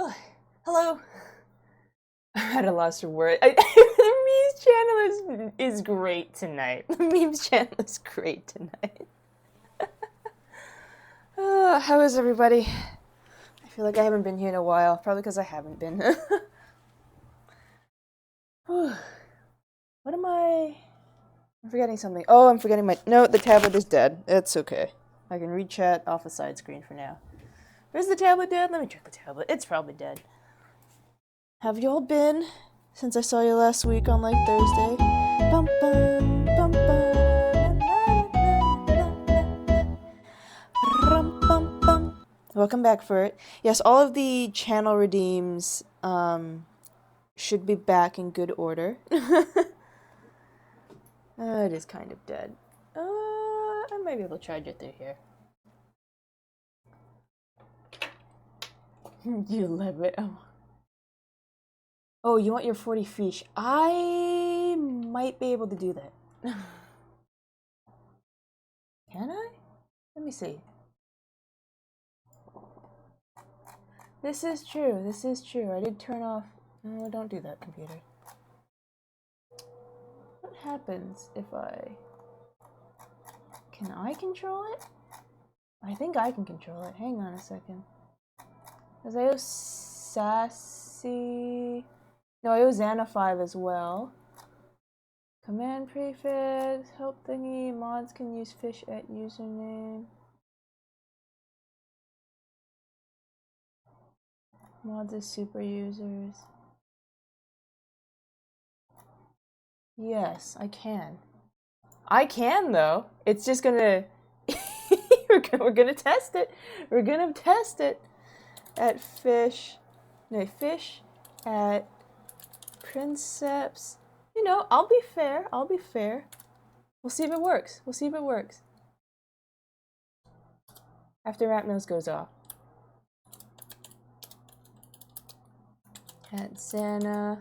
Oh, hello. I'm at a loss for words. The memes channel is great tonight. The memes channel is great tonight. How is everybody? I feel like I haven't been here in a while. Probably because I haven't been. What am I? I'm forgetting something. Oh, I'm forgetting my. No, the tablet is dead. It's okay. I can read chat off a side screen for now. Is the tablet dead? Let me check the tablet. It's probably dead. Have y'all been since I saw you last week on like Thursday? Bum, bum, bum, bum, rum, bum, bum. Welcome back for it. Yes, all of the channel redeems should be back in good order. It is kind of dead. I might be able to charge it through here. You love it. Oh, you want your 40 fish? I might be able to do that. Can I? Let me see. This is true. This is true. I did turn off. No, don't do that, computer. What happens if I... Can I control it? I think I can control it. Hang on a second. Because I owe Sassy... No, I owe Xana 5 as well. Command prefix, help thingy, mods can use fish at username. Mods as super users. Yes, I can. I can though. It's just gonna... we're gonna test it. We're gonna test it at fish. No, fish at Princeps. You know, I'll be fair. I'll be fair. We'll see if it works. We'll see if it works. After Rapnose goes off. At Xana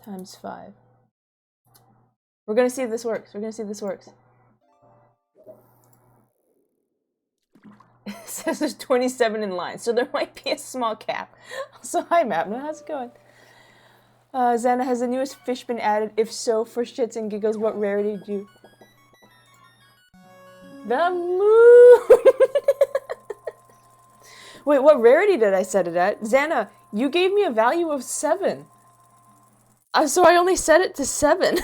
times 5. We're gonna see if this works. We're gonna see if this works. It says there's 27 in line, so there might be a small cap. So hi Mapno, how's it going? Xana, has the newest fish been added? If so, for shits and giggles, what rarity do you... The moon! Wait, what rarity did I set it at? Xana, you gave me a value of 7. So I only set it to 7.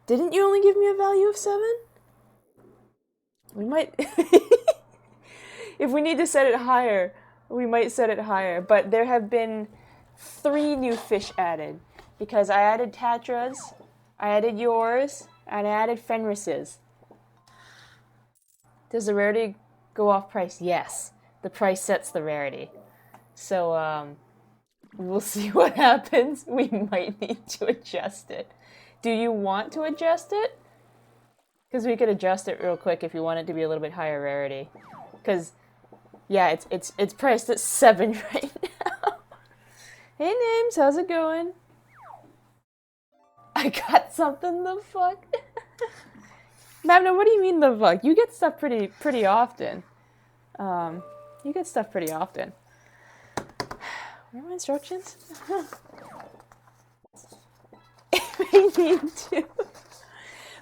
Didn't you only give me a value of 7? We might... If we need to set it higher, we might set it higher. But there have been 3 new fish added. Because I added Tatra's, I added yours, and I added Fenris's. Does the rarity go off price? Yes. The price sets the rarity. So, we'll see what happens. We might need to adjust it. Do you want to adjust it? Because we could adjust it real quick if you want it to be a little bit higher rarity. Because, yeah, it's priced at 7 right now. Hey, Names, how's it going? I got something the fuck? Mabna, what do you mean the fuck? You get stuff pretty often. You get stuff pretty often. Where are my instructions? We need to.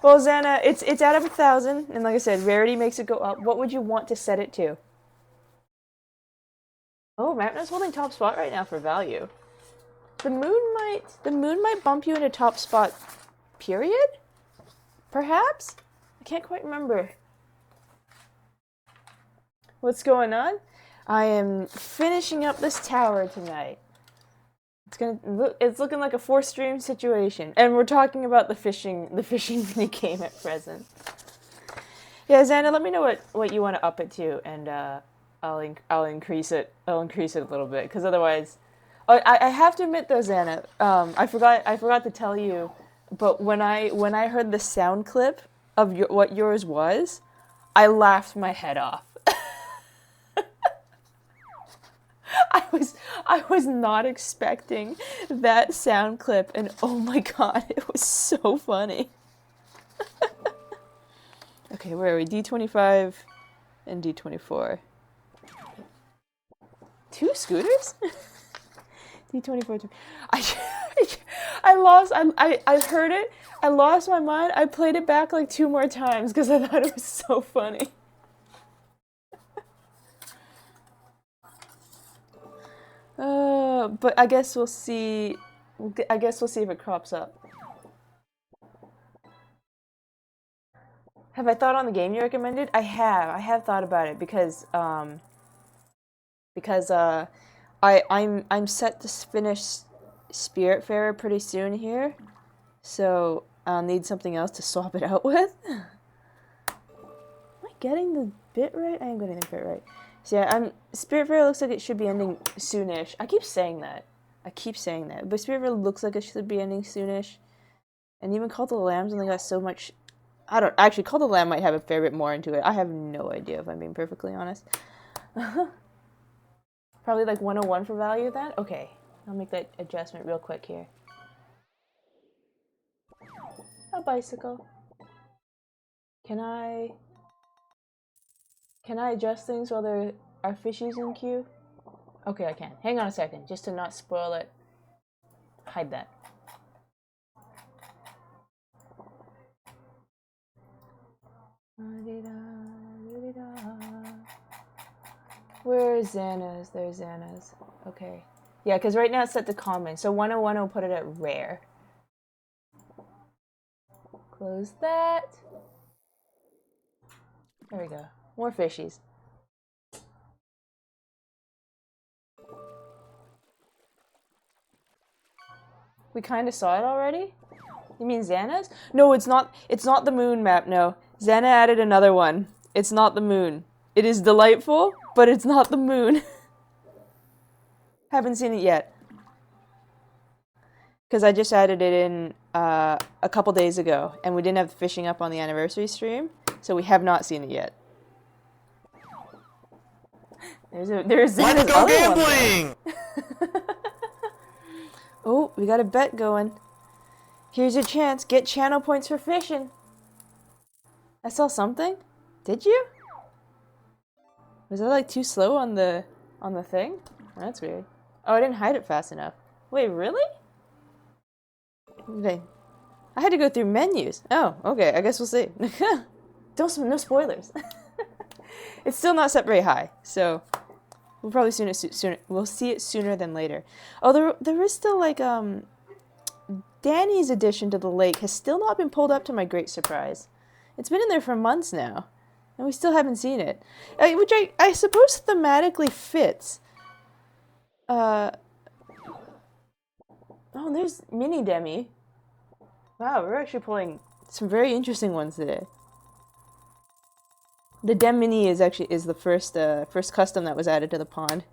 Well, Xana, it's out of 1,000, and like I said, rarity makes it go up. What would you want to set it to? Oh, Mapna's holding top spot right now for value. The moon might bump you into top spot, period? Perhaps? I can't quite remember. What's going on? I am finishing up this tower tonight. It's looking like a 4-stream situation, and we're talking about the fishing mini game at present. Yeah, Xana, let me know what you want to up it to, and I'll increase it. I'll increase it a little bit, because otherwise, I have to admit though, Xana, I forgot to tell you, but when I heard the sound clip of what yours was, I laughed my head off. I was not expecting that sound clip, and oh my god, it was so funny. Okay, where are we? D25 and D24. 2 scooters? D24. I lost. I heard it. I lost my mind. I played it back like 2 more times because I thought it was so funny. But I guess we'll see. I guess we'll see if it crops up. Have I thought on the game you recommended? I have. I have thought about it because I'm set to finish Spiritfarer pretty soon here, so I'll need something else to swap it out with. Am I getting the bit right? I am getting the bit right. So yeah, Spiritfarer looks like it should be ending soonish. I keep saying that. But Spiritfarer looks like it should be ending soonish. And even Cult of the Lamb's only got so much. I don't actually. Cult of the Lamb might have a fair bit more into it. I have no idea if I'm being perfectly honest. Probably like 101 for value then? Okay. I'll make that adjustment real quick here. A bicycle. Can I adjust things while there are fishies in queue? Okay, I can. Hang on a second, just to not spoil it. Hide that. Where is Xana's? There's Xana's. Okay. Yeah, because right now it's set to common, so 101 will put it at rare. Close that. There we go. More fishies. We kind of saw it already? You mean Xana's? No, it's not. It's not the moon map, no. Xana added another one. It's not the moon. It is delightful, but it's not the moon. Haven't seen it yet. Because I just added it in a couple days ago, and we didn't have the fishing up on the anniversary stream, so we have not seen it yet. There's Let's go gambling! Oh, we got a bet going. Here's your chance. Get channel points for fishing. I saw something. Did you? Was I like too slow on the thing? That's weird. Oh, I didn't hide it fast enough. Wait, really? Okay. I had to go through menus. Oh, okay. I guess we'll see. No spoilers. It's still not set very high, so we'll probably sooner. We'll see it sooner than later. Oh, there is still like Danny's addition to the lake has still not been pulled up to my great surprise. It's been in there for months now, and we still haven't seen it, which I suppose thematically fits. Oh, there's Mini Demi. Wow, we're actually pulling some very interesting ones today. The Dem Mini is the first custom that was added to the pond.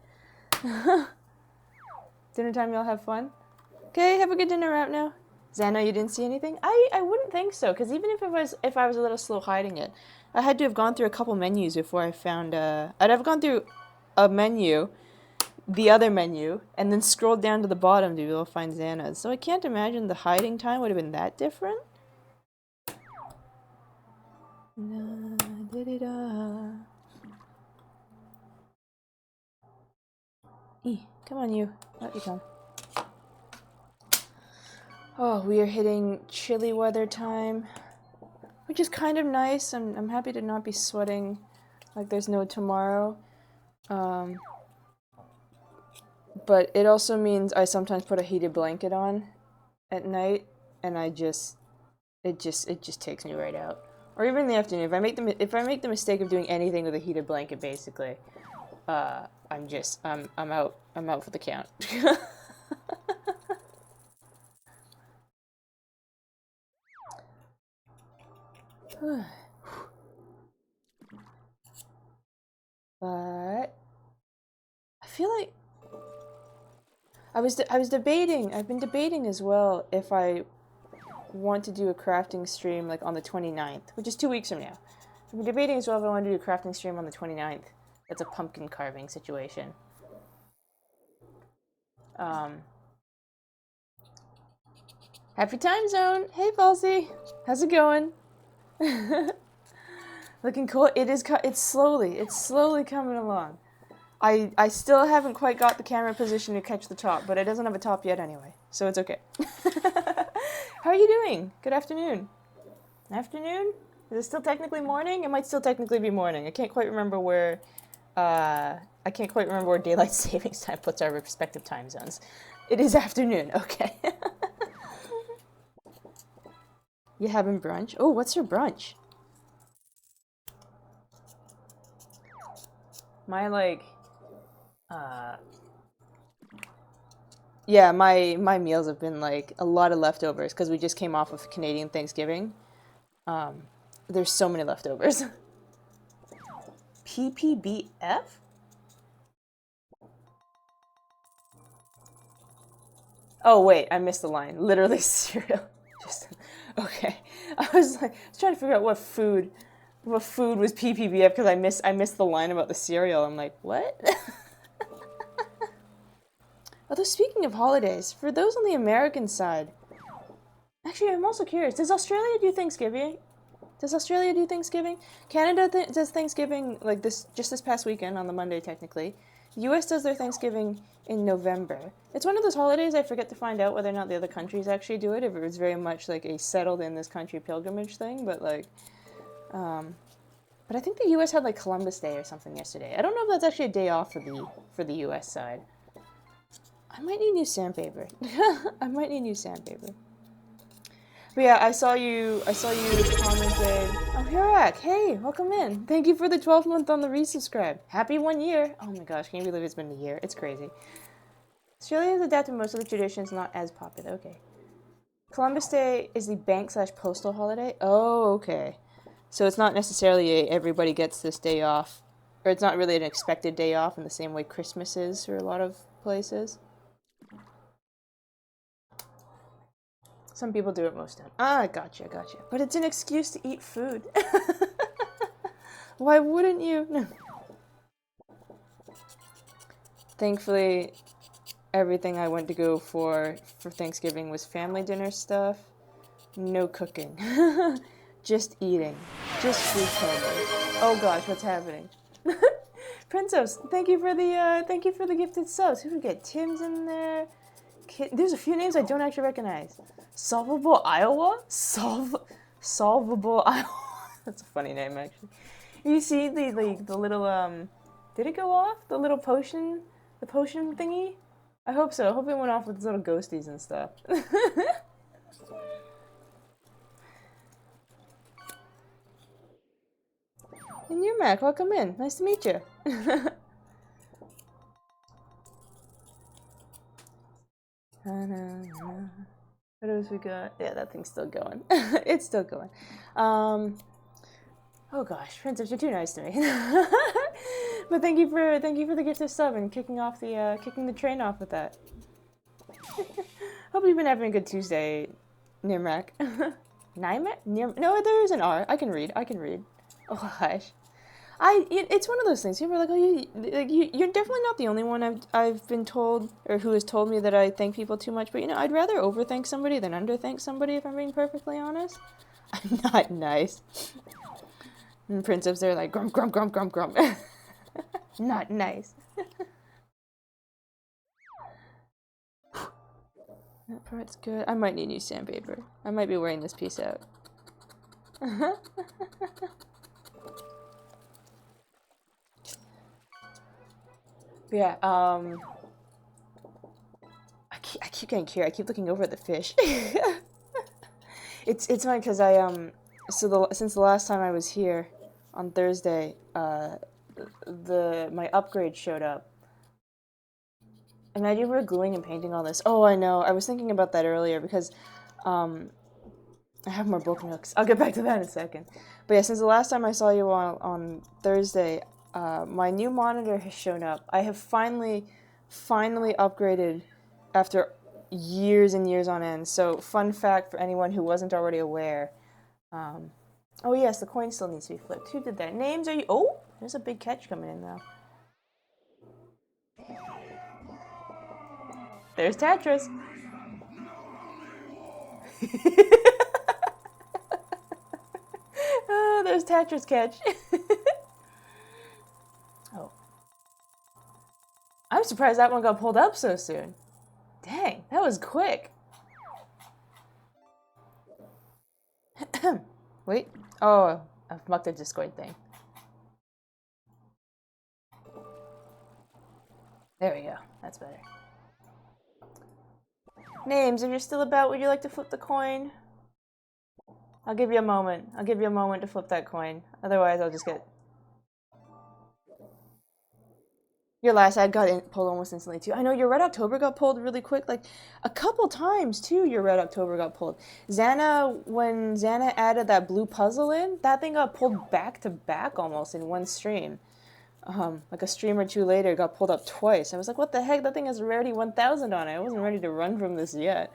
Dinner time, y'all have fun? Okay, have a good dinner out now. Xana, you didn't see anything? I wouldn't think so, because even if I was a little slow hiding it, I had to have gone through a couple menus before I found I'd have gone through a menu, the other menu, and then scrolled down to the bottom to be able to find Xana's. So I can't imagine the hiding time would have been that different. Come on, you. Out you come. Oh, we are hitting chilly weather time, which is kind of nice. I'm happy to not be sweating like there's no tomorrow. But it also means I sometimes put a heated blanket on at night, and it just takes me right out. Or even in the afternoon, if I make the mistake of doing anything with a heated blanket, basically, I'm out for the count. But I feel like I've been debating as well if I want to do a crafting stream like on the 29th, which is 2 weeks from now. I've been debating as well if I want to do a crafting stream on the 29th. That's a pumpkin carving situation. Happy time zone! Hey, Falsey! How's it going? Looking cool. It's slowly coming along. I still haven't quite got the camera position to catch the top, but it doesn't have a top yet anyway, so it's okay. How are you doing? Good afternoon. Afternoon? Is it still technically morning? It might still technically be morning. I can't quite remember where daylight savings time puts our respective time zones. It is afternoon. Okay. You having brunch? Oh, what's your brunch? My yeah, my meals have been like a lot of leftovers because we just came off of Canadian Thanksgiving. Um, there's so many leftovers. PPBF? Oh wait, I missed the line. Literally cereal. Just okay. I was trying to figure out what food was PPBF because I missed the line about the cereal. I'm like, what? Although speaking of holidays, for those on the American side, actually I'm also curious. Does Australia do Thanksgiving? Does Australia do Thanksgiving? Canada does Thanksgiving like this past weekend on the Monday technically. The U.S. does their Thanksgiving in November. It's one of those holidays I forget to find out whether or not the other countries actually do it. If it was very much like a settled in this country pilgrimage thing, but but I think the U.S. had like Columbus Day or something yesterday. I don't know if that's actually a day off for the U.S. side. I might need new sandpaper. I might need new sandpaper. But yeah, I saw you commented. Oh, Hirak, hey, welcome in. Thank you for the 12th month on the resubscribe. Happy 1 year. Oh my gosh, can you believe it's been a year? It's crazy. Australia has adapted most of the traditions, not as popular. Okay. Columbus Day is the bank/postal holiday. Oh, okay. So it's not necessarily everybody gets this day off, or it's not really an expected day off in the same way Christmas is for a lot of places. Some people do it most times. Ah, gotcha. But it's an excuse to eat food. Why wouldn't you? No. Thankfully, everything I went to go for Thanksgiving was family dinner stuff. No cooking. Just eating. Just food coma. Oh gosh, what's happening? Princess, thank you for the gifted subs. Who we get? Tim's in there. There's a few names I don't actually recognize. Solvable Iowa? Solvable Iowa. That's a funny name, actually. You see the little did it go off? The little potion, the potion thingy? I hope so. I hope it went off with its little ghosties and stuff. And you're Mac. Welcome in. Nice to meet you. What else we got? Yeah, that thing's still going. It's still going. Oh gosh, Princess, you're too nice to me. But thank you for the gift of sub and kicking the train off with that. Hope you've been having a good Tuesday, Nirmak. Nirmak? No, there is an R. I can read. Oh gosh. It's one of those things. People are like, oh, you're definitely not the only one I've been told, or who has told me that I thank people too much. But I'd rather overthank somebody than underthank somebody, if I'm being perfectly honest. I'm not nice. And Princess, they're like, grump, grump, grump, grump, grump. Not nice. That part's good. I might need new sandpaper. I might be wearing this piece out. Yeah, I keep getting curious. I keep looking over at the fish. It's funny because since the last time I was here on Thursday, my upgrade showed up. Imagine we're gluing and painting all this. Oh, I know. I was thinking about that earlier because I have more book nooks. I'll get back to that in a second. But yeah, since the last time I saw you on Thursday, my new monitor has shown up. I have finally upgraded after years and years on end. So, fun fact for anyone who wasn't already aware. Oh yes, the coin still needs to be flipped. Who did that? Names are you? Oh, there's a big catch coming in now. There's Tetris. Oh, there's Tetris catch. Oh. surprised that one got pulled up so soon. Dang, that was quick. Wait. Oh, I've mucked a Discord thing. There we go. That's better. Names, if you're still about, would you like to flip the coin? I'll give you a moment. I'll give you a moment to flip that coin. Otherwise, I'll just get... Your last ad got pulled almost instantly, too. I know your Red October got pulled really quick. Like, a couple times, too, your Red October got pulled. Xana, when Xana added that blue puzzle in, that thing got pulled back to back almost in one stream. Like a stream or two later, got pulled up twice. I was like, what the heck? That thing has rarity 1000 on it. I wasn't ready to run from this yet.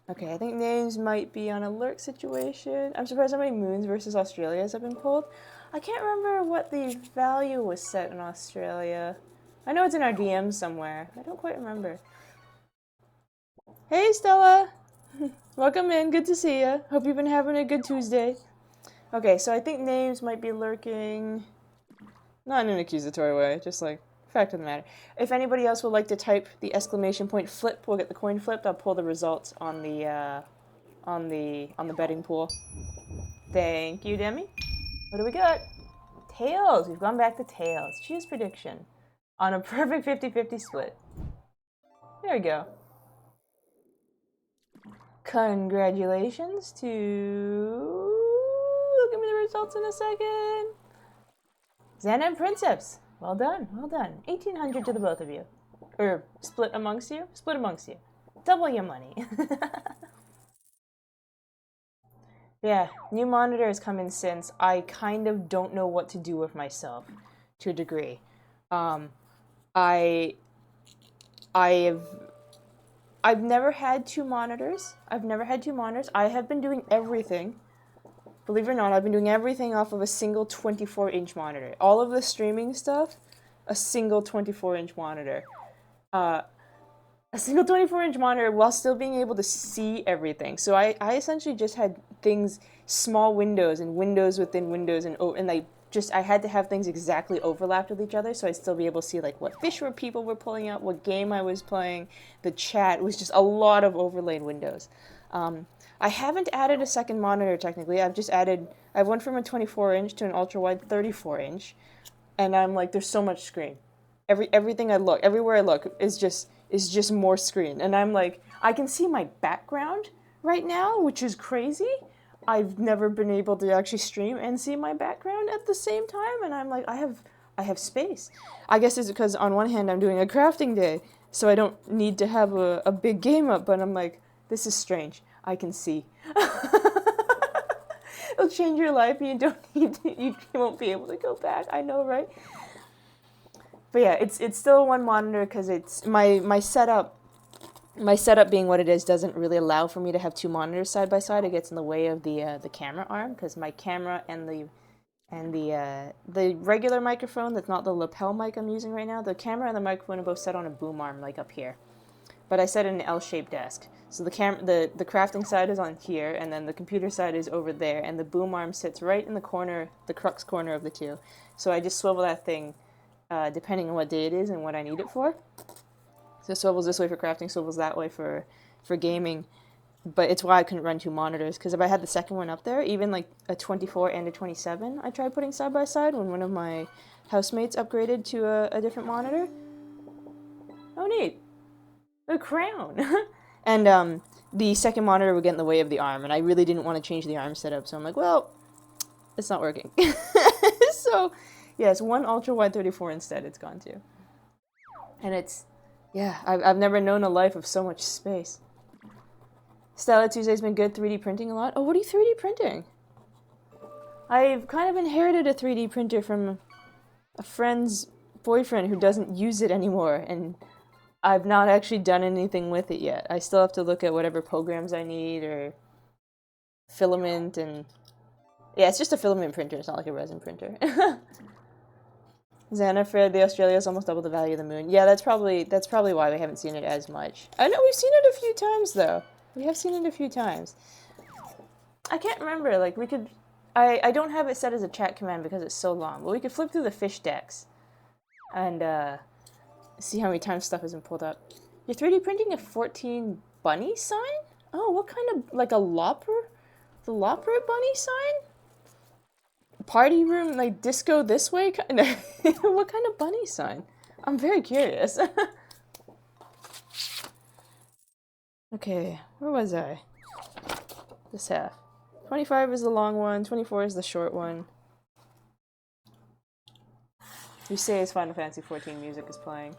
Okay, I think names might be on a lurk situation. I'm surprised how many moons versus Australias have been pulled. I can't remember what the value was set in Australia. I know it's in our DMs somewhere. I don't quite remember. Hey, Stella! Welcome in. Good to see you. Hope you've been having a good Tuesday. Okay, so I think names might be lurking. Not in an accusatory way, just like fact of the matter. If anybody else would like to type the exclamation point flip, we'll get the coin flipped. I'll pull the results on the betting pool. Thank you, Demi. What do we got? Tails. We've gone back to tails. Choose prediction on a perfect 50-50 split. There we go. Congratulations to... Give me the results in a second. Xana and Princeps. Well done, well done. 1,800 to the both of you. Or split amongst you? Split amongst you. Double your money. Yeah, new monitors come in since I kind of don't know what to do with myself, to a degree. I've never had two monitors. I have been doing everything. Believe it or not, I've been doing everything off of a single 24-inch monitor. All of the streaming stuff, a single 24-inch monitor. A single 24-inch monitor while still being able to see everything. So I essentially just had things, small windows and windows within windows, and I had to have things exactly overlapped with each other so I'd still be able to see like what fish people were pulling up, what game I was playing, the chat. It was just a lot of overlaid windows. I haven't added a second monitor technically. I went from a 24-inch to an ultra-wide 34-inch, and I'm like, there's so much screen. Everything I look, everywhere I look is just more screen. And I'm like, I can see my background right now, which is crazy. I've never been able to actually stream and see my background at the same time, and I'm like, I have space. I guess it's because on one hand I'm doing a crafting day, so I don't need to have a big game up, but I'm like, this is strange. I can see. It'll change your life, and you won't be able to go back. I know, right? But yeah, it's still one monitor because it's my setup. My setup being what it is doesn't really allow for me to have two monitors side by side. It gets in the way of the camera arm because my camera and the regular microphone that's not the lapel mic I'm using right now. The camera and the microphone are both set on a boom arm like up here, but I set it in an L-shaped desk. So the crafting side is on here, and then the computer side is over there, and the boom arm sits right in the corner, the crux corner of the two. So I just swivel that thing. Depending on what day it is and what I need it for. So it swivels this way for crafting, swivels that way for gaming. But it's why I couldn't run two monitors, because if I had the second one up there, even like a 24 and a 27, I tried putting side by side when one of my housemates upgraded to a different monitor. Oh, neat. The crown. And the second monitor would get in the way of the arm, and I really didn't want to change the arm setup, so I'm like, well, it's not working. So... yes, one ultra-wide 34 instead it's gone to. And it's, yeah, I've never known a life of so much space. Stella Tuesday's been good, 3D printing a lot. Oh, what are you 3D printing? I've kind of inherited a 3D printer from a friend's boyfriend who doesn't use it anymore, and I've not actually done anything with it yet. I still have to look at whatever programs I need, or filament, and... yeah, it's just a filament printer, it's not like a resin printer. Xana, for the Australia's almost double the value of the moon. Yeah, that's probably why we haven't seen it as much. I know we've seen it a few times though. We have seen it a few times. I can't remember. Like we could, I don't have it set as a chat command because it's so long. But we could flip through the fish decks. and see how many times stuff isn't pulled up. You're 3D printing a 14 bunny sign? Oh, what kind of, like a lopper? The lopper bunny sign? Party room, like disco this way? Kind of. What kind of bunny sign? I'm very curious. Okay, where was I? This half. 25 is the long one, 24 is the short one. You say as Final Fantasy 14 music is playing.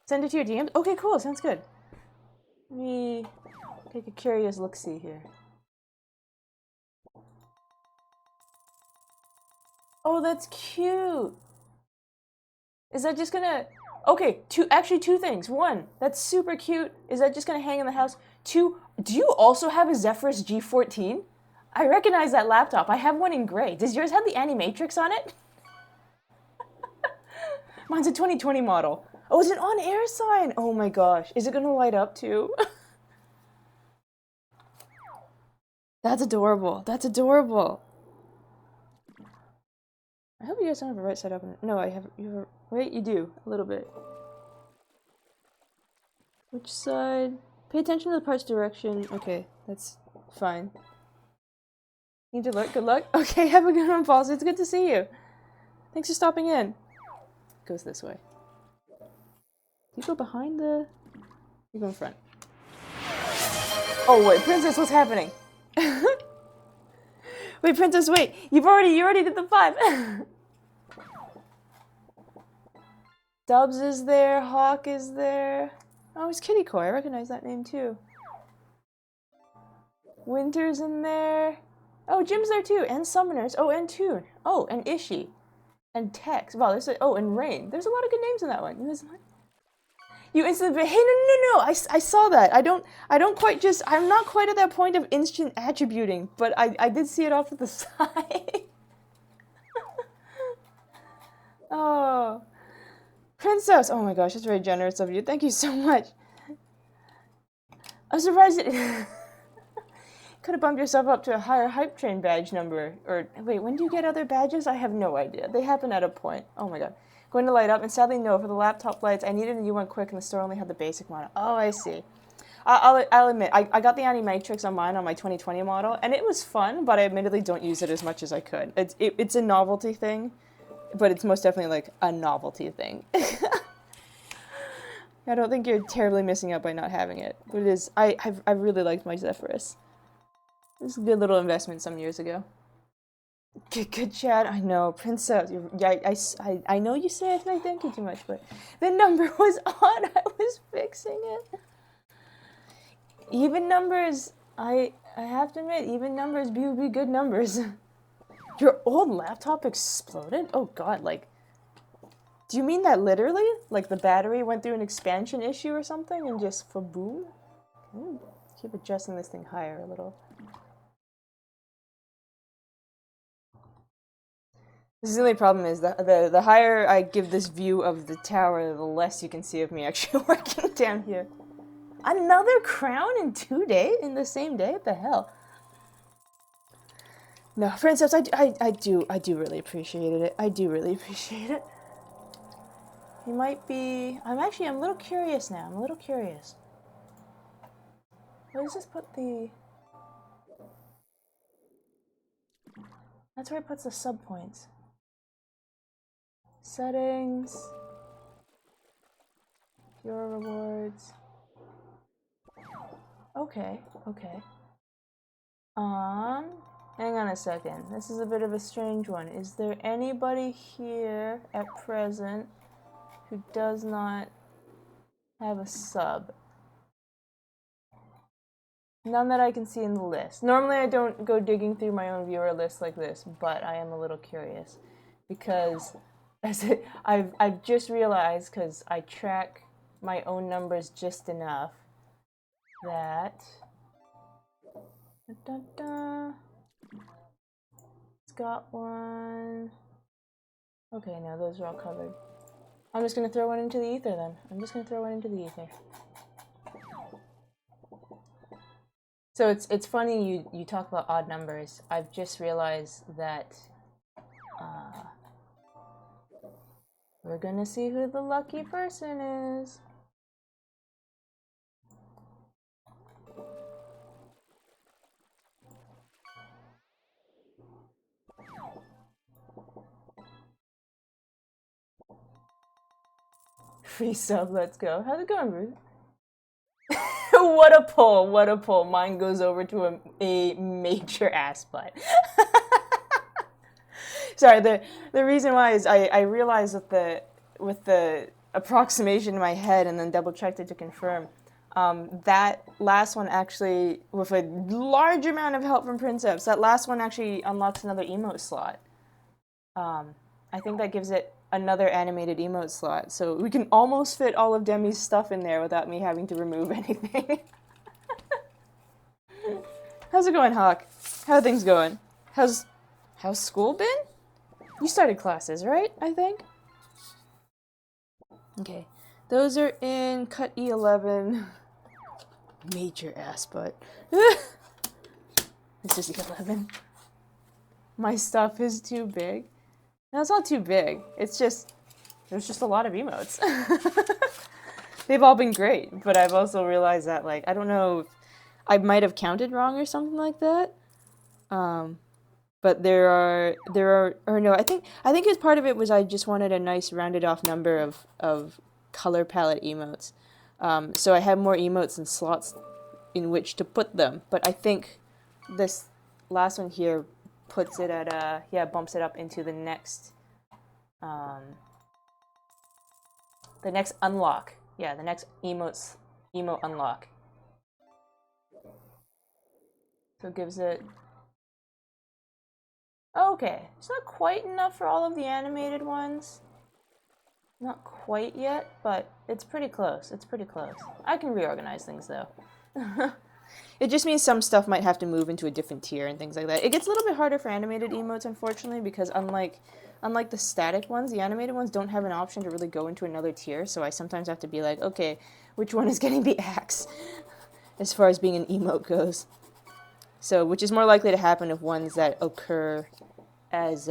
Send it to your DMs? Okay, cool, sounds good. Let me take a curious look-see here. Oh, that's cute! Is that just gonna... Okay, actually two things. One, that's super cute. Is that just gonna hang in the house? Two, do you also have a Zephyrus G14? I recognize that laptop. I have one in gray. Does yours have the Animatrix on it? Mine's a 2020 model. Oh, it's an on-air sign! Oh my gosh. Is it gonna light up too? That's adorable. That's adorable. I hope you guys don't have it right side up. No, I have. You have. Wait, you do a little bit. Which side? Pay attention to the part's direction. Okay, that's fine. Need to look. Good luck. Okay, have a good one, Paul. It's good to see you. Thanks for stopping in. It goes this way. You go behind the. You go in front. Oh wait, Princess, what's happening? Wait, Princess, wait. You already did the 5. Dubs is there. Hawk is there. Oh, it's Kitty Koi. I recognize that name too. Winter's in there. Oh, Jim's there too. And Summoners. Oh, and Toon. Oh, and Ishi. And Tex. Wow, oh, and Rain. There's a lot of good names in that one. You instantly, hey, no. I saw that. I don't quite just, I'm not quite at that point of instant attributing, but I did see it off to the side. Oh. Princess. Oh my gosh, that's very generous of you. Thank you so much. I'm surprised it could have bumped yourself up to a higher hype train badge number. Or wait, when do you get other badges? I have no idea. They happen at a point. Oh my god. Going to light up, and sadly no, for the laptop lights, I needed a new one quick and the store only had the basic model. Oh, I see. I'll admit, I got the Animatrix on mine on my 2020 model, and it was fun, but I admittedly don't use it as much as I could. It's a novelty thing, but it's most definitely like a novelty thing. I don't think you're terribly missing out by not having it, but it is. I really liked my Zephyrus. It was a good little investment some years ago. Good chat. I know, Princess. I know you say I thank you too much, but the number was on. I was fixing it. Even numbers. I have to admit, even numbers be good numbers. Your old laptop exploded? Oh God, like. Do you mean that literally? Like the battery went through an expansion issue or something and just fa-boom? Keep adjusting this thing higher a little. This is the only problem is that the higher I give this view of the tower, the less you can see of me actually working down here. Another crown in 2 days? In the same day? What the hell? No, Princess, I do really appreciate it. I do really appreciate it. You might be... I'm a little curious now. I'm a little curious. Where does this put the... That's where it puts the subpoints. Settings. Your rewards. Okay. Hang on a second. This is a bit of a strange one. Is there anybody here at present who does not have a sub? None that I can see in the list. Normally I don't go digging through my own viewer list like this, but I am a little curious because I've just realized, because I track my own numbers just enough, that it's got one. Okay, no, those are all covered. I'm just gonna throw one into the ether then. I'm just gonna throw one into the ether. So it's funny you talk about odd numbers. I've just realized that we're gonna see who the lucky person is. Free sub, let's go. How's it going, Ruth? What a pull, what a pull. Mine goes over to a major ass butt. Sorry, the reason why is I realized with the approximation in my head and then double checked it to confirm. That last one actually, with a large amount of help from Princeps, that last one actually unlocks another emote slot. I think that gives it another animated emote slot, so we can almost fit all of Demi's stuff in there without me having to remove anything. How's it going, Hawk? How are things going? How's school been? You started classes, right? I think. Okay, those are in cut E11. Major ass butt. It's just E11. My stuff is too big. No, it's not too big. It's just there's just a lot of emotes. They've all been great, but I've also realized that, like, I don't know if I might have counted wrong or something like that. But there are or no, I think as part of it was I just wanted a nice rounded off number of color palette emotes. So I have more emotes and slots in which to put them. But I think this last one here puts it at bumps it up into the next unlock. Yeah, the next emote unlock. So it gives it. Okay, it's not quite enough for all of the animated ones. Not quite yet, but it's pretty close. It's pretty close. I can reorganize things though. It just means some stuff might have to move into a different tier and things like that. It gets a little bit harder for animated emotes, unfortunately, because unlike the static ones, the animated ones don't have an option to really go into another tier, so I sometimes have to be like, okay, which one is getting the axe as far as being an emote goes. So, which is more likely to happen of ones that occur as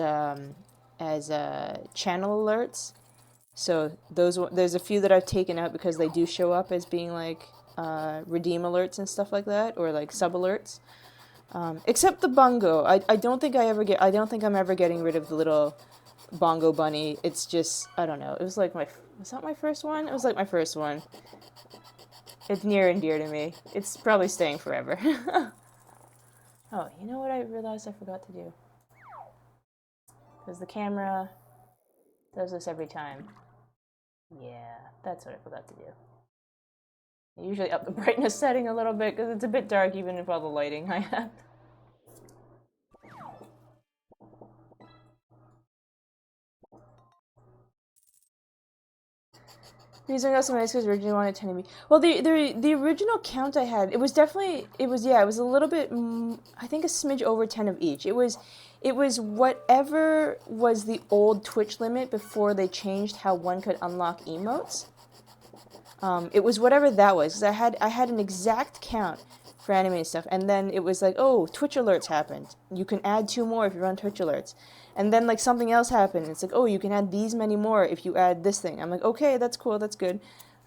channel alerts. So there's a few that I've taken out because they do show up as being like redeem alerts and stuff like that, or like sub alerts. Except the bongo. I don't think I'm ever getting rid of the little bongo bunny. It's just, I don't know. It was like was that my first one? It was like my first one. It's near and dear to me. It's probably staying forever. Oh, you know what I realized I forgot to do? Because the camera does this every time. Yeah, that's what I forgot to do. I usually up the brightness setting a little bit because it's a bit dark even with all the lighting I have. These are some nice because originally wanted 10 MB. Well, the original count I had, it was a little bit, I think a smidge over 10 of each. It was whatever was the old Twitch limit before they changed how one could unlock emotes. It was whatever that was, because I had an exact count for animated stuff, and then it was like, oh, Twitch alerts happened. You can add 2 more if you run Twitch alerts. And then, like, something else happened. It's like, oh, you can add these many more if you add this thing. I'm like, okay, that's cool, that's good.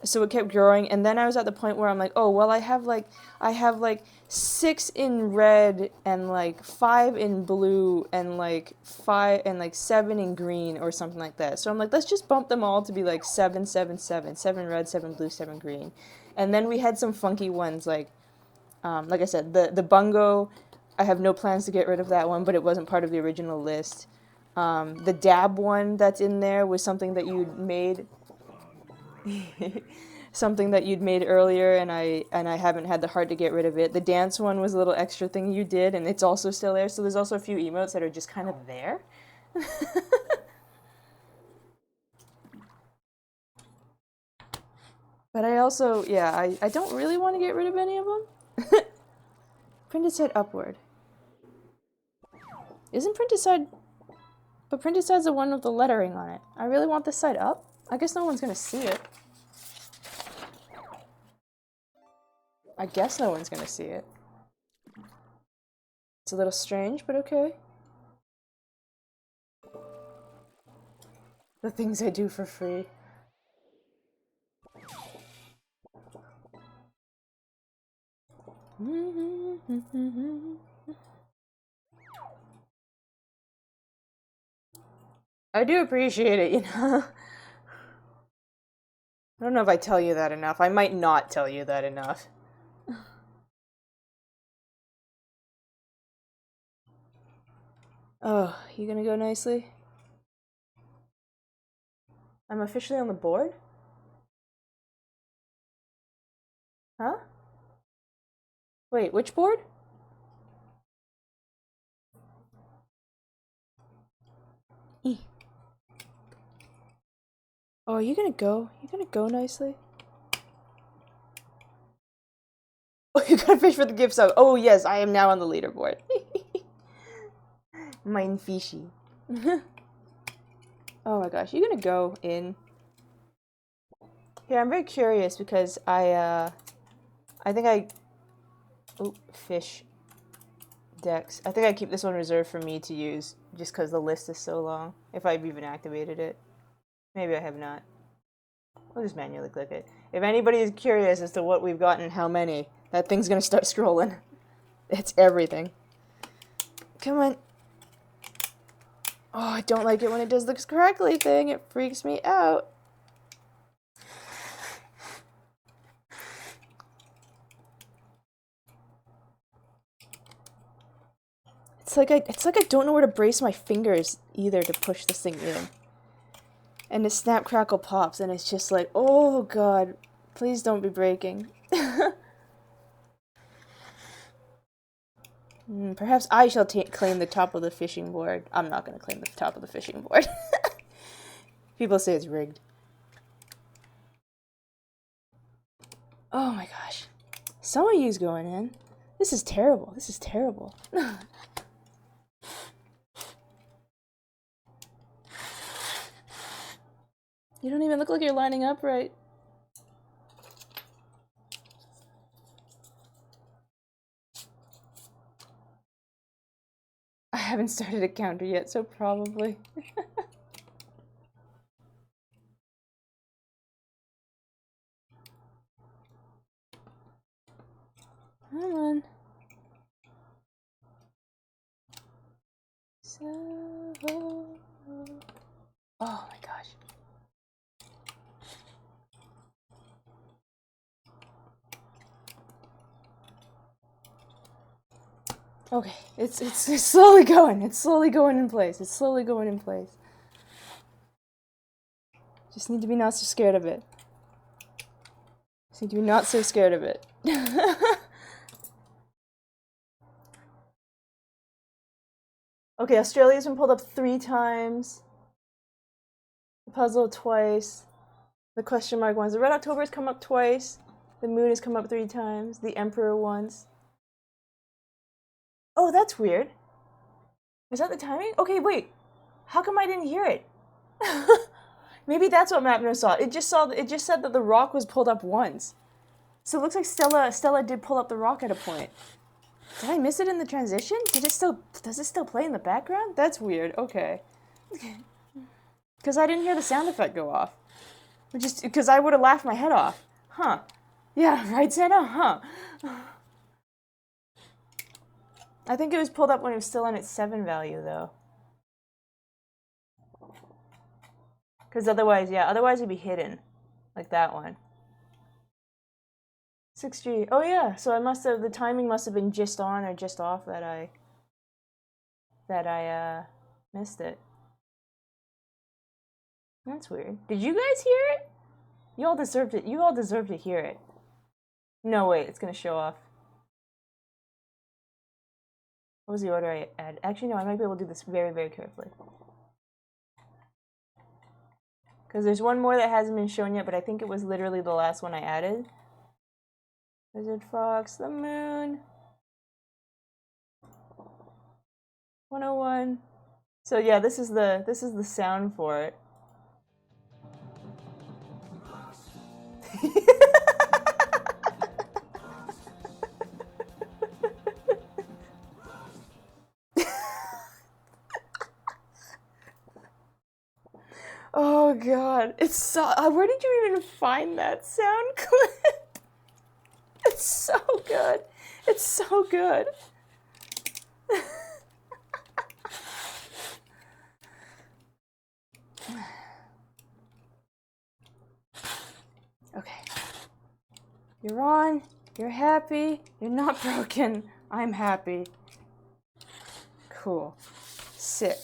So it kept growing, and then I was at the point where I'm like, oh, well, I have like 6 in red and like 5 in blue and like 5 and like 7 in green or something like that. So I'm like, let's just bump them all to be like 7, 7, 7, 7 red, 7 blue, 7 green. And then we had some funky ones like I said, the bungo. I have no plans to get rid of that one, but it wasn't part of the original list. The dab one that's in there was something that you'd made. Something that you'd made earlier, and I haven't had the heart to get rid of it. The dance one was a little extra thing you did, and it's also still there. So there's also a few emotes that are just kind of there. But I also, yeah, I don't really want to get rid of any of them. Printed side upward. Isn't printed side... But printed side's the one with the lettering on it. I really want this side up. I guess no one's gonna see it. I guess no one's gonna see it. It's a little strange, but okay. The things I do for free. I do appreciate it, you know? I don't know if I tell you that enough. I might not tell you that enough. Oh, you gonna go nicely? I'm officially on the board? Huh? Wait, which board? E. Oh, are you gonna go? You gonna go nicely? Oh, you gotta fish for the gift sub. Oh, yes, I am now on the leaderboard. Mein fishy. Oh my gosh, you gonna go in? Yeah, I'm very curious because I think I... Oh, fish. Decks. I think I keep this one reserved for me to use just because the list is so long. If I've even activated it. Maybe I have not. I'll just manually click it. If anybody is curious as to what we've gotten, how many, that thing's gonna start scrolling. It's everything. Come on. Oh, I don't like it when it does the correctly thing. It freaks me out. It's like I don't know where to brace my fingers either to push this thing in. And it snap crackle pops and it's just like, oh god, please don't be breaking. Perhaps I shall claim the top of the fishing board. I'm not going to claim the top of the fishing board. People say it's rigged. Oh my gosh. Some of you's going in. This is terrible. This is terrible. You don't even look like you're lining up right. I haven't started a counter yet, so probably. Come on. So... Oh my gosh. Okay, it's slowly going. It's slowly going in place. It's slowly going in place. Just need to be not so scared of it. Just need to be not so scared of it. Okay, Australia's been pulled up 3 times. The puzzle twice. The question mark once. The Red October has come up twice. The moon has come up 3 times. The Emperor once. Oh, that's weird. Is that the timing? Okay, wait. How come I didn't hear it? Maybe that's what Mapno saw. It just said that the rock was pulled up once. So it looks like Stella did pull up the rock at a point. Did I miss it in the transition? Does it still play in the background? That's weird. Okay. Because I didn't hear the sound effect go off. Just because I would have laughed my head off. Huh. Yeah, right, Santa? Huh. I think it was pulled up when it was still on its 7 value, though. Because otherwise it'd be hidden. Like that one. 6G. Oh yeah, so the timing must have been just on or just off that I missed it. That's weird. Did you guys hear it? You all deserved it. You all deserve to hear it. No, wait, it's gonna show off. What was the order I added? Actually, no, I might be able to do this very, very carefully. Because there's one more that hasn't been shown yet, but I think it was literally the last one I added. Wizard Fox, the moon. 101. So yeah, this is the sound for it. Oh god, it's so. Where did you even find that sound clip? It's so good. It's so good. Okay. You're on. You're happy. You're not broken. I'm happy. Cool. Sit.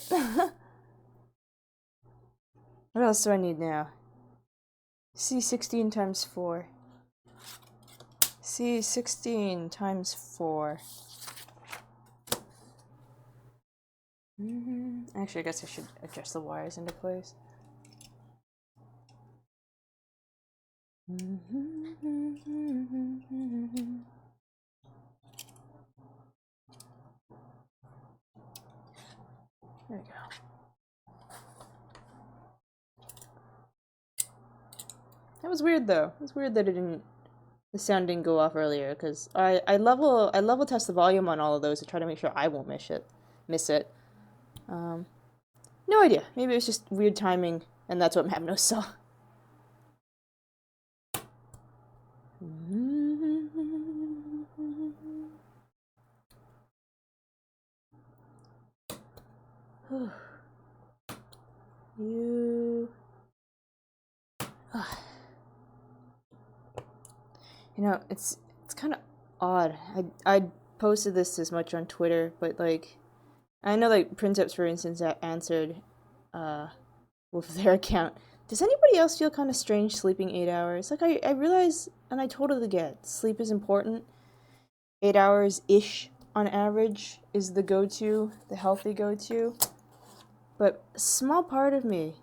What else do I need now? C16 times 4. C16 times 4. Actually, I guess I should adjust the wires into place. There we go. That was weird though. It was weird that the sound didn't go off earlier, because I level test the volume on all of those to try to make sure I won't miss it. No idea. Maybe it was just weird timing, and that's what Mapno saw. You know, it's kind of odd. I posted this as much on Twitter, but like, I know like Princeps, for instance, that answered with their account. Does anybody else feel kind of strange sleeping 8 hours? Like, I realize, and I totally get, sleep is important. 8 hours-ish on average is the go-to, the healthy go-to. But a small part of me,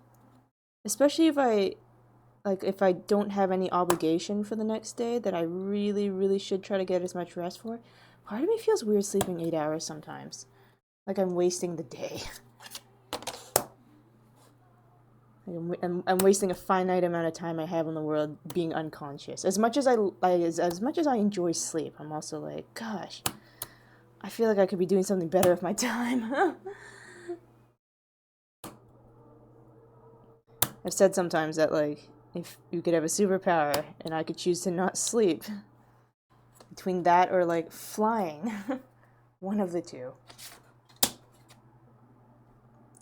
especially if I don't have any obligation for the next day that I really, really should try to get as much rest for, part of me feels weird sleeping 8 hours sometimes. Like I'm wasting the day. I'm wasting a finite amount of time I have in the world being unconscious. As much as I enjoy sleep, I'm also like, gosh, I feel like I could be doing something better with my time. I've said sometimes that, like, if you could have a superpower and I could choose to not sleep, between that or, like, flying, one of the two.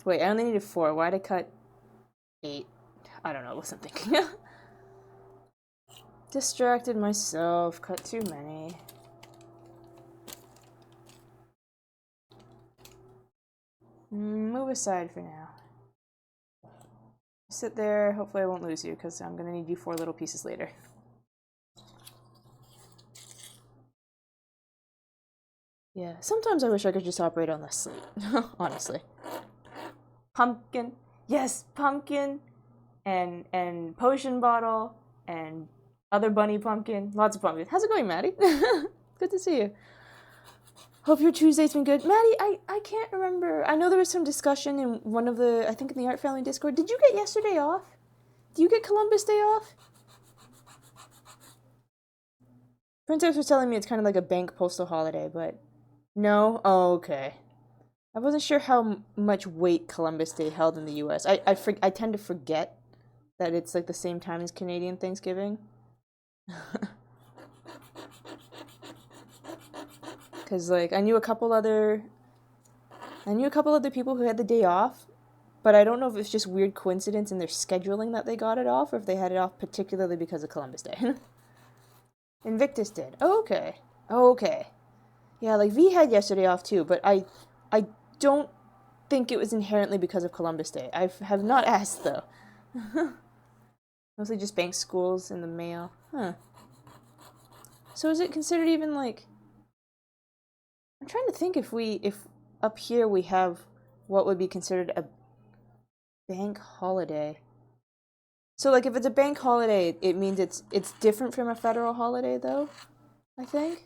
Wait, I only needed 4. Why'd I cut 8? I don't know, I wasn't thinking. Distracted myself, cut too many. Move aside for now. Sit there, hopefully I won't lose you, because I'm gonna need you 4 little pieces later. Yeah, sometimes I wish I could just operate on less sleep, honestly. Pumpkin, yes, pumpkin, and potion bottle, and other bunny pumpkin, lots of pumpkin. How's it going, Maddie? Good to see you. Hope your Tuesday's been good. Maddie, I can't remember. I know there was some discussion in one of the, I think in the Art Family Discord. Did you get yesterday off? Do you get Columbus Day off? Princess was telling me it's kind of like a bank postal holiday, but no? Oh, okay. I wasn't sure how much weight Columbus Day held in the US. I tend to forget that it's like the same time as Canadian Thanksgiving. Because, like, I knew a couple other people who had the day off, but I don't know if it's just weird coincidence in their scheduling that they got it off, or if they had it off particularly because of Columbus Day. Invictus did. Oh, okay. Oh, okay. Yeah, like, V had yesterday off too, but I don't think it was inherently because of Columbus Day. I have not asked, though. Mostly just bank schools in the mail. Huh. So is it considered even, like... I'm trying to think if up here we have what would be considered a bank holiday. So, like, if it's a bank holiday, it means it's different from a federal holiday, though, I think?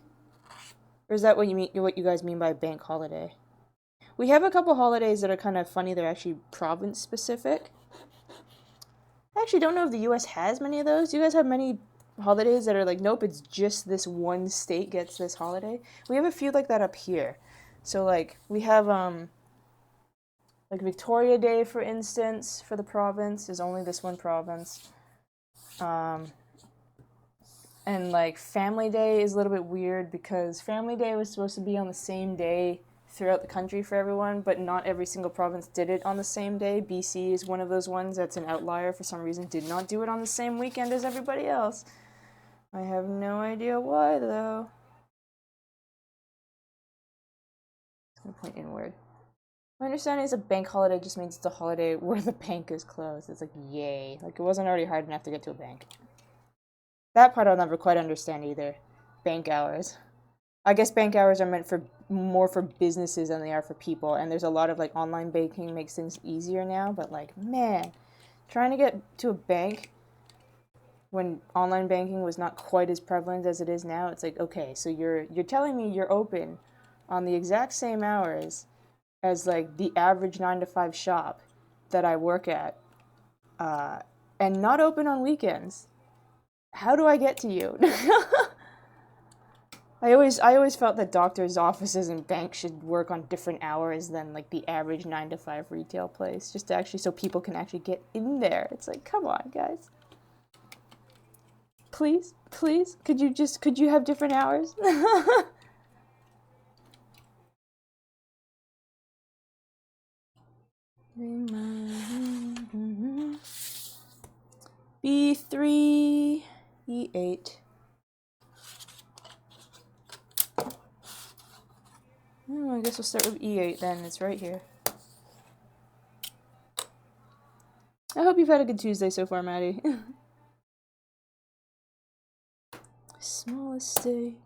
Or is that what you guys mean by bank holiday? We have a couple holidays that are kind of funny. They're actually province-specific. I actually don't know if the U.S. has many of those. Do you guys have many holidays that are like, nope, it's just this one state gets this holiday? We have a few like that up here. So, like, we have, Like Victoria Day, for instance, for the province, is only this one province. And like Family Day is a little bit weird because Family Day was supposed to be on the same day throughout the country for everyone, but not every single province did it on the same day. BC is one of those ones that's an outlier for some reason, did not do it on the same weekend as everybody else. I have no idea why though. I'm gonna point inward. My understanding is a bank holiday just means it's a holiday where the bank is closed. It's like, yay. Like, it wasn't already hard enough to get to a bank. That part I'll never quite understand either. Bank hours. I guess bank hours are meant for more for businesses than they are for people, and there's a lot of, like, online banking makes things easier now, but, like, man, trying to get to a bank when online banking was not quite as prevalent as it is now, it's like, okay, so you're telling me you're open on the exact same hours as like the average 9 to 5 shop that I work at, and not open on weekends. How do I get to you? I always felt that doctors' offices and banks should work on different hours than like the average 9 to 5 retail place, just to actually so people can actually get in there. It's like, come on, guys. Please, could you have different hours? B3, E8. I guess we'll start with E8 then. It's right here. I hope you've had a good Tuesday so far, Maddie. Smallest day.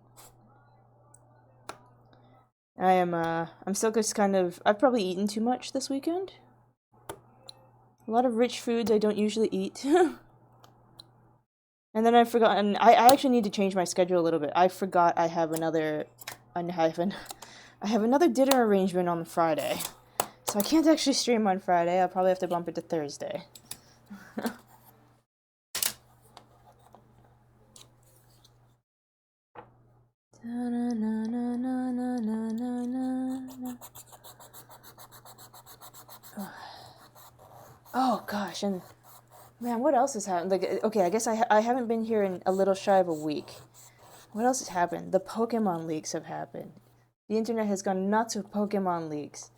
I'm still just kind of, I've probably eaten too much this weekend. A lot of rich foods I don't usually eat. And then I forgot, and I actually need to change my schedule a little bit. I forgot I have another dinner arrangement on Friday. So I can't actually stream on Friday. I'll probably have to bump it to Thursday. Oh gosh, and man, what else has happened? Like, okay, I guess I haven't been here in a little shy of a week. What else has happened? The Pokemon leaks have happened. The internet has gone nuts with Pokemon leaks.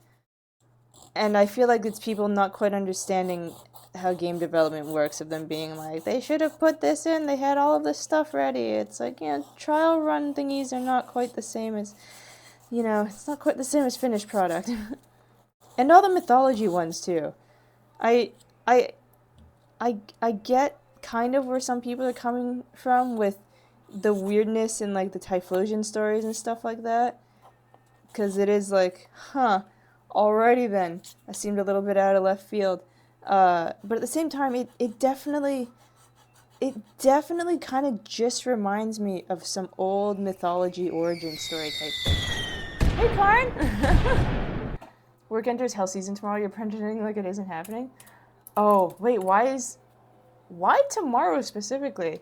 And I feel like it's people not quite understanding how game development works, of them being like, they should have put this in, they had all of this stuff ready. It's like, trial run thingies are not quite the same as, it's not quite the same as finished product. And all the mythology ones, too. I get kind of where some people are coming from with the weirdness in, like, the Typhlosion stories and stuff like that. Because it is like, alrighty then. I seemed a little bit out of left field. But at the same time, it definitely kind of just reminds me of some old mythology origin story type thing. Hey, Karn! Work enters hell season tomorrow. You're pretending like it isn't happening? Oh, wait, why tomorrow specifically?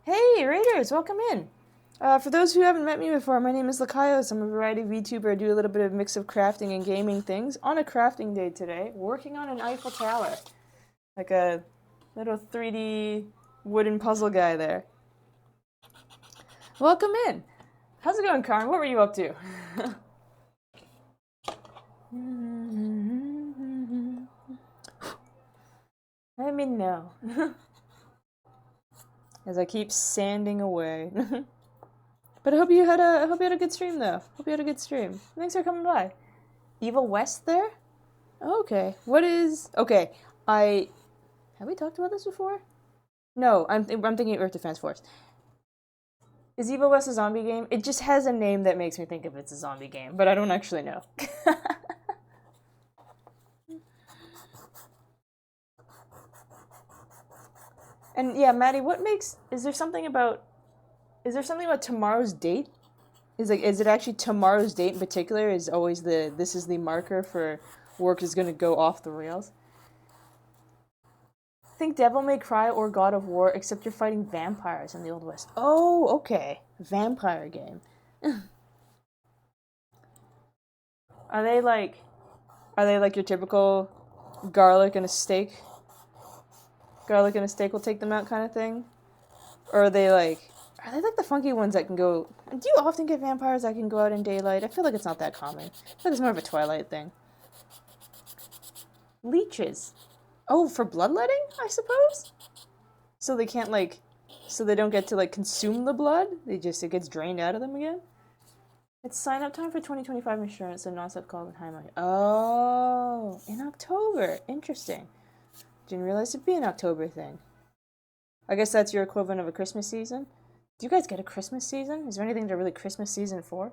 Hey, Raiders, welcome in. For those who haven't met me before, my name is L.Y.K.A.I.O.S. I'm a variety VTuber. I do a little bit of mix of crafting and gaming things. On a crafting day today, working on an Eiffel Tower. Like a little 3D wooden puzzle guy there. Welcome in. How's it going, Karn? What were you up to? Let me know. As I keep sanding away. But I hope you had a good stream though. Hope you had a good stream. Thanks for coming by. Evil West there? Okay. Okay. Have we talked about this before? No, I'm thinking Earth Defense Force. Is Evil West a zombie game? It just has a name that makes me think of it's a zombie game, but I don't actually know. And yeah, Maddie, is there something about tomorrow's date? Is it actually tomorrow's date in particular is always this is the marker for work is going to go off the rails? Think Devil May Cry or God of War, except you're fighting vampires in the Old West. Oh, okay. Vampire game. Are they like... Are they like your typical garlic and a steak? Garlic and a steak will take them out kind of thing? Or are they like the funky ones that can go... Do you often get vampires that can go out in daylight? I feel like it's not that common. I feel like it's more of a Twilight thing. Leeches. Oh, for bloodletting, I suppose? So they can't, like... So they don't get to, like, consume the blood? It gets drained out of them again? It's sign-up time for 2025 insurance, so non-stop calls and high money. Oh, in October. Interesting. Didn't realize it'd be an October thing. I guess that's your equivalent of a Christmas season? Do you guys get a Christmas season? Is there anything to really Christmas season for?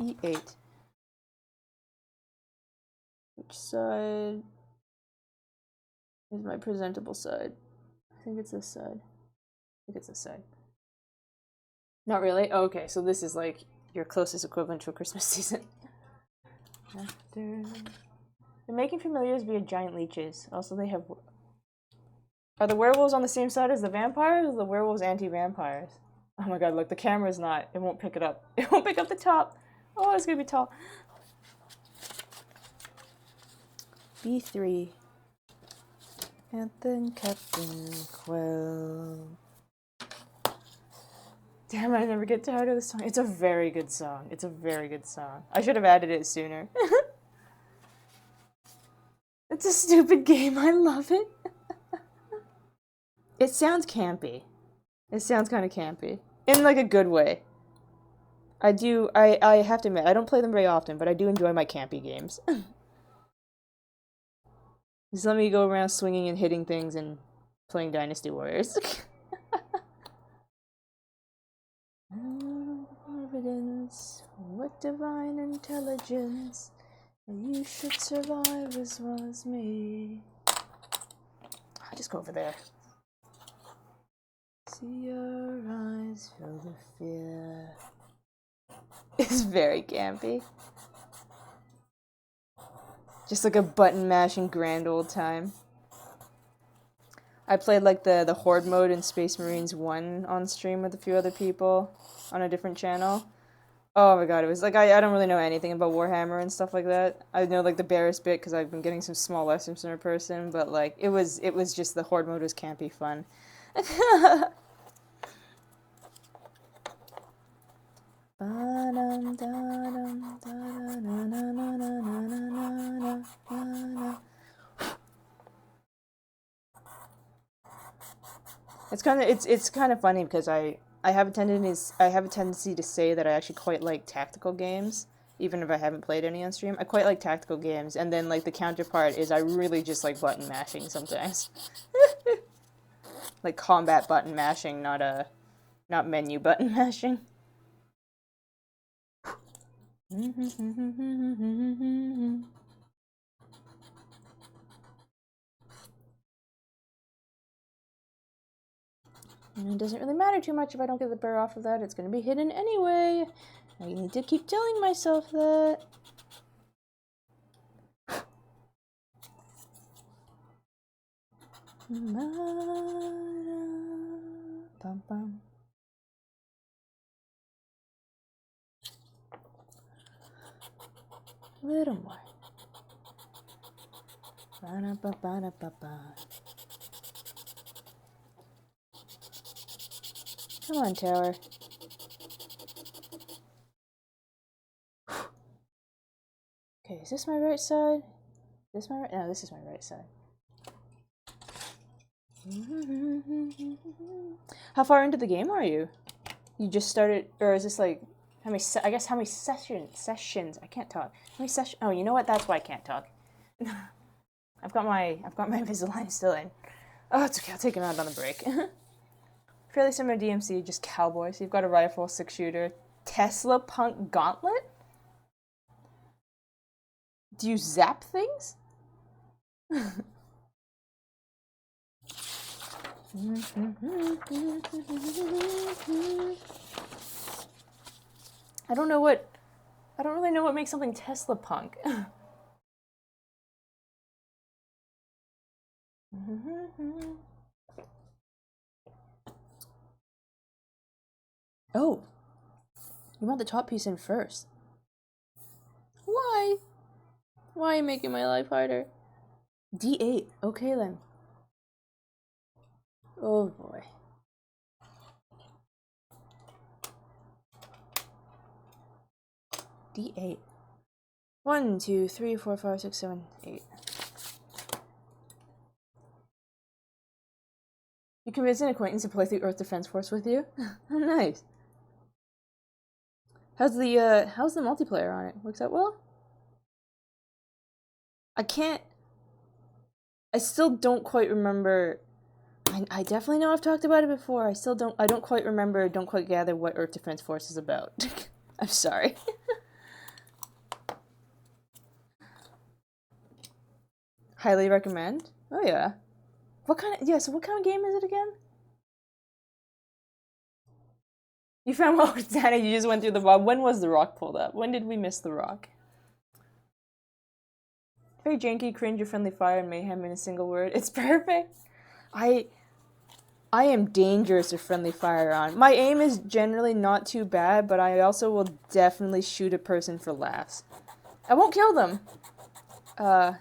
E8. Which side is my presentable side? I think it's this side. I think it's this side. Not really? Oh, okay, so this is like your closest equivalent to a Christmas season. After... They're making familiars via giant leeches. Also, they have... Are the werewolves on the same side as the vampires, or the werewolves anti-vampires? Oh my god, look, the camera's not. It won't pick it up. It won't pick up the top. Oh, it's gonna be tall. B3. And then Captain Quill. Damn, I never get tired of this song. It's a very good song. It's a very good song. I should have added it sooner. It's a stupid game. I love it. It sounds campy. It sounds kind of campy. In, like, a good way. I have to admit, I don't play them very often, but I do enjoy my campy games. Just let me go around swinging and hitting things and playing Dynasty Warriors. Evidence, what divine intelligence, you should survive as well as me. I'll just go over there. See your eyes, feel the fear. It's very campy. Just like a button mashing grand old time. I played like the Horde mode in Space Marines 1 on stream with a few other people on a different channel. Oh my god, it was like, I don't really know anything about Warhammer and stuff like that. I know like the barest bit because I've been getting some small lessons from a person, but like it was just the Horde mode was campy fun. It's kind of funny because I have a tendency to say that I actually quite like tactical games, even if I haven't played any on stream. I quite like tactical games, and then like the counterpart is I really just like button mashing sometimes. Like combat button mashing, not menu button mashing. And it doesn't really matter too much if I don't get the burr off of that. It's going to be hidden anyway. I need to keep telling myself that. Little more. Come on, tower. Okay, is this my right side? This my right? No, this is my right side. How far into the game are you? You just started, or is this like how many? I guess how many sessions? I can't talk. How many sessions? Oh, you know what? That's why I can't talk. I've got my Invisalign still in. Oh, it's okay. I'll take him out on the break. Fairly similar to DMC, just cowboy. So you've got a rifle, 6-shooter, Tesla Punk Gauntlet. Do you zap things? I don't really know what makes something Tesla Punk. Oh, You want the top piece in first. Why? Why are you making my life harder? D8. Okay then. Oh boy. D8. 1, 2, 3, 4, 5, 6, 7, 8. You convince an acquaintance to play through Earth Defense Force with you? Oh, nice. How's the multiplayer on it? Works out well? I still don't quite remember. I definitely know I've talked about it before. I don't quite remember, don't quite gather what Earth Defense Force is about. I'm sorry. Highly recommend? Oh yeah. So what kind of game is it again? You found what was Dana, you just went through the Bob. When was the rock pulled up? When did we miss the rock? Very janky, cringe, friendly fire, and mayhem in a single word. It's perfect. I am dangerous with friendly fire on. My aim is generally not too bad, but I also will definitely shoot a person for laughs. I won't kill them. But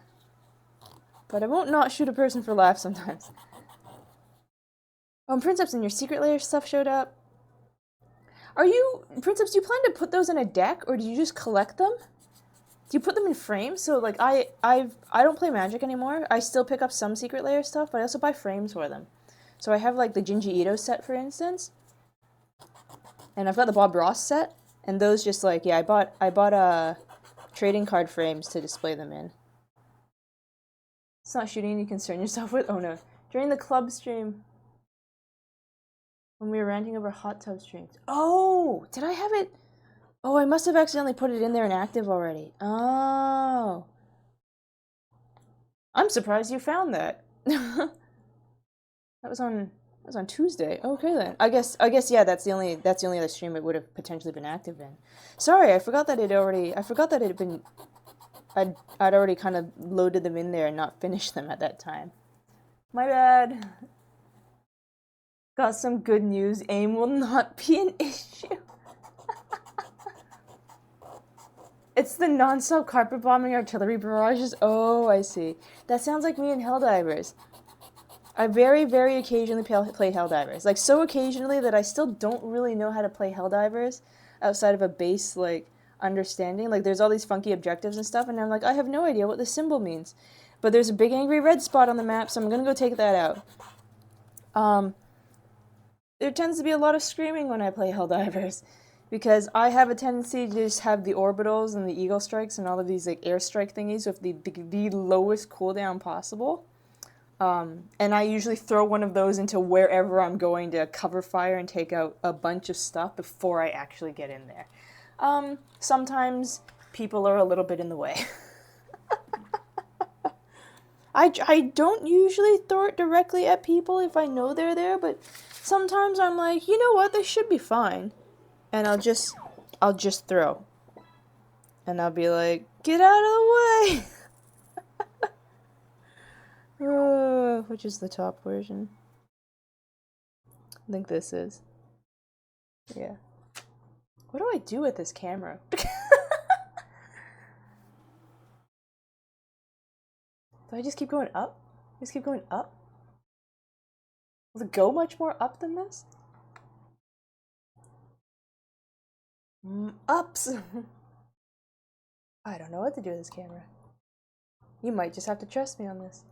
I won't not shoot a person for laughs sometimes. Oh, and Princeps, and your secret layer stuff showed up. Princeps, do you plan to put those in a deck, or do you just collect them? Do you put them in frames? So, like, I don't play Magic anymore. I still pick up some secret layer stuff, but I also buy frames for them. So I have, like, the Junji Ito set, for instance. And I've got the Bob Ross set. And those just, like, yeah, I bought trading card frames to display them in. It's not shooting you concern yourself with? Oh, no. During the club stream, when we were ranting over hot tub streams. Oh! Did I have it? Oh, I must have accidentally put it in there inactive already. Oh. I'm surprised you found that. That was on Tuesday. Okay then. I guess yeah, that's the only other stream it would have potentially been active in. Sorry, I forgot that it had been I'd already kind of loaded them in there and not finished them at that time. My bad. Got some good news. AIM will not be an issue. It's the non-stop carpet bombing artillery barrages. Oh, I see. That sounds like me in Helldivers. I very, very occasionally play Helldivers. Like, so occasionally that I still don't really know how to play Helldivers outside of a base, like, understanding. Like, there's all these funky objectives and stuff, and I'm like, I have no idea what this symbol means. But there's a big angry red spot on the map, so I'm gonna go take that out. There tends to be a lot of screaming when I play Helldivers, because I have a tendency to just have the orbitals and the eagle strikes and all of these, like, airstrike thingies with the lowest cooldown possible. And I usually throw one of those into wherever I'm going to cover fire and take out a bunch of stuff before I actually get in there. Sometimes people are a little bit in the way. I don't usually throw it directly at people if I know they're there, but sometimes I'm like, you know what, they should be fine. And I'll just throw. And I'll be like, get out of the way! Which is the top version? I think this is. Yeah. What do I do with this camera? Do I just keep going up? Just keep going up? Will it go much more up than this? Ups! I don't know what to do with this camera. You might just have to trust me on this.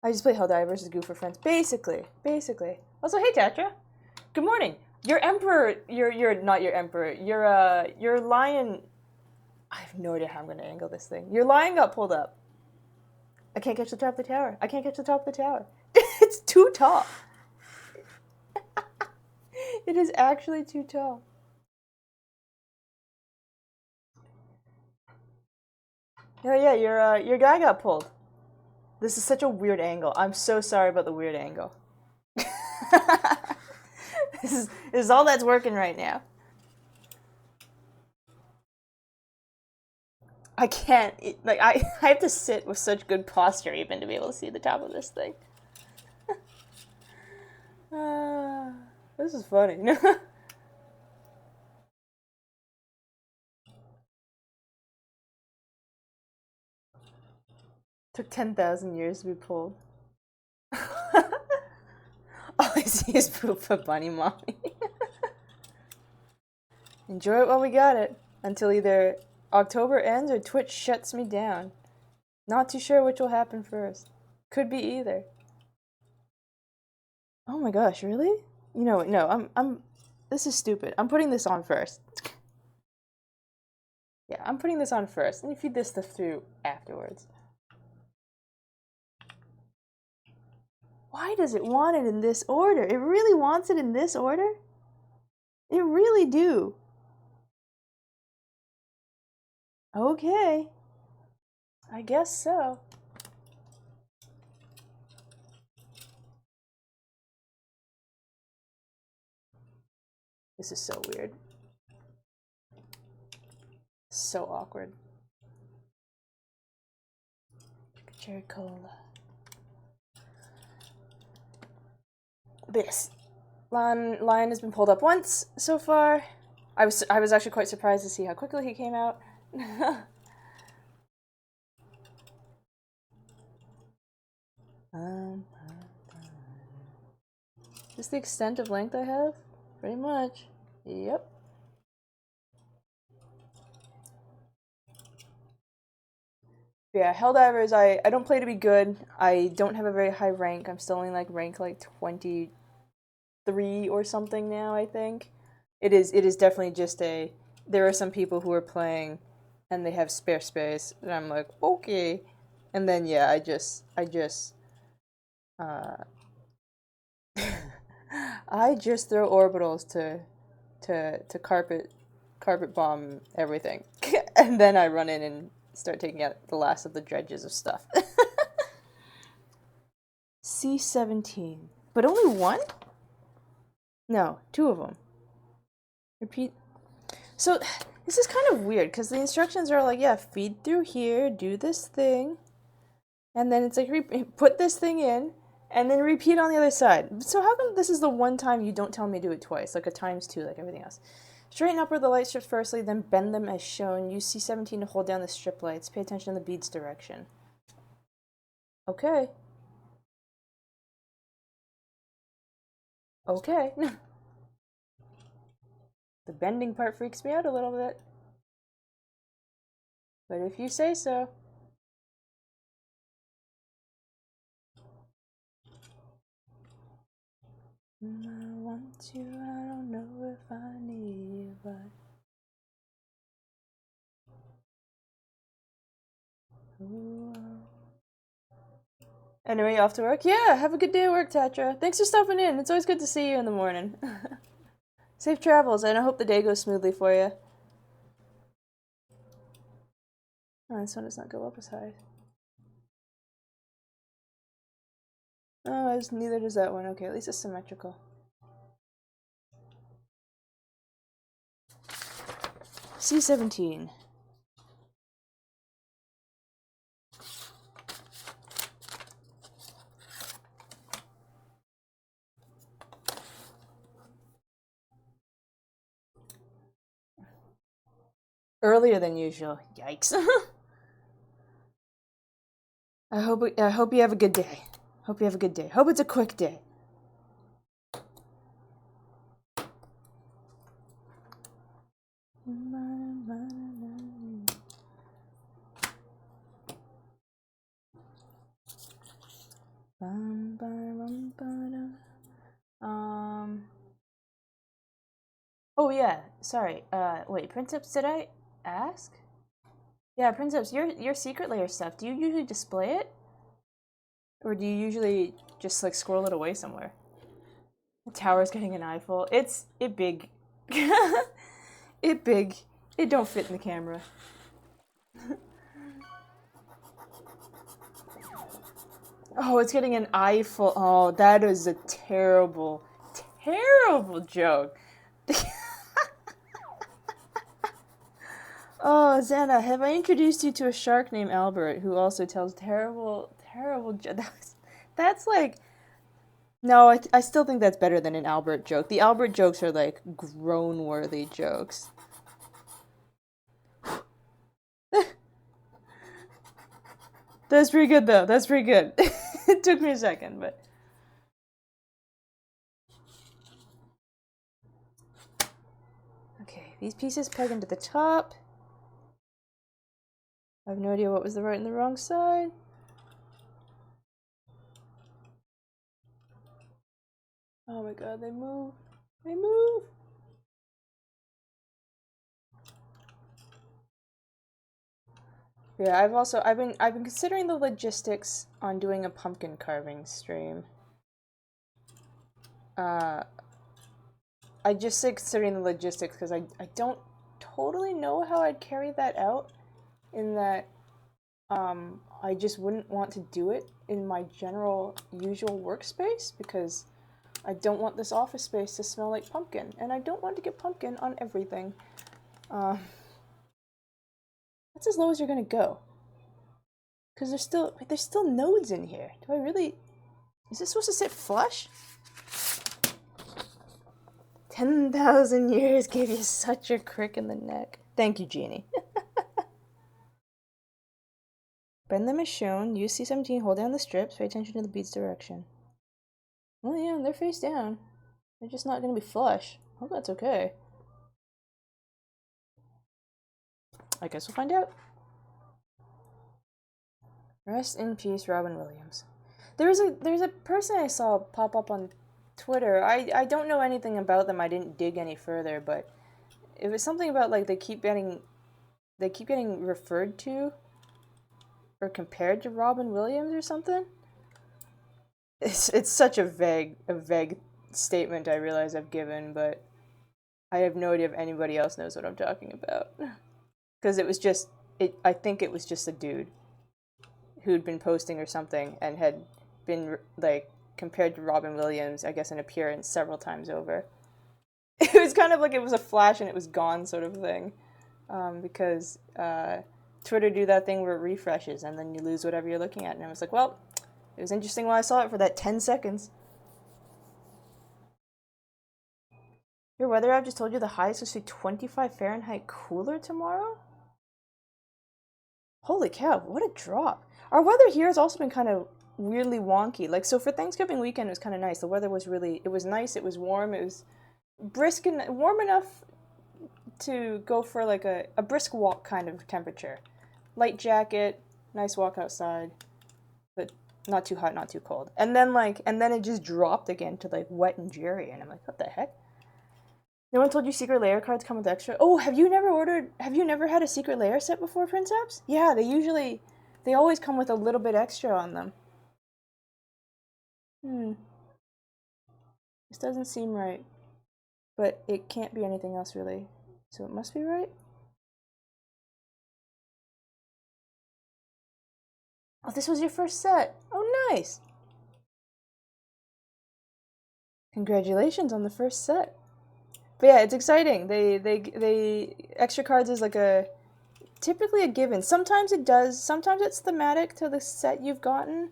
I just play Helldivers as goof for friends. Basically. Also, hey Tatra. Good morning. Your emperor, you're not your emperor. Your lion. I have no idea how I'm gonna angle this thing. Your lion got pulled up. I can't catch the top of the tower. It's too tall. It is actually too tall. Oh yeah, your guy got pulled. This is such a weird angle. I'm so sorry about the weird angle. This is all that's working right now. I can't, I have to sit with such good posture even to be able to see the top of this thing. This is funny. Took 10,000 years to be pulled. All I see is poop for Bunny Mommy. Enjoy it while we got it. Until either October ends or Twitch shuts me down. Not too sure which will happen first. Could be either. Oh my gosh, really? You know, no, this is stupid. I'm putting this on first. Yeah, I'm putting this on first. Let me feed this stuff through afterwards. Why does it want it in this order? It really wants it in this order? It really do. Okay. I guess so. This is so weird. So awkward. Cherry cola. This. Lion has been pulled up once so far. I was actually quite surprised to see how quickly he came out. Is this the extent of length I have? Pretty much. Yep. Yeah, Helldivers, I don't play to be good. I don't have a very high rank. I'm still only like rank like 23 or something now, I think. It is definitely just a there are some people who are playing and they have spare space and I'm like, okay. And then yeah, I just uh I just throw orbitals to carpet bomb everything. And then I run in and start taking out the last of the dredges of stuff. C17. But only one? No, two of them. Repeat. So, this is kind of weird, because the instructions are like, yeah, feed through here, do this thing, and then it's like, put this thing in, and then repeat on the other side. So how come this is the one time you don't tell me to do it twice, like a times two, like everything else? Straighten upward the light strips firstly, then bend them as shown. Use C17 to hold down the strip lights. Pay attention to the bead's direction. Okay. Okay. The bending part freaks me out a little bit. But if you say so. I want you, I don't know if I need you, but... Ooh. Anyway, off to work? Yeah, have a good day at work, Tatra. Thanks for stopping in. It's always good to see you in the morning. Safe travels, and I hope the day goes smoothly for you. Oh, this one does not go up as high. Oh, neither does that one. Okay, at least it's symmetrical. C17. Earlier than usual. Yikes. I hope you have a good day. Hope you have a good day. Hope it's a quick day. Oh yeah, sorry. Wait, Princeps, did I ask? Yeah, Princeps, your secret layer stuff, do you usually display it? Or do you usually just like squirrel it away somewhere? The tower's getting an Eiffel. It big. It big. It don't fit in the camera. Oh, it's getting an Eiffel. Oh, that is a terrible, terrible joke. Oh, Xana, have I introduced you to a shark named Albert who also tells terrible, terrible jokes? That's like... No, I still think that's better than an Albert joke. The Albert jokes are like groan-worthy jokes. That's pretty good, though. That's pretty good. It took me a second, but... Okay, these pieces peg into the top. I have no idea what was the right and the wrong side. Oh my god, they move. They move! Yeah, I've been considering the logistics on doing a pumpkin carving stream. I just say considering the logistics because I don't totally know how I'd carry that out, in that I just wouldn't want to do it in my general usual workspace because I don't want this office space to smell like pumpkin, and I don't want to get pumpkin on everything. That's as low as you're gonna go. Because there's still nodes in here. Do I really... Is this supposed to sit flush? 10,000 years gave you such a crick in the neck. Thank you, Genie. Bend them as shown. Use C17, hold down the strips. Pay attention to the bead's direction. Oh yeah, they're face down. They're just not going to be flush. Hope that's okay. I guess we'll find out. Rest in peace, Robin Williams. There's a person I saw pop up on Twitter. I don't know anything about them. I didn't dig any further, but it was something about like they keep getting referred to or compared to Robin Williams or something. It's such a vague statement I realize I've given, but I have no idea if anybody else knows what I'm talking about. Because I think it was just a dude who'd been posting or something and had been like compared to Robin Williams, I guess in appearance several times over. It was kind of like it was a flash and it was gone sort of thing. Because Twitter do that thing where it refreshes and then you lose whatever you're looking at. And I was like, well, it was interesting while I saw it for that 10 seconds. Your weather app just told you the high is supposed to be 25 Fahrenheit cooler tomorrow? Holy cow, what a drop. Our weather here has also been kind of weirdly wonky. Like, so for Thanksgiving weekend, it was kind of nice. The weather was it was nice, it was warm, it was brisk and warm enough to go for like a brisk walk kind of temperature. Light jacket, nice walk outside, but not too hot, not too cold. And then it just dropped again to like wet and dreary, and I'm like, what the heck? No one told you secret layer cards come with extra? Oh, have you never had a secret layer set before, Princeps? Yeah, they always come with a little bit extra on them. This doesn't seem right. But it can't be anything else really. So it must be right? Oh, this was your first set. Oh, nice. Congratulations on the first set. But yeah, it's exciting. They extra cards is like typically a given. Sometimes it does. Sometimes it's thematic to the set you've gotten.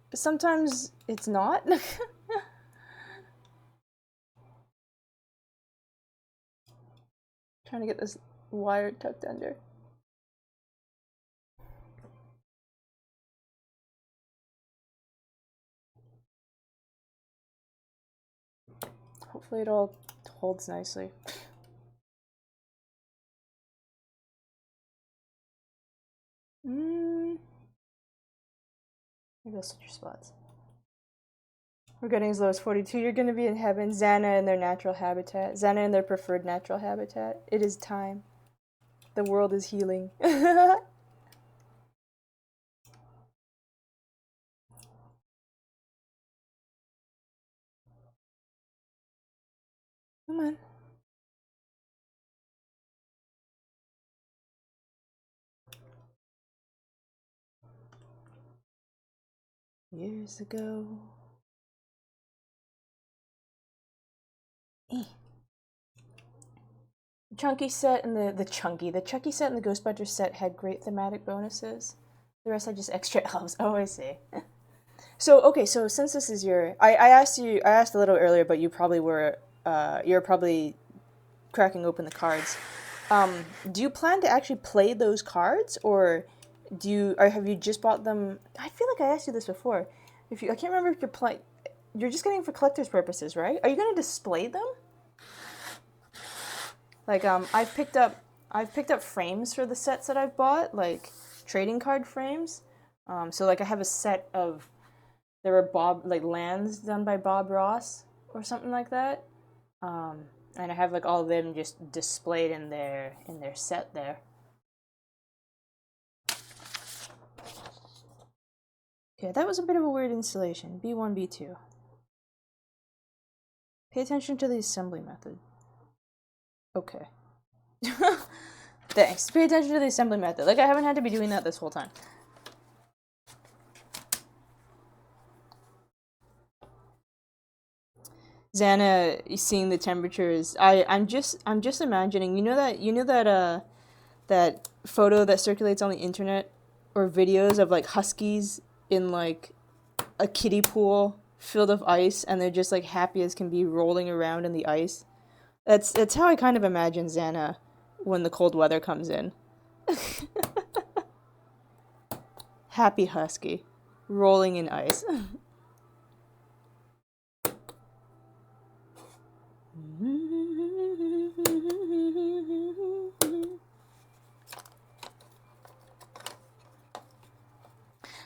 But sometimes it's not. Trying to get this wire tucked under. Hopefully it all holds nicely. Maybe I'll switch your spots. We're getting as low as 42. You're going to be in heaven. Xana in their natural habitat. Xana in their preferred natural habitat. It is time. The world is healing. Come on. Years ago. The Chunky set and the Chucky set and the Ghostbusters set had great thematic bonuses. The rest had just extra elves. Oh, I see. So okay, so since this is I asked a little earlier, but you probably were you're probably cracking open the cards. Do you plan to actually play those cards, or have you just bought them? I feel like I asked you this before. I can't remember if you're just getting them for collector's purposes, right? Are you gonna display them? Like I've picked up frames for the sets that I've bought, like trading card frames. So like I have a set of there were lands done by Bob Ross or something like that. And I have like all of them just displayed in their set there. Okay, that was a bit of a weird installation. B1, B2. Pay attention to the assembly method. Okay. Thanks. Pay attention to the assembly method. Like, I haven't had to be doing that this whole time. Xana, seeing the temperatures. I'm just imagining. That photo that circulates on the internet or videos of like huskies in like a kiddie pool filled with ice, and they're just like happy as can be rolling around in the ice. That's how I kind of imagine Xana when the cold weather comes in. Happy husky, rolling in ice.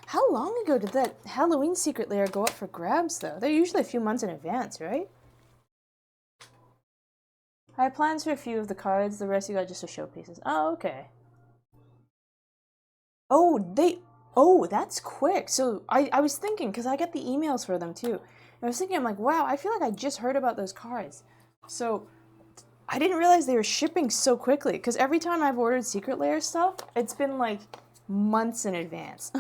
How long ago did that Halloween secret layer go up for grabs, though? They're usually a few months in advance, right? I have plans for a few of the cards. The rest you got just for showpieces. Oh, okay. Oh, that's quick. So I was thinking, because I get the emails for them too. I was thinking, I'm like, wow, I feel like I just heard about those cards. So I didn't realize they were shipping so quickly, because every time I've ordered secret layer stuff, it's been like months in advance.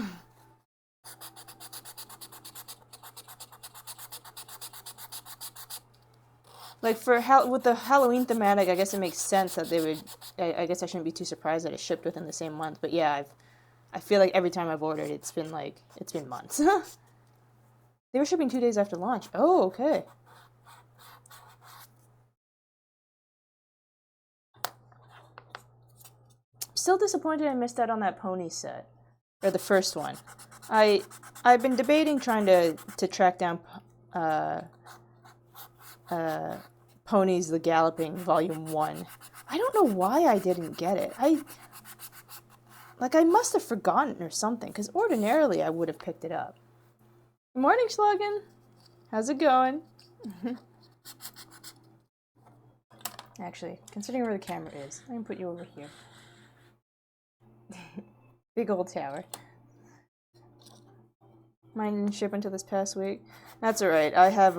Like with the Halloween thematic, I guess it makes sense that they would. I guess I shouldn't be too surprised that it shipped within the same month. But yeah, I feel like every time I've ordered, it's been months. They were shipping 2 days after launch. Oh, okay. Still disappointed I missed out on that pony set, or the first one. I've been debating trying to track down Ponies the Galloping Volume 1. I don't know why I didn't get it. I must have forgotten or something, because ordinarily I would have picked it up. Morning, Slogan. How's it going? Actually, considering where the camera is, I can put you over here. Big old tower. Mine didn't ship until this past week. That's alright. I have,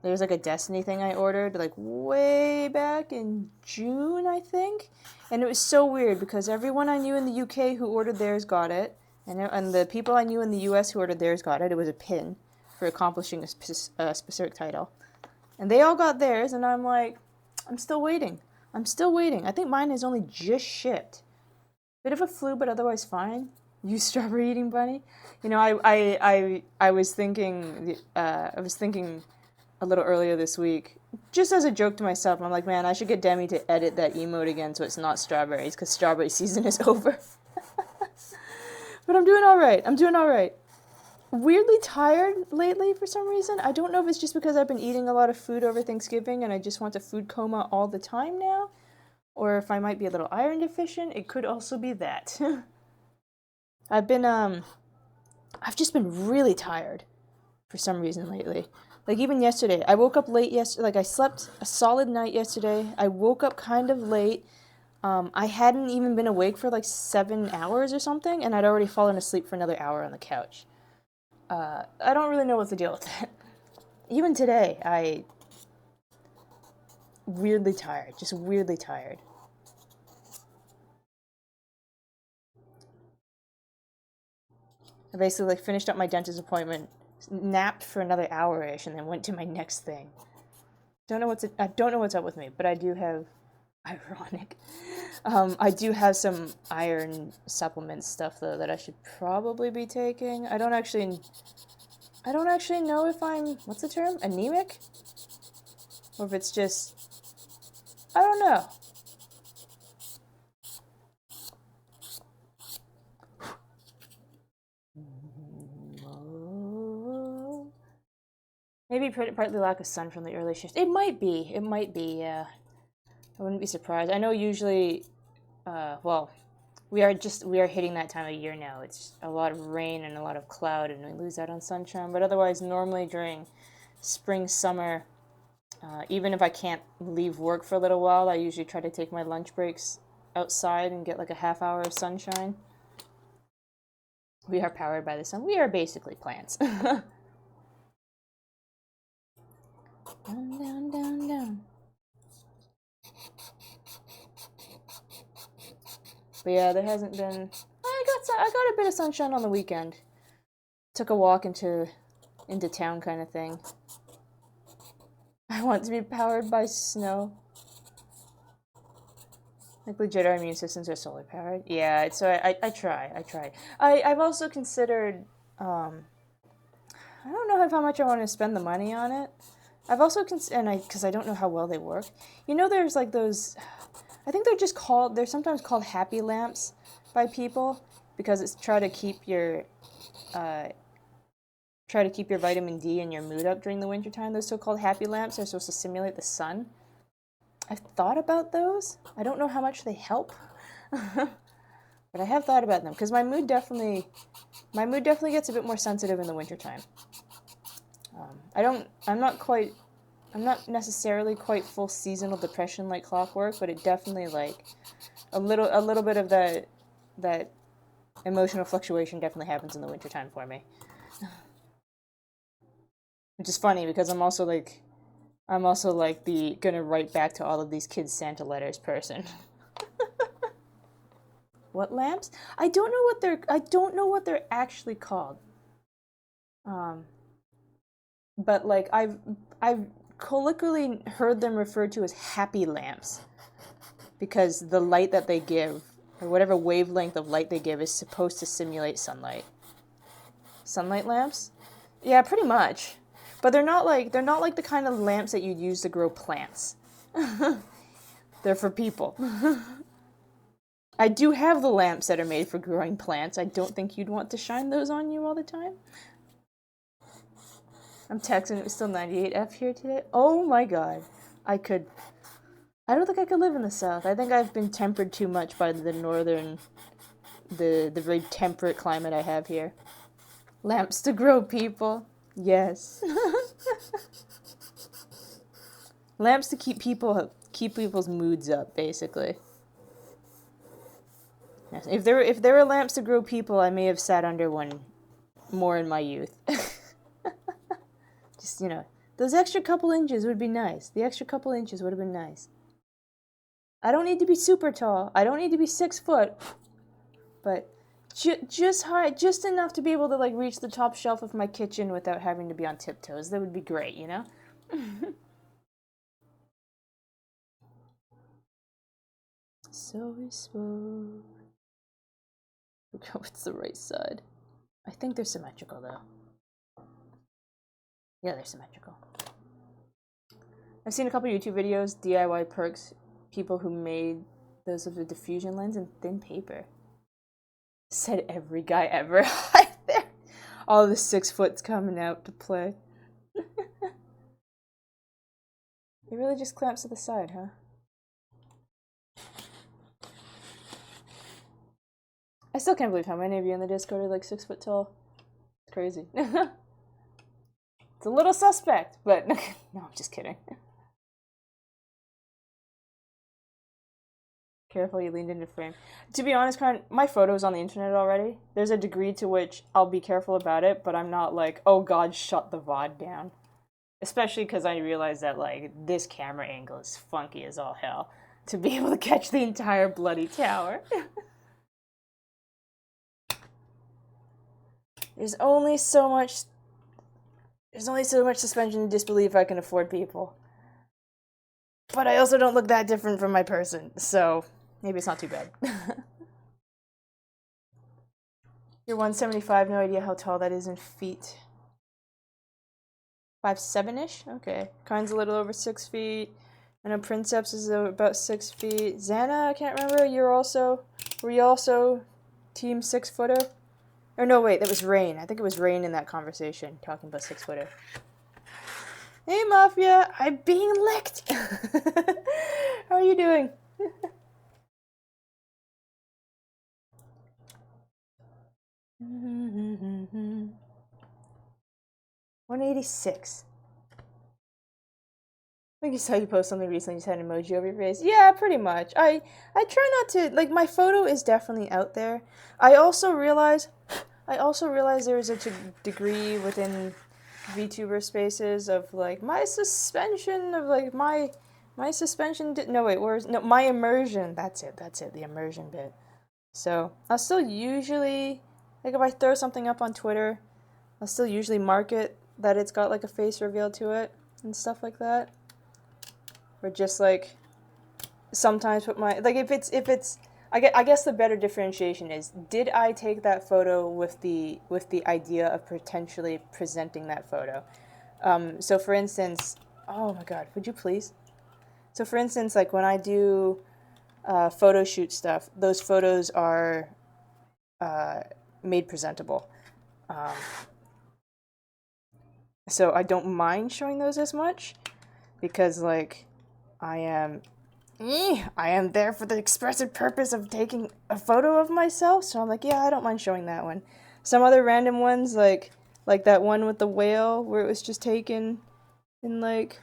there's like a Destiny thing I ordered, like, way back in June, I think? And it was so weird, because everyone I knew in the UK who ordered theirs got it, and the people I knew in the US who ordered theirs got it. It was a pin for accomplishing a specific title. And they all got theirs, and I'm like, I'm still waiting. I think mine is only just shipped. Bit of a flu, but otherwise fine. You strawberry eating bunny? You know, I was thinking a little earlier this week, just as a joke to myself. I'm like, man, I should get Demi to edit that emote again so it's not strawberries, because strawberry season is over. But I'm doing all right. Weirdly tired lately for some reason. I don't know if it's just because I've been eating a lot of food over Thanksgiving and I just want a food coma all the time now, or if I might be a little iron deficient. It could also be that. I've just been really tired for some reason lately. Like, even yesterday, I woke up late yesterday. Like, I slept a solid night yesterday. I woke up kind of late. I hadn't even been awake for like 7 hours or something, and I'd already fallen asleep for another hour on the couch. I don't really know what to deal with that. Even today, weirdly tired. Just weirdly tired. I basically like finished up my dentist appointment, napped for another hour-ish, and then went to my next thing. I don't know what's up with me, but I do have, ironic. I do have some iron supplement stuff though that I should probably be taking. I don't actually know if I'm, what's the term? Anemic? Or if it's just, I don't know. Maybe partly lack of sun from the early shift. It might be. It might be, yeah. I wouldn't be surprised. I know usually, well, we are hitting that time of year now. It's a lot of rain and a lot of cloud, and we lose out on sunshine. But otherwise, normally during spring, summer, even if I can't leave work for a little while, I usually try to take my lunch breaks outside and get like a half hour of sunshine. We are powered by the sun. We are basically plants. Down, down, down, down. But yeah, there hasn't been. I got a bit of sunshine on the weekend. Took a walk into town, kind of thing. I want to be powered by snow. Like legit, our immune systems are solar powered. Yeah, so I try. I've also considered. I don't know how much I want to spend the money on it. I've also because I don't know how well they work. You know, there's like those. I think they're sometimes called happy lamps by people because it's try to keep your vitamin D and your mood up during the wintertime. Those so-called happy lamps are supposed to simulate the sun. I've thought about those. I don't know how much they help, but I have thought about them because my mood definitely gets a bit more sensitive in the wintertime. I'm not necessarily quite full seasonal depression like clockwork, but it definitely like a little bit of that emotional fluctuation definitely happens in the wintertime for me. Which is funny because I'm also like the gonna write back to all of these kids Santa letters person. What lamps? I don't know what they're actually called. But like I've colloquially heard them referred to as happy lamps because the light that they give, or whatever wavelength of light they give, is supposed to simulate sunlight. Sunlight lamps? Yeah, pretty much. But they're not like the kind of lamps that you'd use to grow plants. They're for people. I do have the lamps that are made for growing plants. I don't think you'd want to shine those on you all the time. I'm texting, it was still 98F here today. Oh my god. I don't think I could live in the South. I think I've been tempered too much by the northern, the very temperate climate I have here. Lamps to grow people. Yes. Lamps to keep people's moods up, basically. Yes. If there were lamps to grow people, I may have sat under one more in my youth. Just, those extra couple inches would be nice. The extra couple inches would have been nice. I don't need to be super tall. I don't need to be 6 foot. But just high, just enough to be able to like reach the top shelf of my kitchen without having to be on tiptoes. That would be great, you know? So we spoke. Look how it's the right side. I think they're symmetrical though. Yeah, they're symmetrical. I've seen a couple YouTube videos, DIY perks, people who made those of the diffusion lens in thin paper. Said every guy ever. There. All the 6 foot's coming out to play. It really just clamps to the side, huh? I still can't believe how many of you in the Discord are like 6 foot tall. It's crazy. It's a little suspect, but no, I'm just kidding. Careful, you leaned into frame. To be honest, my photo's on the internet already. There's a degree to which I'll be careful about it, but I'm not like, oh god, shut the VOD down. Especially because I realize that, like, this camera angle is funky as all hell. To be able to catch the entire bloody tower. There's only so much suspension of disbelief I can afford, people. But I also don't look that different from my person, so maybe it's not too bad. You're 175, no idea how tall that is in feet. 5'7"-ish? Okay. Kine's a little over 6 feet. I know Princeps is about 6 feet. Xana, I can't remember. Were you also team 6 footer? Or no, wait, that was Rain. I think it was Rain in that conversation talking about 6 footer. Hey, Mafia, I'm being licked. How are you doing? 186. I think you saw you post something recently, you just had an emoji over your face. Yeah, pretty much. I try not to, like, my photo is definitely out there. I also realize there is a degree within VTuber spaces of like my suspension of like my suspension no wait, where's no my immersion. That's it, the immersion bit. So I'll still usually, like, if I throw something up on Twitter, I'll still usually mark it that it's got like a face reveal to it and stuff like that. Or just like sometimes put my, like, if it's I guess the better differentiation is, did I take that photo with the idea of potentially presenting that photo? So for instance, oh my god, would you please? So for instance, like when I do photo shoot stuff, those photos are uh, made presentable. Um, so I don't mind showing those as much because like I am I am there for the expressive purpose of taking a photo of myself, so I'm like, yeah, I don't mind showing that one. Some other random ones, like that one with the whale, where it was just taken in like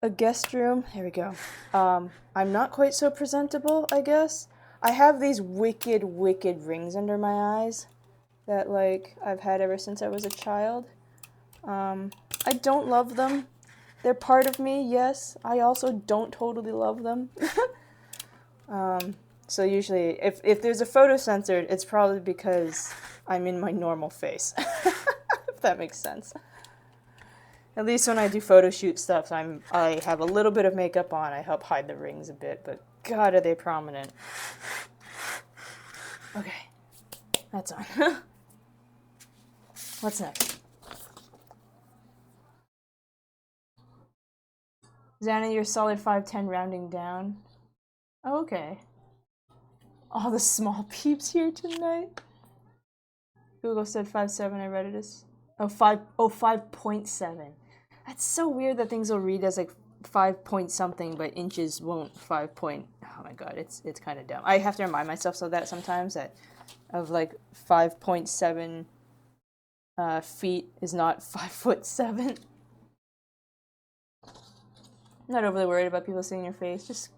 a guest room. Here we go. I'm not quite so presentable, I guess. I have these wicked, wicked rings under my eyes that like I've had ever since I was a child. I don't love them. They're part of me, yes. I also don't totally love them. So usually, if there's a photo censored, it's probably because I'm in my normal face. If that makes sense. At least when I do photo shoot stuff, I have a little bit of makeup on. I help hide the rings a bit, but God, are they prominent. Okay, that's on. What's next? Xana, you're solid 5'10", rounding down. Oh, okay. All the small peeps here tonight. Google said 5'7", I read it as... Oh, 5.7. That's so weird that things will read as like 5 point something, but inches won't 5 point... Oh my god, it's kind of dumb. I have to remind myself of that sometimes, that of like 5.7 feet is not 5'7". I'm not overly worried about people seeing your face.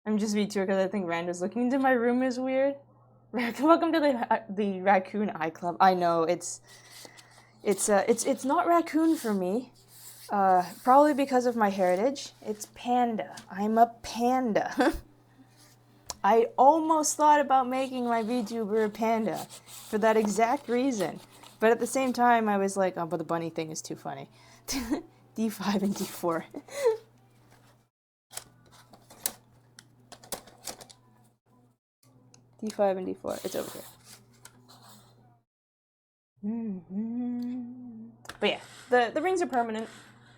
I'm just VTuber because I think randos looking into my room is weird. Welcome to the Raccoon Eye Club. I know it's not raccoon for me. Probably because of my heritage. It's panda. I'm a panda. I almost thought about making my VTuber a panda for that exact reason. But at the same time, I was like, oh, but the bunny thing is too funny. D5 and D4. D5 and D4. It's over here. But yeah, the rings are permanent.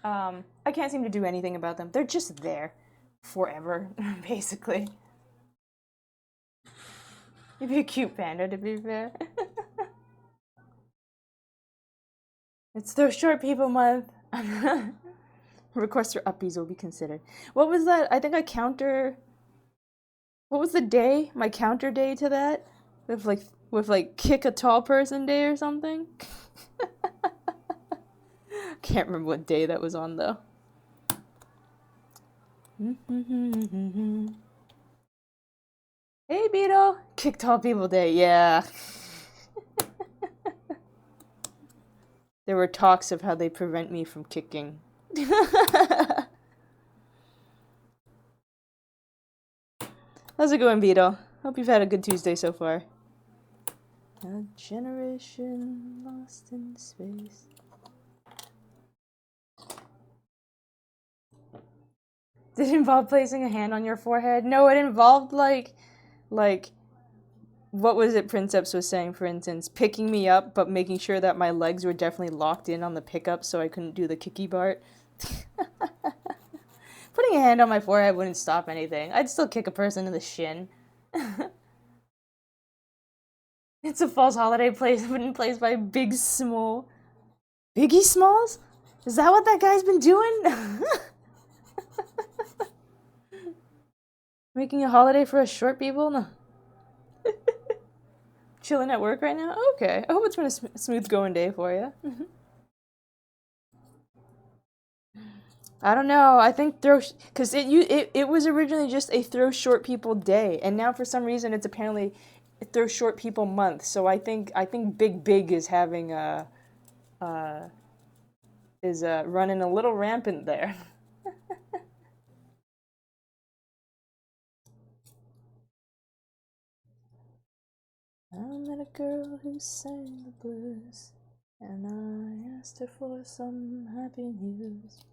I can't seem to do anything about them. They're just there forever, basically. You'd be a cute panda, to be fair. It's Those Short People Month. Requests for uppies will be considered. What was that? I think I counter... What was the day? My counter day to that? With kick a tall person day or something? Can't remember what day that was on, though. Hey, Beetle! Kick tall people day, yeah. There were talks of how they prevent me from kicking. How's it going, Beetle? Hope you've had a good Tuesday so far. A generation lost in space. Did it involve placing a hand on your forehead? No, it involved like, what was it Princeps was saying, for instance? Picking me up, but making sure that my legs were definitely locked in on the pickup so I couldn't do the kicky part. Putting a hand on my forehead wouldn't stop anything. I'd still kick a person in the shin. It's a false holiday placed by Big Small. Biggie Smalls? Is that what that guy's been doing? Making a holiday for us short people? No. Chilling at work right now? Okay. I hope it's been a smooth going day for you. I don't know. I think because it was originally just a throw short people day, and now for some reason it's apparently a throw short people month. So I think Big is having uh is running a little rampant there. I met a girl who sang the blues, and I asked her for some happy news.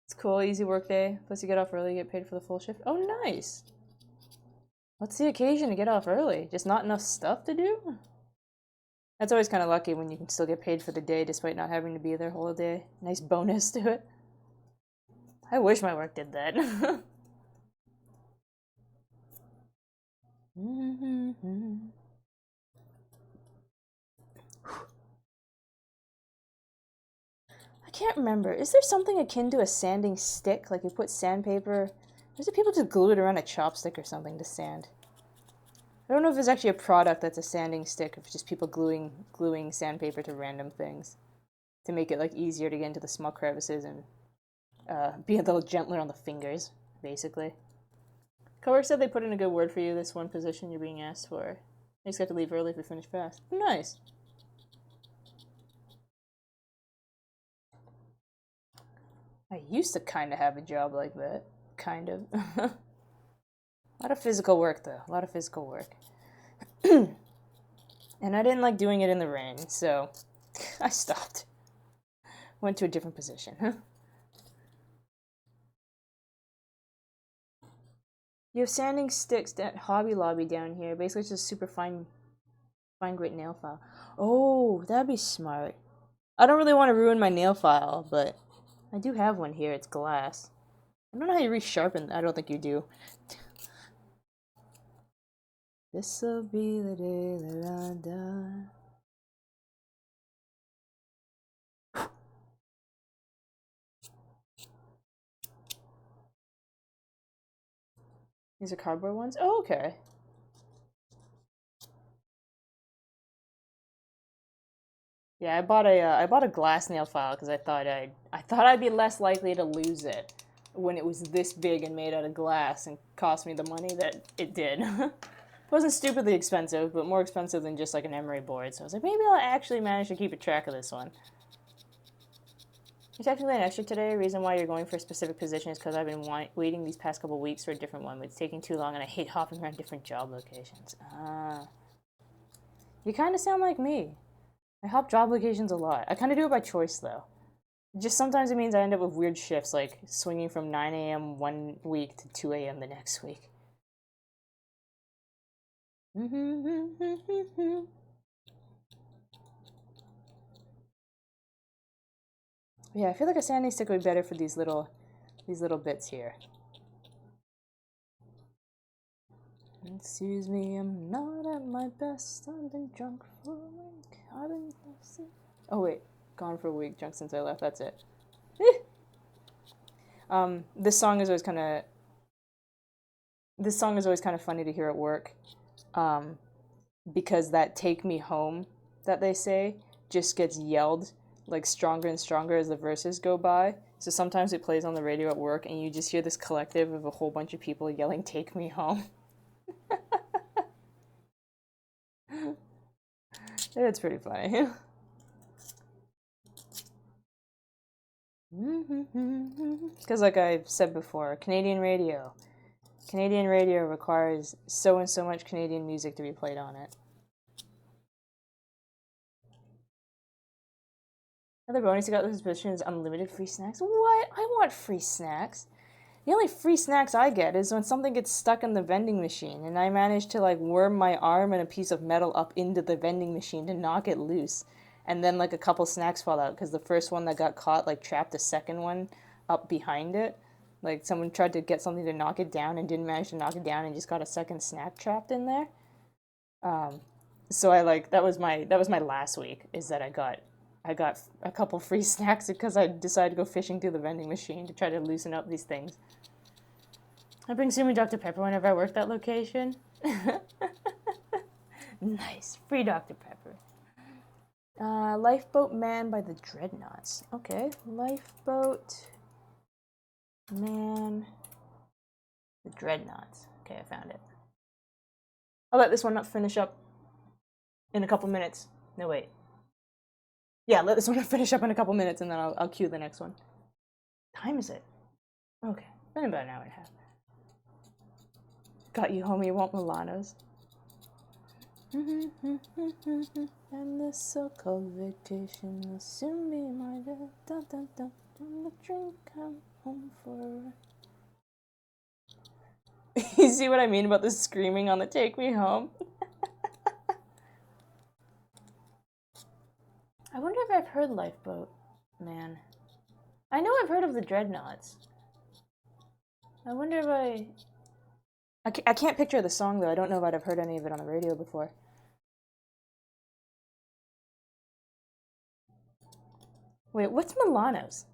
It's cool, easy work day. Plus you get off early, get paid for the full shift. Oh, nice. What's the occasion to get off early? Just not enough stuff to do? That's always kind of lucky when you can still get paid for the day despite not having to be there whole day. Nice bonus to it. I wish my work did that. I can't remember. Is there something akin to a sanding stick? Like you put sandpaper. Or is it people just glue it around a chopstick or something to sand? I don't know if there's actually a product that's a sanding stick, or if it's just people gluing sandpaper to random things to make it like easier to get into the small crevices and be a little gentler on the fingers, basically. Coworker said they put in a good word for you this one position you're being asked for. You just got to leave early if we finish fast. Nice. I used to kind of have a job like that. Kind of. A lot of physical work, though. A lot of physical work. And I didn't like doing it in the rain, so I stopped. Went to a different position. You have sanding sticks at Hobby Lobby down here. Basically, it's just super fine grit nail file. Oh, that'd be smart. I don't really want to ruin my nail file, but I do have one here. It's glass. I don't know how you resharpen. I don't think you do. This'll be the day that I die. These are cardboard ones? Oh, okay. Yeah, I bought a glass nail file because I thought I'd be less likely to lose it when it was this big and made out of glass and cost me the money that it did. It wasn't stupidly expensive, but more expensive than just like an emery board. So I was like, maybe I'll actually manage to keep a track of this one. You're technically an extra today. Reason why you're going for a specific position is because I've been waiting these past couple weeks for a different one, but it's taking too long and I hate hopping around different job locations. You kind of sound like me. I hop job locations a lot. I kind of do it by choice though. Just sometimes it means I end up with weird shifts, like swinging from 9 a.m. one week to 2 a.m. the next week. Yeah, I feel like a sanding stick would be better for these little bits here. Excuse me, I'm not at my best. I've been drunk for a week. I've been. Oh wait, gone for a week. Drunk since I left. That's it. This song is always kind of. This song is always kind of funny to hear at work, um, because that "Take Me Home" that they say just gets yelled like stronger and stronger as the verses go by. So sometimes it plays on the radio at work, and you just hear this collective of a whole bunch of people yelling "Take Me Home." It's pretty funny. Because, like I've said before, Canadian radio requires so and so much Canadian music to be played on it. Another bonus you got this position is unlimited free snacks. What? I want free snacks. The only free snacks I get is when something gets stuck in the vending machine and I manage to like worm my arm and a piece of metal up into the vending machine to knock it loose. And then like a couple snacks fall out because the first one that got caught like trapped the second one up behind it. Like someone tried to get something to knock it down and didn't manage to knock it down and just got a second snack trapped in there. Um, so I like that was my last week is that I got a couple free snacks because I decided to go fishing through the vending machine to try to loosen up these things. I bring Sumi Dr. Pepper whenever I work that location. Nice, free Dr. Pepper. Lifeboat Man by the Dreadnoughts. Okay, Lifeboat Man, the Dreadnoughts. Okay, I found it. I'll let this one up finish up in a couple minutes. No, wait. Yeah, let this one finish up in a couple minutes and then I'll cue the next one. What time is it? Okay, been about an hour and a half. Got you home, you want Milanos. And this so-called vacation will soon be my death. Dun, dun, dun, dun, the drink come home for. You see what I mean about the screaming on the Take Me Home? I wonder if I've heard Lifeboat Man. I know I've heard of the Dreadnoughts. I wonder if I can't picture the song though. I don't know if I've heard any of it on the radio before. Wait, what's Milanos?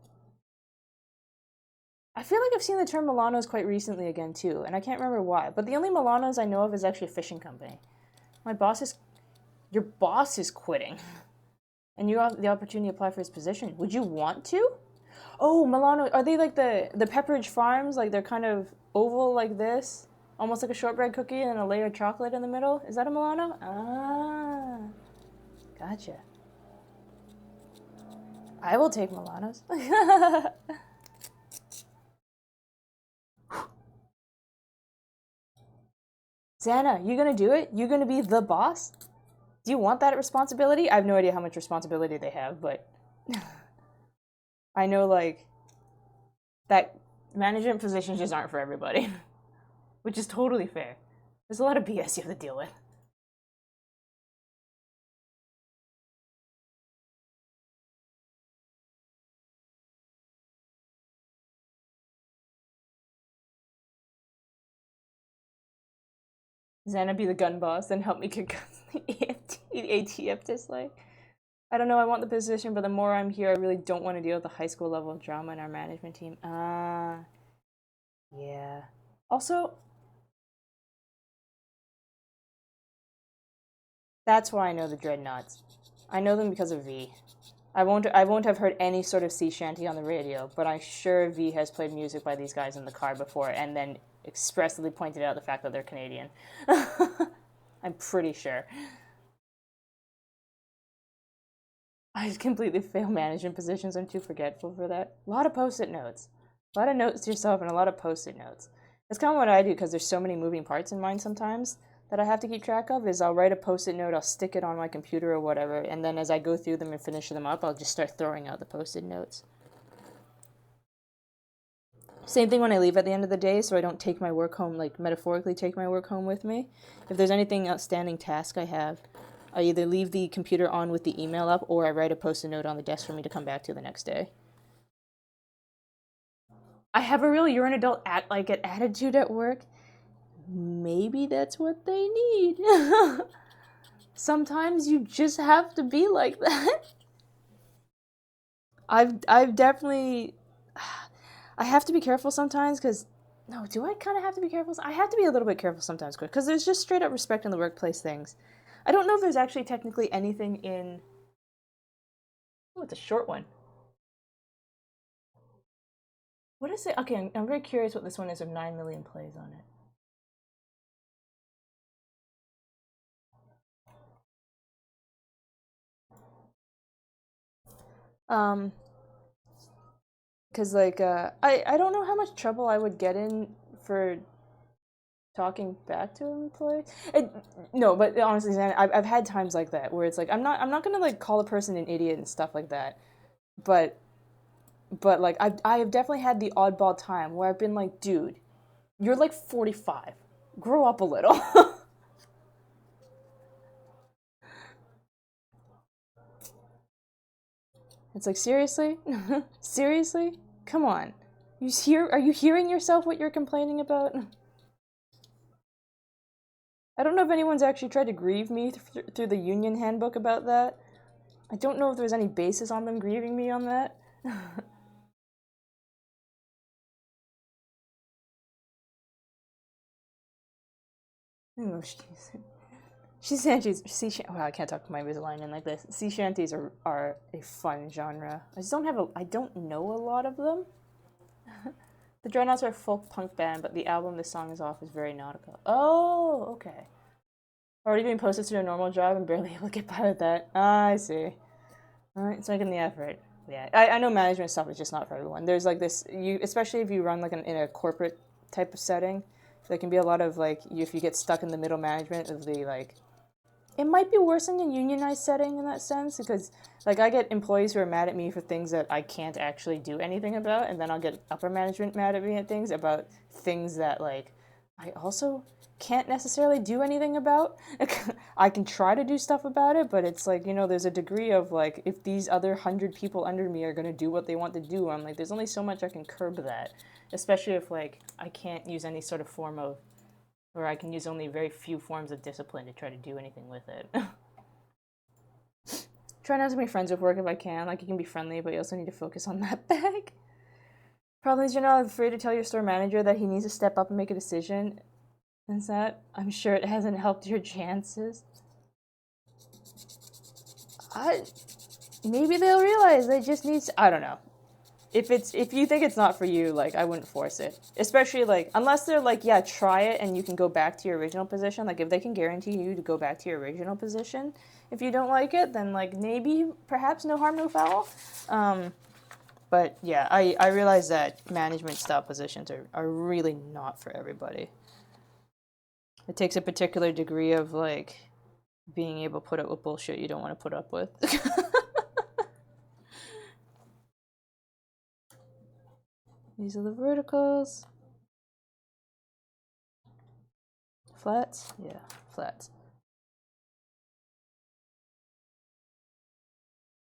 I feel like I've seen the term Milanos quite recently again too, and I can't remember why. But the only Milanos I know of is actually a fishing company. Your boss is quitting, and you have the opportunity to apply for his position. Would you want to? Oh, Milano, are they like the Pepperidge Farms? Like they're kind of oval like this, almost like a shortbread cookie and a layer of chocolate in the middle. Is that a Milano? Ah, gotcha. I will take Milanos. Xana, you gonna do it? You gonna be the boss? Do you want that responsibility? I have no idea how much responsibility they have, but I know like that management positions just aren't for everybody, which is totally fair. There's a lot of BS you have to deal with. Xana be the gun boss, then help me kick the ATF dislike. I don't know, I want the position, but the more I'm here, I really don't want to deal with the high school level of drama in our management team. Yeah. Also, that's why I know the Dreadnoughts. I know them because of V. I won't have heard any sort of sea shanty on the radio, but I'm sure V has played music by these guys in the car before and then expressly pointed out the fact that they're Canadian. I'm pretty sure. I completely fail management positions. I'm too forgetful for that. A lot of post-it notes. A lot of notes to yourself and a lot of post-it notes. That's kind of what I do because there's so many moving parts in mine sometimes that I have to keep track of is I'll write a post-it note, I'll stick it on my computer or whatever, and then as I go through them and finish them up, I'll just start throwing out the post-it notes. Same thing when I leave at the end of the day, so I don't take my work home, like metaphorically take my work home with me. If there's anything outstanding task I have, I either leave the computer on with the email up or I write a post-it note on the desk for me to come back to the next day. I have a real you're an adult attitude at work. Maybe that's what they need. Sometimes you just have to be like that. I've definitely I have to be careful sometimes because no, do I kind of have to be careful? I have to be a little bit careful sometimes because there's just straight up respect in the workplace things. I don't know if there's actually technically anything in. Oh, it's a short one. What is it? Okay, I'm very curious what this one is with 9 million plays on it. Um, because I don't know how much trouble I would get in for talking back to an employee. No, but honestly, I've had times like that where it's like I'm not gonna like call a person an idiot and stuff like that, but like I have definitely had the oddball time where I've been like, dude, you're like 45, grow up a little. It's like seriously, seriously, come on, Are you hearing yourself what you're complaining about? I don't know if anyone's actually tried to grieve me through the union handbook about that. I don't know if there's any basis on them grieving me on that. Oh, she shanties. Wow, I can't talk to my Invisalign in like this. Sea shanties are a fun genre. I just don't have a. I don't know a lot of them. The Dreadnoughts are a folk punk band, but the album this song is off is very nautical. Oh, okay. Already being posted to a normal job and barely able to get by with that. Ah, I see. Alright, it's making the effort. Yeah, I know management stuff is just not for everyone. There's like this, you especially if you run like in a corporate type of setting, there can be a lot of like, if you get stuck in the middle management of the like, it might be worse in a unionized setting in that sense because like I get employees who are mad at me for things that I can't actually do anything about, and then I'll get upper management mad at me at things about things that like I also can't necessarily do anything about. I can try to do stuff about it, but it's like, there's a degree of like, if these other 100 people under me are going to do what they want to do, I'm like, there's only so much I can curb that. Especially if like I can't use any sort of form of, or I can use only very few forms of discipline to try to do anything with it. Try not to be friends with work if I can. Like, you can be friendly, but you also need to focus on that bag. Problem is, you're not afraid to tell your store manager that he needs to step up and make a decision. Is that? I'm sure it hasn't helped your chances. I maybe they'll realize they just need. I don't know. If you think it's not for you, like I wouldn't force it. Especially like unless they're like, yeah, try it and you can go back to your original position. Like if they can guarantee you to go back to your original position, if you don't like it, then like maybe perhaps no harm, no foul. But yeah, I realize that management style positions are really not for everybody. It takes a particular degree of like being able to put up with bullshit you don't want to put up with. These are the verticals. Flats? Yeah, flats.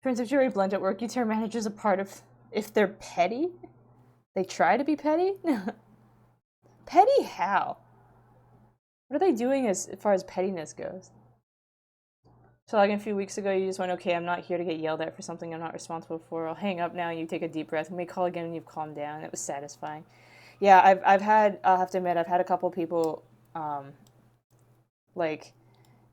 Turns out you're very blunt at work. You tear managers apart if they're petty. They try to be petty? Petty how? What are they doing as far as pettiness goes? So like a few weeks ago, you just went, okay, I'm not here to get yelled at for something I'm not responsible for. I'll hang up now, and you take a deep breath, and we call again, and you've calmed down. It was satisfying. Yeah, I've had, I'll have to admit, I've had a couple people, like,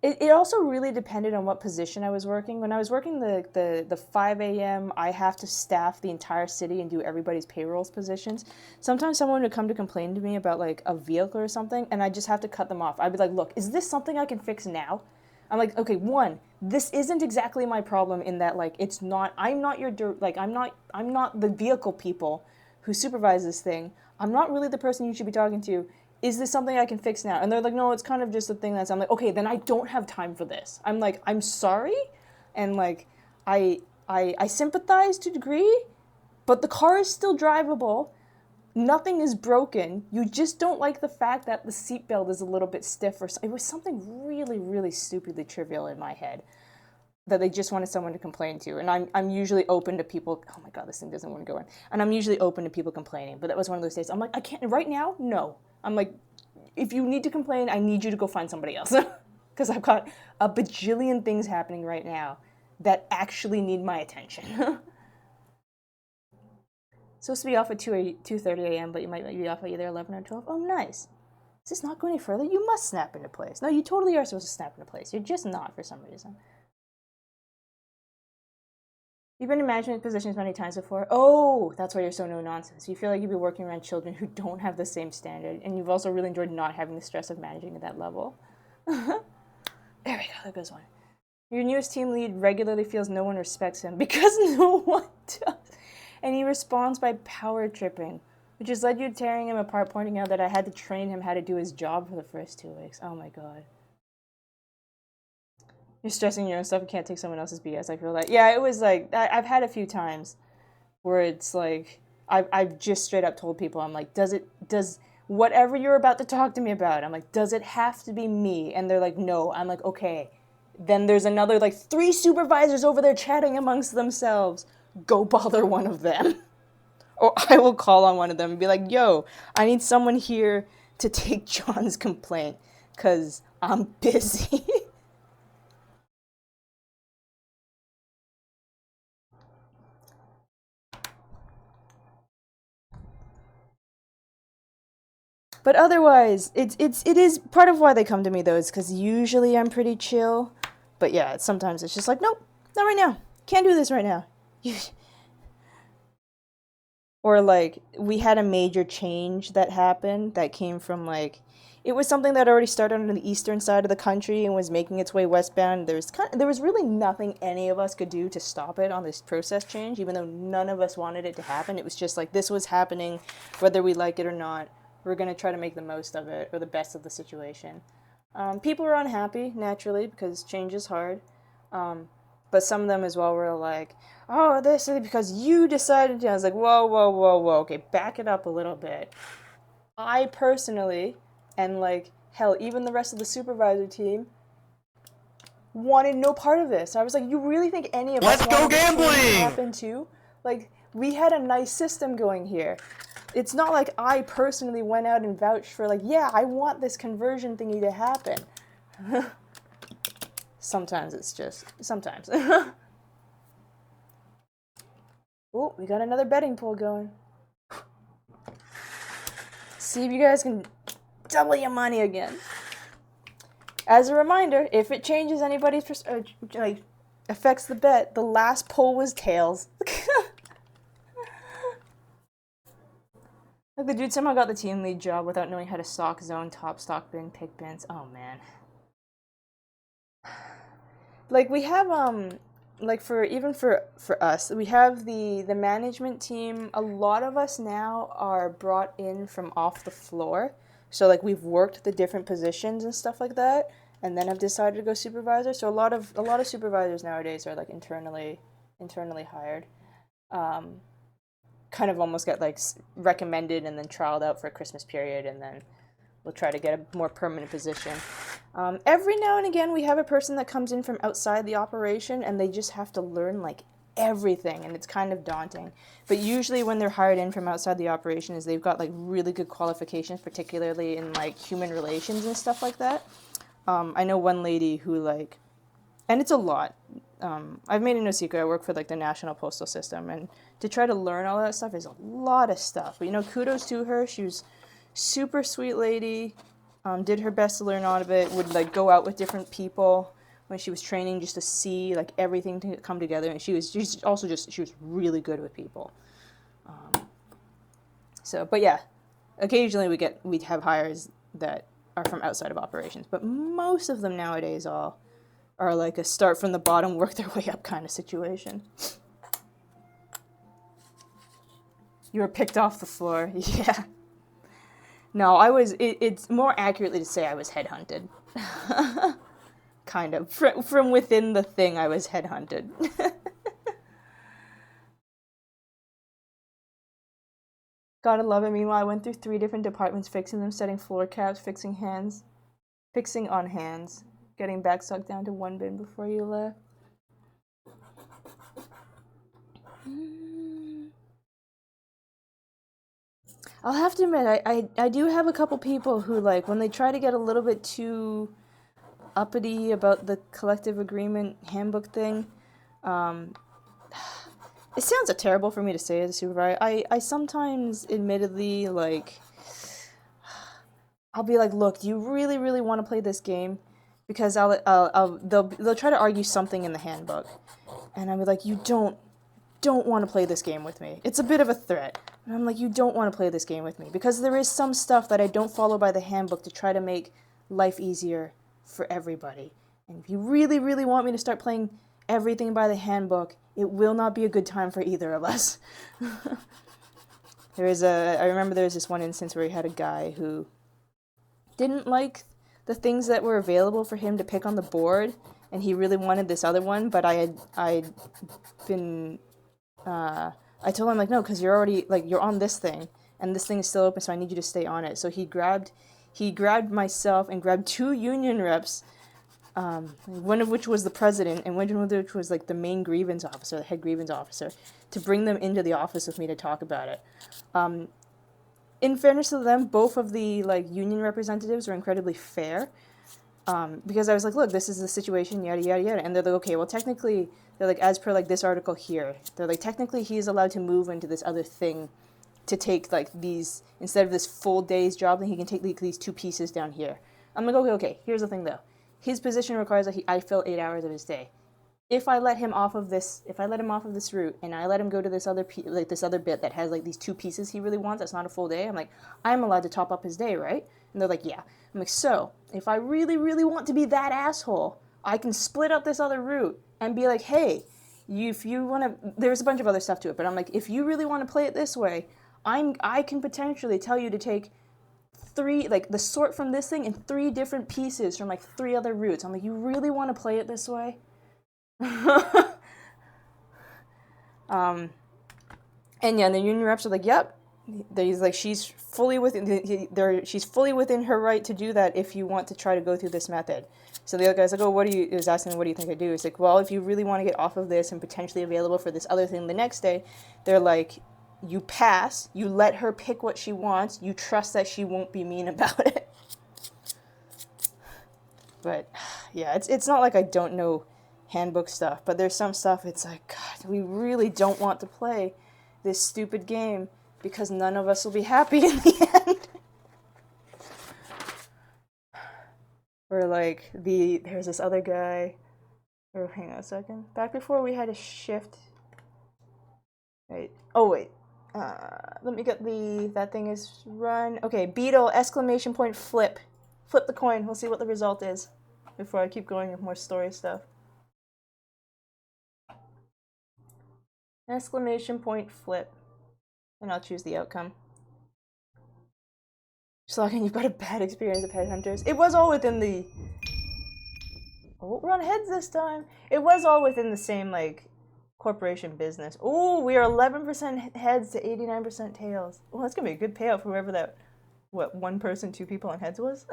it also really depended on what position I was working. When I was working the 5 a.m., I have to staff the entire city and do everybody's payrolls positions. Sometimes someone would come to complain to me about like a vehicle or something, and I just have to cut them off. I'd be like, look, is this something I can fix now? I'm like, okay, one, this isn't exactly my problem in that like it's not. I'm not your like I'm not the vehicle people who supervise this thing. I'm not really the person you should be talking to. Is this something I can fix now? And they're like, no, it's kind of just a thing I'm like, okay, then I don't have time for this. I'm like, I'm sorry, and like, I sympathize to a degree, but the car is still drivable. Nothing is broken. You just don't like the fact that the seatbelt is a little bit stiff or it was something really, really stupidly trivial in my head that they just wanted someone to complain to. And I'm usually open to people, oh my God, this thing doesn't want to go in. And I'm usually open to people complaining. But that was one of those days. I'm like, I can't, right now? No. I'm like, if you need to complain, I need you to go find somebody else. Because I've got a bajillion things happening right now that actually need my attention. Supposed to be off at 2:30 a.m., but you might be off at either 11 or 12. Oh, nice. Is this not going any further? You must snap into place. No, you totally are supposed to snap into place. You're just not for some reason. You've been in management positions many times before. Oh, that's why you're so no nonsense. You feel like you'd be working around children who don't have the same standard, and you've also really enjoyed not having the stress of managing at that level. There we go. There goes one. Your newest team lead regularly feels no one respects him because no one does. And he responds by power tripping, which has led you to tearing him apart, pointing out that I had to train him how to do his job for the first 2 weeks. Oh my God. You're stressing your own stuff and can't take someone else's BS. I feel like, yeah, it was like, I've had a few times where it's like, I've just straight up told people, I'm like, does whatever you're about to talk to me about, I'm like, does it have to be me? And they're like, no. I'm like, okay. Then there's another like 3 supervisors over there chatting amongst themselves. Go bother one of them. Or I will call on one of them and be like, yo, I need someone here to take John's complaint because I'm busy. But otherwise, it is part of why they come to me though, is because usually I'm pretty chill. But yeah, sometimes it's just like, nope, not right now. Can't do this right now. Or like we had a major change that happened that came from like it was something that already started on the eastern side of the country and was making its way westbound. There was really nothing any of us could do to stop it on this process change, even though none of us wanted it to happen. It was just like this was happening, whether we like it or not. We're gonna try to make the most of it or the best of the situation. People were unhappy naturally because change is hard. Um, but some of them as well were like, "Oh, this is because you decided to." I was like, "Whoa, whoa, whoa, whoa! Okay, back it up a little bit." I personally, and like hell, even the rest of the supervisor team, wanted no part of this. I was like, "You really think any of us Let's go wanted this change to gambling! happen too? Like, we had a nice system going here. It's not like I personally went out and vouched for like, yeah, I want this conversion thingy to happen." Sometimes it's just sometimes. Oh, we got another betting pool going. See if you guys can double your money again. As a reminder, if it changes anybody's like affects the bet, the last poll was tails. Like the dude somehow got the team lead job without knowing how to stock zone, top stock bin, pick bins. Oh man. Like we have like for even for us, we have the management team. A lot of us now are brought in from off the floor. So like we've worked the different positions and stuff like that, and then have decided to go supervisor. So a lot of supervisors nowadays are like internally hired. Um, Kind of almost get like recommended and then trialed out for a Christmas period, and then we'll try to get a more permanent position. Every now and again, we have a person that comes in from outside the operation, and they just have to learn like everything, and it's kind of daunting. But usually, when they're hired in from outside the operation, is they've got like really good qualifications, particularly in like human relations and stuff like that. I know one lady who like, and it's a lot. I've made it no secret. I work for like the National Postal System, and to try to learn all that stuff is a lot of stuff. But you know, kudos to her. She was super sweet lady. Did her best to learn all of it. Would like go out with different people when she was training just to see like everything to come together. And she's also just she was really good with people. But yeah, occasionally we have hires that are from outside of operations, but most of them nowadays all are like a start from the bottom, work their way up kind of situation. You were picked off the floor. Yeah. No, it's more accurately to say I was headhunted. Kind of. From within the thing, I was headhunted. Gotta love it. Meanwhile, I went through 3 different departments, fixing them, setting floor caps, fixing on hands, getting back sucked down to 1 bin before you left. I'll have to admit, I do have a couple people who, like, when they try to get a little bit too uppity about the collective agreement handbook thing, um, it sounds terrible for me to say as a supervisor. I sometimes, admittedly, like, I'll be like, look, do you really, really want to play this game? Because they'll try to argue something in the handbook, and I'll be like, you don't want to play this game with me. It's a bit of a threat. And I'm like, you don't want to play this game with me. Because there is some stuff that I don't follow by the handbook to try to make life easier for everybody. And if you really, really want me to start playing everything by the handbook, it will not be a good time for either of us. I remember there was this one instance where he had a guy who didn't like the things that were available for him to pick on the board, and he really wanted this other one, but I'd been I told him like, no, because you're already like you're on this thing, and this thing is still open, so I need you to stay on it. So he grabbed myself and grabbed 2 union reps, one of which was the president, and one of which was like the main grievance officer, the head grievance officer, to bring them into the office with me to talk about it. In fairness to them, both of the like union representatives were incredibly fair. Because I was like, look, this is the situation, yada, yada, yada. And they're like, okay, well, technically, they're like, as per like this article here, they're like, technically he's allowed to move into this other thing to take like these, instead of this full day's job, then he can take like, these 2 pieces down here. I'm like, okay, here's the thing though. His position requires that I fill 8 hours of his day. If I let him off of this route and I let him go to this other this other bit that has like these 2 pieces he really wants, that's not a full day. I'm like, I'm allowed to top up his day, right? And they're like, yeah. I'm like, so if I really, really want to be that asshole, I can split up this other route and be like, hey, if you want to, there's a bunch of other stuff to it, but I'm like, if you really want to play it this way, I can potentially tell you to take 3, like the sort from this thing in 3 different pieces from like 3 other routes. I'm like, you really want to play it this way? And yeah, and the union reps are like, yep. He's like, she's fully within her right to do that if you want to try to go through this method. So the other guy's like, oh, he was asking, what do you think I do? He's like, well, if you really want to get off of this and potentially available for this other thing the next day, they're like, you pass, you let her pick what she wants, you trust that she won't be mean about it. But yeah, it's not like I don't know handbook stuff, but there's some stuff it's like, God, we really don't want to play this stupid game because none of us will be happy in the end. Or like there's this other guy. Oh, hang on a second. Back before we had a shift. Wait. Oh wait. Let me get that thing is run. Okay, beetle exclamation point flip. Flip the coin. We'll see what the result is before I keep going with more story stuff. Exclamation point flip. And I'll choose the outcome. Slogan, you've got a bad experience of headhunters. It was all within the... Oh, we're on heads this time. It was all within the same, like, corporation business. Oh, we are 11% heads to 89% tails. Well, that's going to be a good payout for whoever that, 1 person, 2 people on heads was?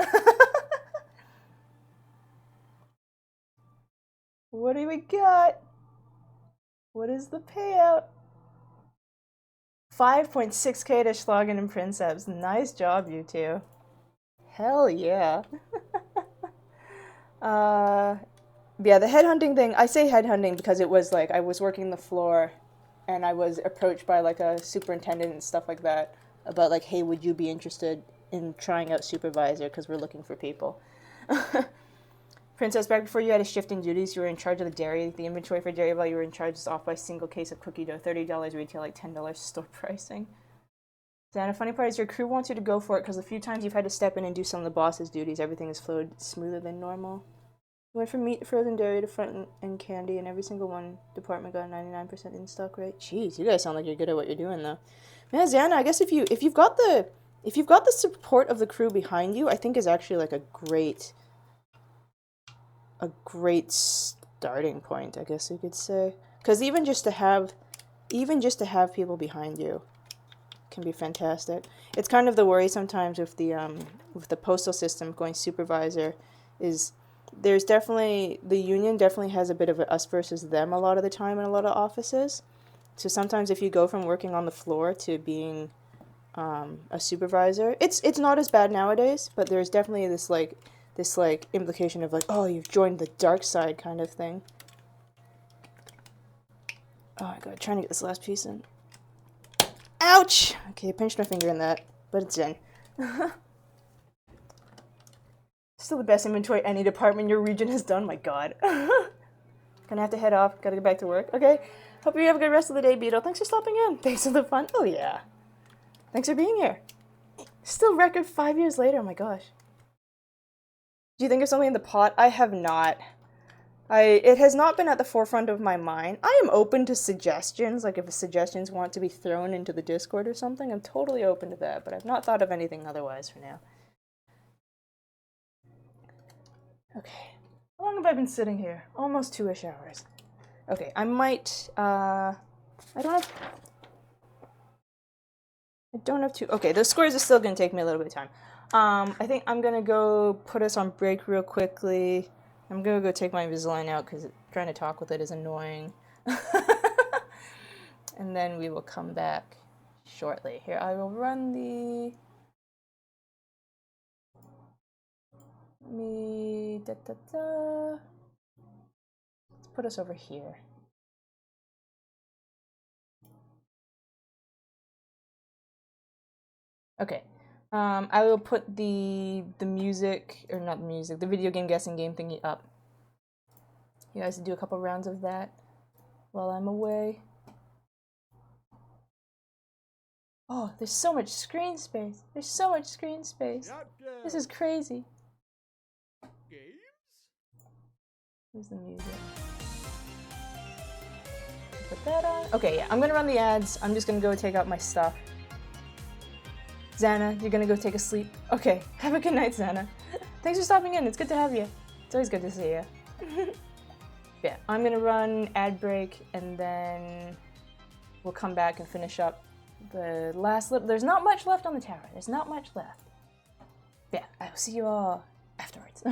What do we got? What is the payout? 5.6k to Schlagen and Princeps. Nice job, you two. Hell yeah. Yeah, the headhunting thing, I say headhunting because it was like I was working the floor and I was approached by like a superintendent and stuff like that about like, hey, would you be interested in trying out supervisor because we're looking for people. Princess, back before you had a shift in duties, you were in charge of the dairy. The inventory for dairy while you were in charge is off by a single case of cookie dough. $30 retail, like $10 store pricing. Dan, the funny part is your crew wants you to go for it because the few times you've had to step in and do some of the boss's duties, everything has flowed smoother than normal. You went from meat to frozen dairy to front and candy, and every single one department got 99% in stock rate. Jeez, you guys sound like you're good at what you're doing, though. Man, Xana, I guess if you've got the support of the crew behind you, I think is actually like a great starting point, I guess you could say. Because even just to have people behind you can be fantastic. It's kind of the worry sometimes with the postal system going supervisor is there's definitely the union definitely has a bit of a us versus them a lot of the time in a lot of offices. So sometimes if you go from working on the floor to being a supervisor, it's not as bad nowadays, but there's definitely this implication of like, oh, you've joined the dark side kind of thing. Oh my god, trying to get this last piece in. Ouch! Okay, I pinched my finger in that, but it's in. Still the best inventory any department in your region has done, my god. Gonna have to head off, gotta get back to work. Okay, hope you have a good rest of the day, Beetle. Thanks for stopping in. Thanks for the fun. Oh yeah. Thanks for being here. Still record 5 years later, oh my gosh. Do you think of something in the pot? I have not. It has not been at the forefront of my mind. I am open to suggestions, like if suggestions want to be thrown into the Discord or something, I'm totally open to that, but I've not thought of anything otherwise for now. Okay. How long have I been sitting here? Almost 2-ish hours. Okay, I might, I don't have to, okay, those scores are still gonna take me a little bit of time. I think I'm gonna go put us on break real quickly. I'm gonna go take my Invisalign out because trying to talk with it is annoying. And then we will come back shortly. Here, I will run the... Let's put us over here. Okay. I will put the music, or not the music, the video game guessing game thingy up. You guys do a couple rounds of that while I'm away. Oh, there's so much screen space. There's so much screen space. This is crazy. Here's the music. Put that on. Okay, yeah, I'm gonna run the ads. I'm just gonna go take out my stuff. Xana, you're gonna go take a sleep. Okay, have a good night, Xana. Thanks for stopping in. It's good to have you. It's always good to see you. Yeah, I'm gonna run ad break and then we'll come back and finish up the last lip. There's not much left on the tower. There's not much left. Yeah, I will see you all afterwards.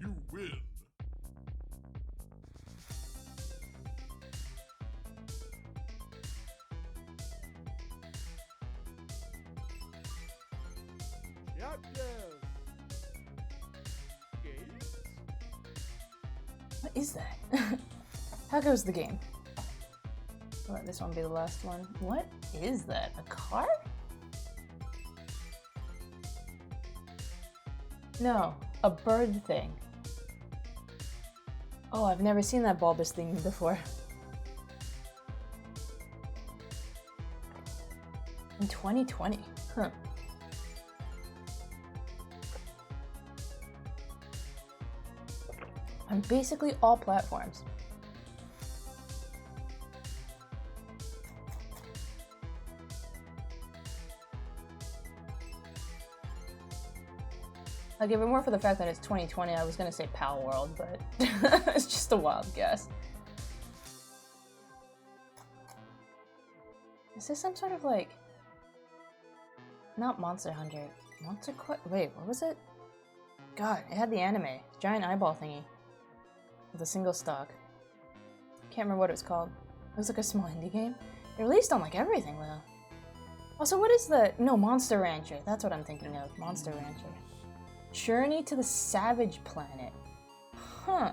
You win. What is that? How goes the game? I'll let this one be the last one. What is that? A car? No, a bird thing. Oh, I've never seen that bulbous thing before. In 2020, huh. On basically all platforms. I'll give it more for the fact that it's 2020. I was gonna say Pal World, but it's just a wild guess. Is this some sort of like... Not Monster Hunter. Wait, what was it? God, it had the anime. Giant eyeball thingy. With a single stock. Can't remember what it was called. It was like a small indie game. It released on like everything though. Also, what is the... No, Monster Rancher. That's what I'm thinking of. Monster Rancher. Journey to the Savage Planet. Huh.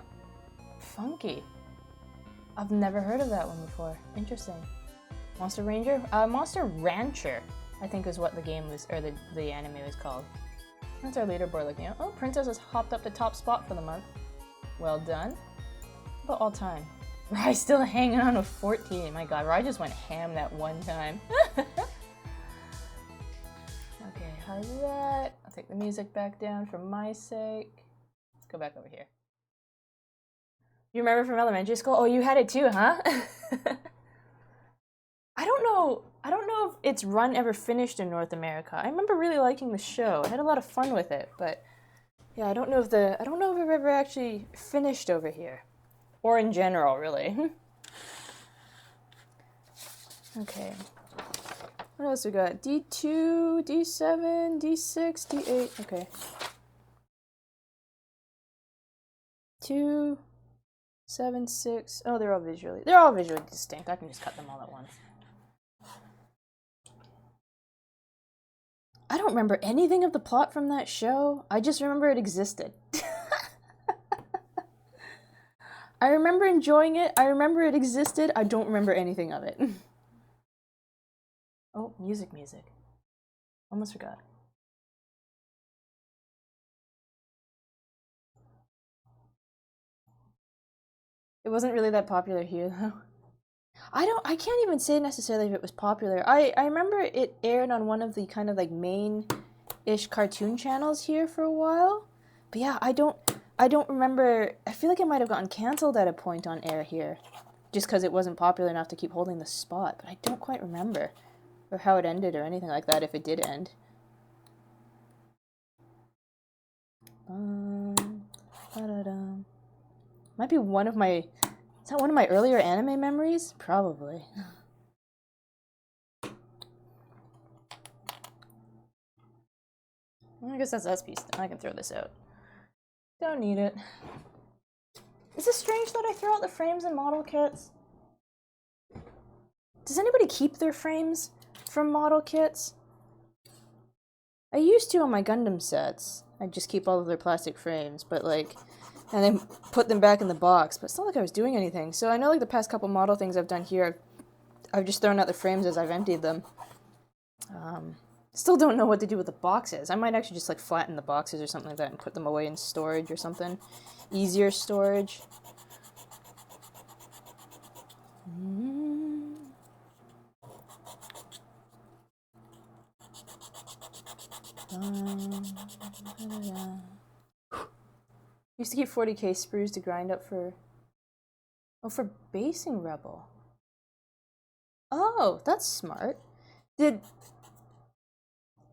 Funky. I've never heard of that one before. Interesting. Monster Ranger? Monster Rancher, I think is what the game was, or the anime was called. That's our leaderboard looking at. Oh, Princess has hopped up the top spot for the month. Well done. How about all time? Rye still hanging on with 14. My god, Rye just went ham that one time. Okay, how's that? I'll take the music back down for my sake. Let's go back over here. You remember from elementary school? Oh, you had it too, huh? I don't know if its run ever finished in North America. I remember really liking the show. I had a lot of fun with it, but yeah, I don't know if it ever actually finished over here. Or in general, really. Okay. What else we got? D2, D7, D6, D8. Okay. 2, 7, 6. Oh, they're all visually distinct. I can just cut them all at once. I don't remember anything of the plot from that show. I just remember it existed. I remember enjoying it. I remember it existed. I don't remember anything of it. Oh, music. Almost forgot. It wasn't really that popular here, though. I can't even say necessarily if it was popular. I remember it aired on one of the kind of like main-ish cartoon channels here for a while. But yeah, I don't remember. I feel like it might have gotten canceled at a point on air here. Just because it wasn't popular enough to keep holding the spot. But I don't quite remember. Or how it ended or anything like that, if it did end. Might be one of my... Is that one of my earlier anime memories? Probably. I guess that's SP stuff. I can throw this out. Don't need it. Is it strange that I throw out the frames and model kits? Does anybody keep their frames from model kits? I used to on my Gundam sets. I just keep all of their plastic frames, but like... And then put them back in the box, but it's not like I was doing anything. So I know like the past couple model things I've done here, I've just thrown out the frames as I've emptied them. Still don't know what to do with the boxes. I might actually just like flatten the boxes or something like that and put them away in storage or something. Easier storage. Used to keep 40k sprues to grind up for... Oh, for basing Rebel. Oh, that's smart.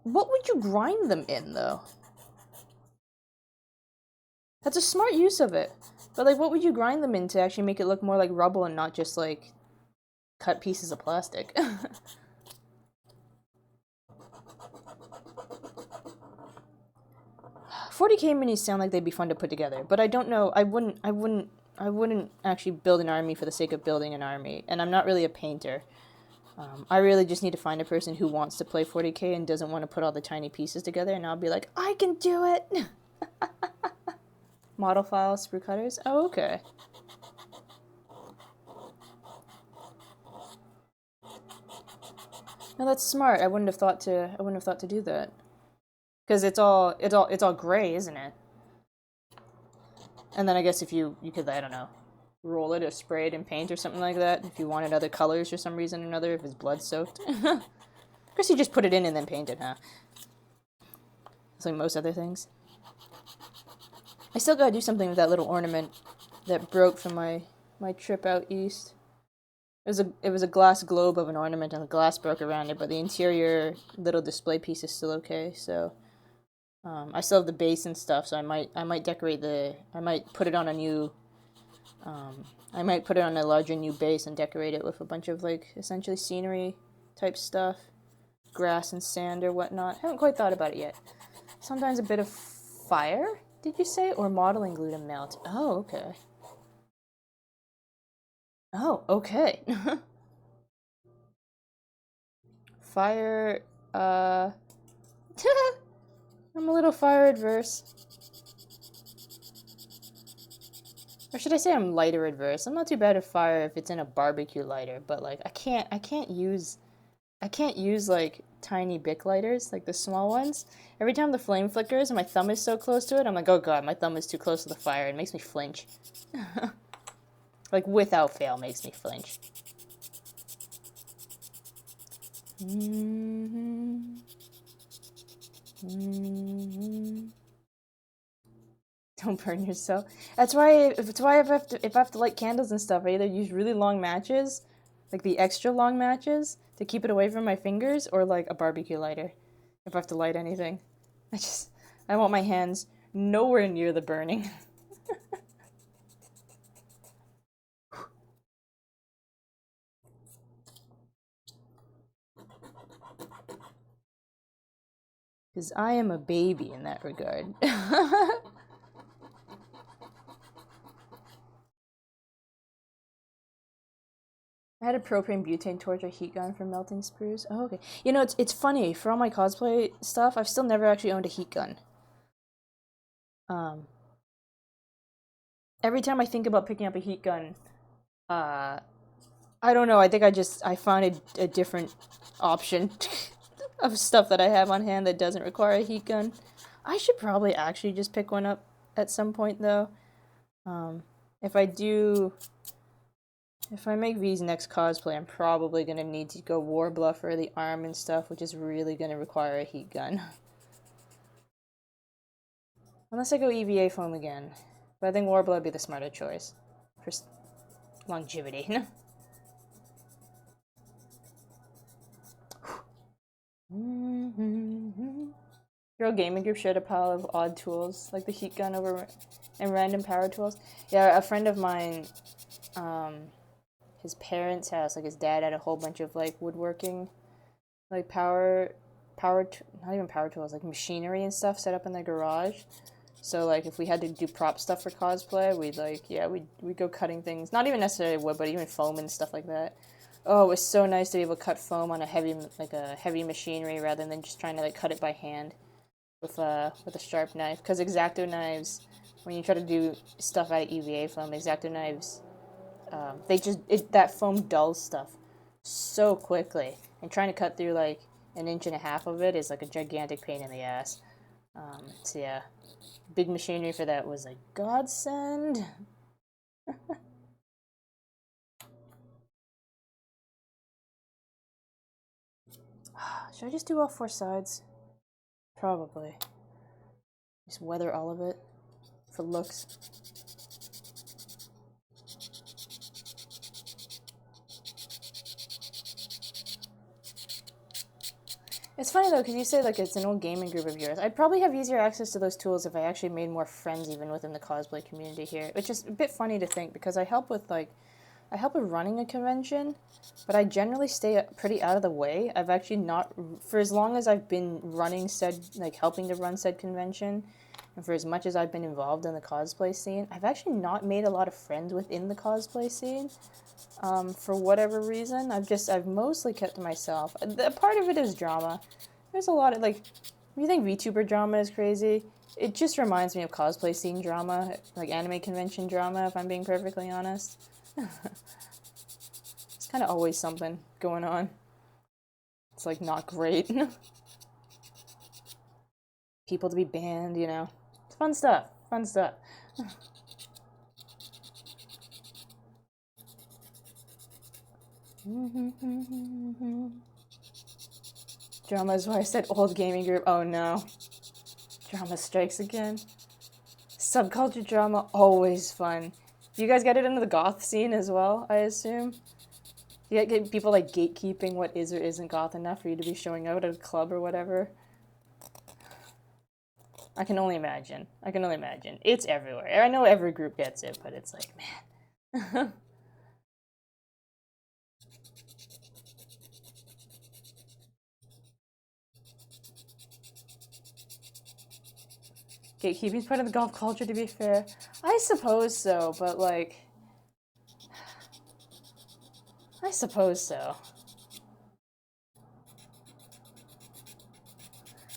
What would you grind them in, though? That's a smart use of it. But, like, what would you grind them in to actually make it look more like rubble and not just, like, cut pieces of plastic? 40k minis sound like they'd be fun to put together, but I don't know. I wouldn't actually build an army for the sake of building an army, and I'm not really a painter. I really just need to find a person who wants to play 40k and doesn't want to put all the tiny pieces together, and I'll be like, I can do it! Model file, sprue cutters? Oh, okay. No, that's smart. I wouldn't have thought to do that. Because it's all gray, isn't it? And then I guess if you could, I don't know, roll it or spray it in paint or something like that, if you wanted other colors for some reason or another, if it's blood soaked. Of course you just put it in and then paint it, huh? It's like most other things. I still gotta do something with that little ornament that broke from my trip out east. It was a glass globe of an ornament and the glass broke around it, but the interior little display piece is still okay, so... I still have the base and stuff, so I might decorate I might put it on a new I might put it on a larger new base and decorate it with a bunch of like essentially scenery type stuff, grass and sand or whatnot. Haven't quite thought about it yet. Sometimes a bit of fire, did you say? Or modeling glue to melt. Oh, okay. Oh, okay. Fire, I'm a little fire adverse. Or should I say I'm lighter adverse? I'm not too bad at fire if it's in a barbecue lighter, but like I can't use like tiny Bic lighters, like the small ones. Every time the flame flickers and my thumb is so close to it, I'm like, oh god, my thumb is too close to the fire. It makes me flinch. Like without fail, makes me flinch. Mm-hmm. Mm-hmm. Don't burn yourself. That's why if I have to light candles and stuff, I either use really long matches, like the extra long matches, to keep it away from my fingers, or like a barbecue lighter, if I have to light anything. I want my hands nowhere near the burning. Because I am a baby in that regard. I had a propane butane torch or heat gun for melting spruce. Oh, okay. You know, it's funny. For all my cosplay stuff, I've still never actually owned a heat gun. Um, every time I think about picking up a heat gun, uh, I don't know. I think I found a different option of stuff that I have on hand that doesn't require a heat gun. I should probably actually just pick one up at some point, though. Um, if I do, if I make V's next cosplay, I'm probably gonna need to go Warbler for the arm and stuff, which is really gonna require a heat gun. Unless I go EVA foam again. But I think Warbler would be the smarter choice. For longevity. Girl Gaming Group shared a pile of odd tools, like the heat gun over and random power tools. Yeah, a friend of mine, his parents' house, like his dad had a whole bunch of like woodworking, like not even power tools, like machinery and stuff set up in their garage. So like if we had to do prop stuff for cosplay, we'd go cutting things, not even necessarily wood, but even foam and stuff like that. Oh, it was so nice to be able to cut foam on a heavy machinery rather than just trying to like cut it by hand with a sharp knife. Because X-Acto knives, when you try to do stuff out of EVA foam, X-Acto knives, that foam dulls stuff so quickly, and trying to cut through like an inch and a half of it is like a gigantic pain in the ass. So yeah, big machinery for that was a godsend. Should I just do all four sides? Probably. Just weather all of it for looks. It's funny though, because you say like it's an old gaming group of yours. I'd probably have easier access to those tools if I actually made more friends even within the cosplay community here. Which is a bit funny to think because I help with running a convention, but I generally stay pretty out of the way. I've actually not, for as long as I've been running said, like helping to run said convention, and for as much as I've been involved in the cosplay scene, I've actually not made a lot of friends within the cosplay scene. For whatever reason, I've mostly kept to myself. A part of it is drama. There's a lot of, like, if you think VTuber drama is crazy, it just reminds me of cosplay scene drama, like anime convention drama, if I'm being perfectly honest. It's kind of always something going on. It's like not great. People to be banned, you know. It's fun stuff. Fun stuff. Drama is why I said old gaming group. Oh no. Drama strikes again. Subculture drama, always fun. You guys get it into the goth scene as well, I assume? You get people like gatekeeping what is or isn't goth enough for you to be showing out at a club or whatever? I can only imagine. I can only imagine. It's everywhere. I know every group gets it, but it's like, man. Gatekeeping's part of the golf culture, to be fair. I suppose so, but like... I suppose so.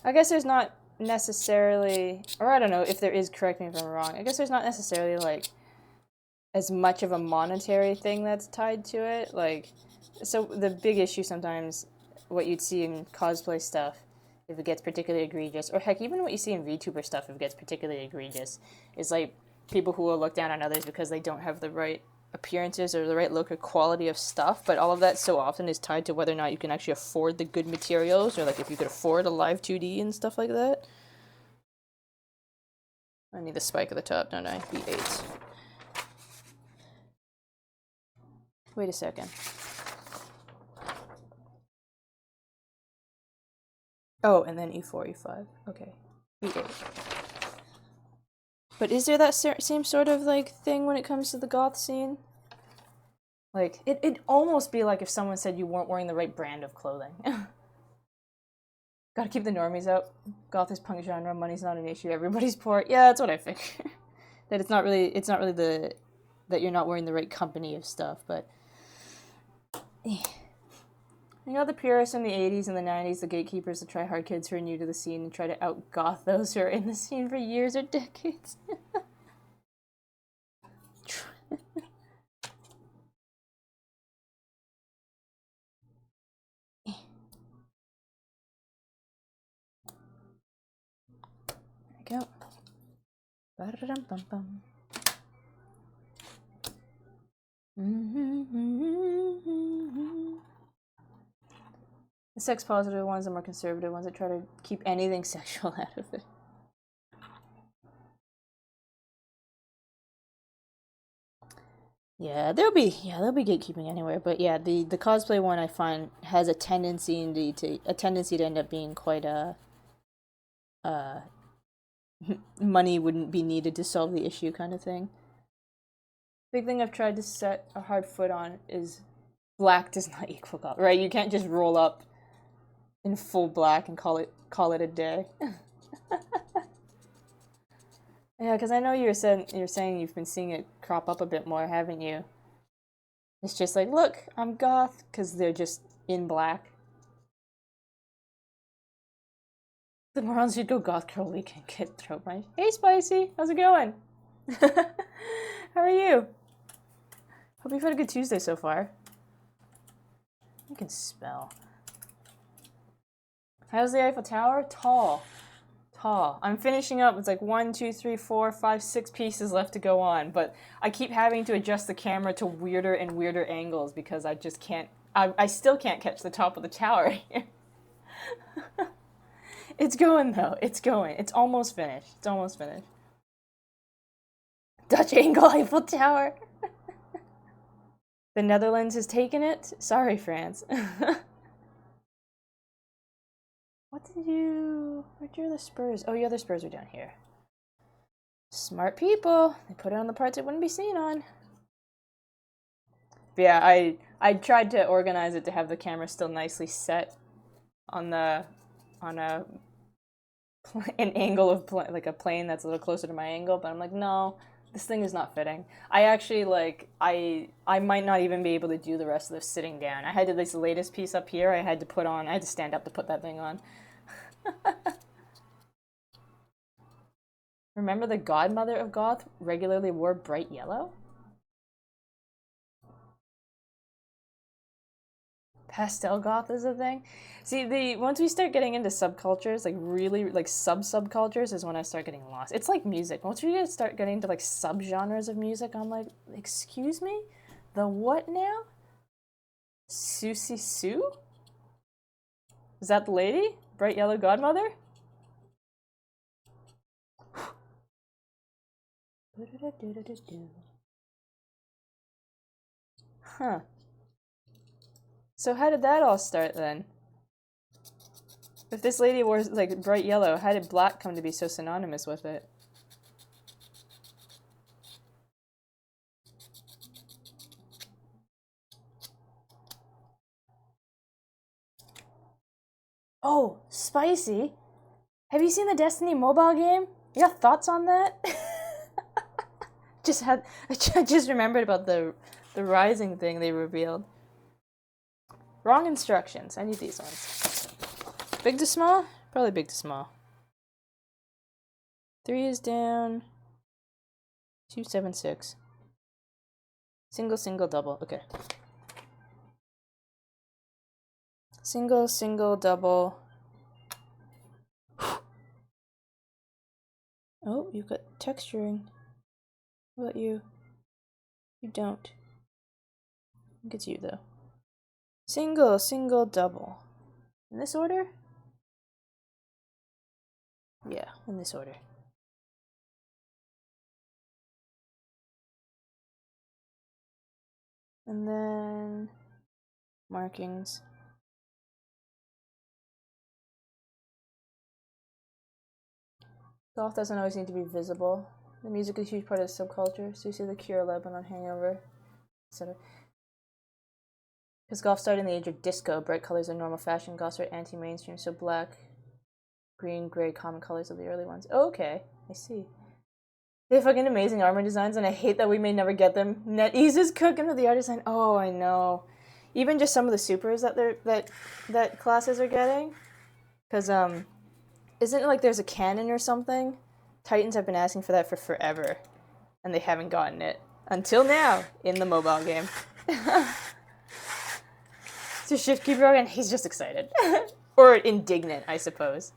I guess there's not necessarily... Or I don't know if there is, correct me if I'm wrong. I guess there's not necessarily, like, as much of a monetary thing that's tied to it. Like, so the big issue sometimes, what you'd see in cosplay stuff, if it gets particularly egregious, or heck, even what you see in VTuber stuff, if it gets particularly egregious, is like people who will look down on others because they don't have the right appearances or the right look or quality of stuff. But all of that so often is tied to whether or not you can actually afford the good materials, or like if you could afford a live 2D and stuff like that. I need the spike at the top, don't I? B8. Wait a second. Oh, and then E4, E5. Okay. E8. But is there that same sort of, like, thing when it comes to the goth scene? Like, it'd almost be like if someone said you weren't wearing the right brand of clothing. Gotta keep the normies out. Goth is punk genre, money's not an issue, everybody's poor. Yeah, that's what I figured. That it's not really the... that you're not wearing the right company of stuff, but... You know, the purists in the 80s and the 90s, the gatekeepers, the try-hard kids who are new to the scene and try to out-goth those who are in the scene for years or decades. There we go. Ba-da-dum-bum-bum. The sex positive ones, the more conservative ones that try to keep anything sexual out of it. Yeah, there'll be gatekeeping anywhere, but yeah, the cosplay one I find has a tendency indeed to end up being quite uh money wouldn't be needed to solve the issue kind of thing. Big thing I've tried to set a hard foot on is black does not equal goth, right? You can't just roll up in full black and call it a day. Yeah, because I know you're saying you've been seeing it crop up a bit more, haven't you? It's just like, look, I'm goth, because they're just in black. The morons should go goth girl week and get throat punch. Hey, Spicy, how's it going? How are you? Hope you've had a good Tuesday so far. I can spell. How's the Eiffel Tower? Tall. Tall. I'm finishing up. It's like 1, 2, 3, 4, 5, 6 pieces left to go on, but I keep having to adjust the camera to weirder and weirder angles because I just can't. I still can't catch the top of the tower here. It's going though. It's going. It's almost finished. It's almost finished. Dutch angle Eiffel Tower. The Netherlands has taken it. Sorry, France. What did you... Where'd your other Spurs... Oh, your other Spurs are down here. Smart people. They put it on the parts it wouldn't be seen on. But yeah, I tried to organize it to have the camera still nicely set on a an angle of like a plane that's a little closer to my angle, but I'm like, no, this thing is not fitting. I actually like I might not even be able to do the rest of this sitting down. I had to, this latest piece up here, I had to stand up to put that thing on. Remember the godmother of goth regularly wore bright yellow? Pastel goth is a thing. See, once we start getting into subcultures, like really like subcultures, is when I start getting lost. It's like music. Once we start getting into like subgenres of music, I'm like, excuse me, the what now? Susie Sue? Is that the lady? Bright yellow godmother? Huh. So how did that all start then? If this lady wore like bright yellow, how did black come to be so synonymous with it? Oh, spicy. Have you seen the Destiny mobile game? You got thoughts on that? I just remembered about the rising thing they revealed. Wrong instructions. I need these ones. Big to small? Probably big to small. 3 is down. 276. Single, single, double. Okay. Single, single, double. Oh, you've got texturing. What about you? You don't. I think it's you, though. Single, single, double. In this order? Yeah, in this order. And then markings. Golf doesn't always need to be visible. The music is a huge part of the subculture, so you see the Cure, Lebanon, Hangover, etc. Because golf started in the age of disco, bright colors are normal fashion, golfs are anti-mainstream, so black, green, gray, common colors are the early ones. Oh, okay, I see. They have fucking amazing armor designs, and I hate that we may never get them. NetEase is cooking with the art design. Oh, I know. Even just some of the supers that classes are getting, because isn't it like there's a cannon or something? Titans have been asking for that for forever, and they haven't gotten it until now in the mobile game. So Shift Keeper again, he's just excited or indignant, I suppose.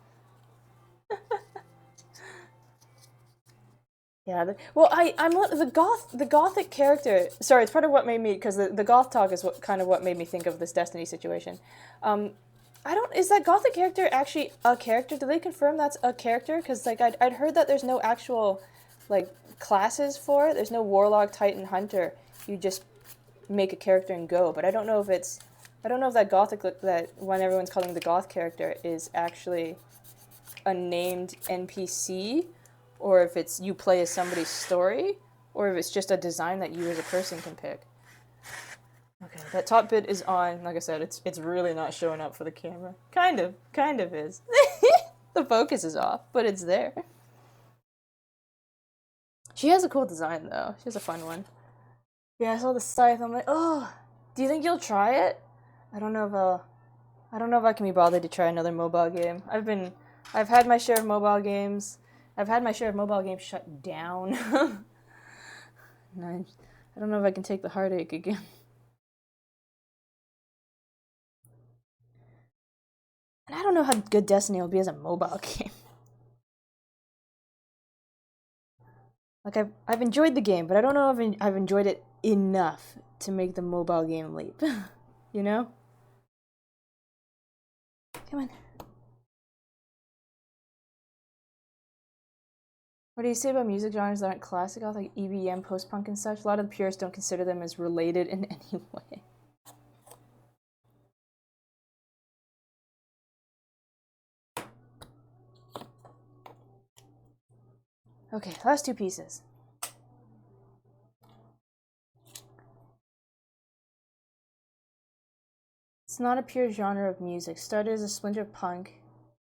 Yeah. Well, I'm the gothic character. Sorry, it's part of what made me because the goth talk is what made me think of this Destiny situation. I don't. Is that gothic character actually a character? Do they confirm that's a character? Because like I'd heard that there's no actual like classes for it. There's no warlock, titan, hunter. You just make a character and go. But I don't know if it's. I don't know if that gothic that when everyone's calling the goth character is actually a named NPC, or if it's you play as somebody's story, or if it's just a design that you as a person can pick. Okay, that top bit is on. Like I said, it's really not showing up for the camera. Kind of is. The focus is off, but it's there. She has a cool design though. She has a fun one. Yeah, I saw the scythe. I'm like, oh, do you think you'll try it? I don't know if I can be bothered to try another mobile game. I've had my share of mobile games. I've had my share of mobile games shut down. And I don't know if I can take the heartache again. And I don't know how good Destiny will be as a mobile game. Like I've enjoyed the game, but I don't know if I've enjoyed it enough to make the mobile game leap. You know? Come on. What do you say about music genres that aren't classic, like EBM, post-punk, and such? A lot of the purists don't consider them as related in any way. Okay, last two pieces. It's not a pure genre of music. Started as a splinter of punk,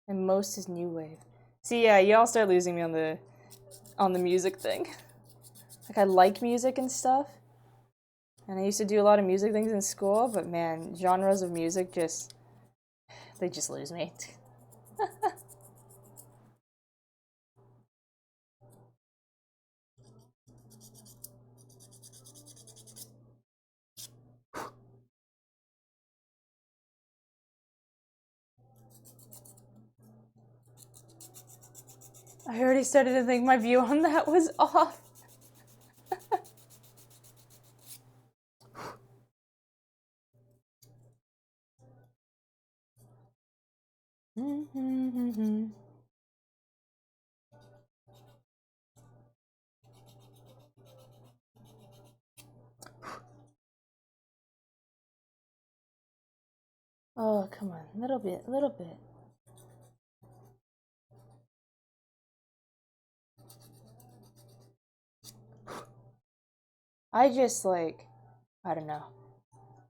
and most is new wave. See, yeah, y'all start losing me on the music thing. Like I like music and stuff, and I used to do a lot of music things in school, but man, genres of music they just lose me. I already started to think my view on that was off. Oh, come on, little bit, little bit. I just like, I don't know.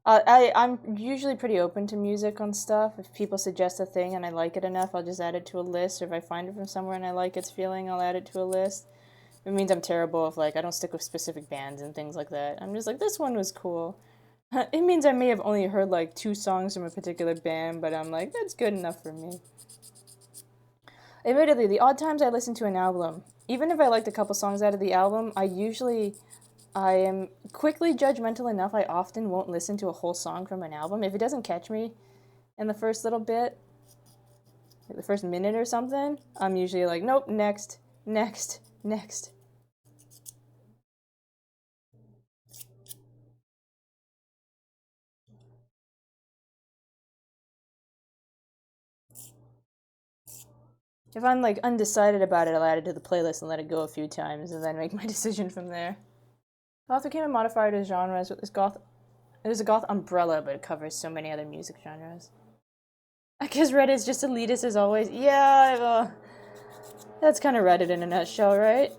I'm usually pretty open to music on stuff. If people suggest a thing and I like it enough, I'll just add it to a list. Or if I find it from somewhere and I like its feeling, I'll add it to a list. It means I'm terrible if like I don't stick with specific bands and things like that. I'm just like, this one was cool. It means I may have only heard like 2 songs from a particular band, but I'm like, that's good enough for me. Admittedly, the odd times I listen to an album, even if I liked a couple songs out of the album, I am quickly judgmental enough. I often won't listen to a whole song from an album. If it doesn't catch me in the first little bit, like the first minute or something, I'm usually like, nope, next, next, next. If I'm like undecided about it, I'll add it to the playlist and let it go a few times and then make my decision from there. Goth became a modifier to genres with this goth. It was a goth umbrella, but it covers so many other music genres. I guess Reddit's just elitist as always. Yeah, that's kind of Reddit in a nutshell, right?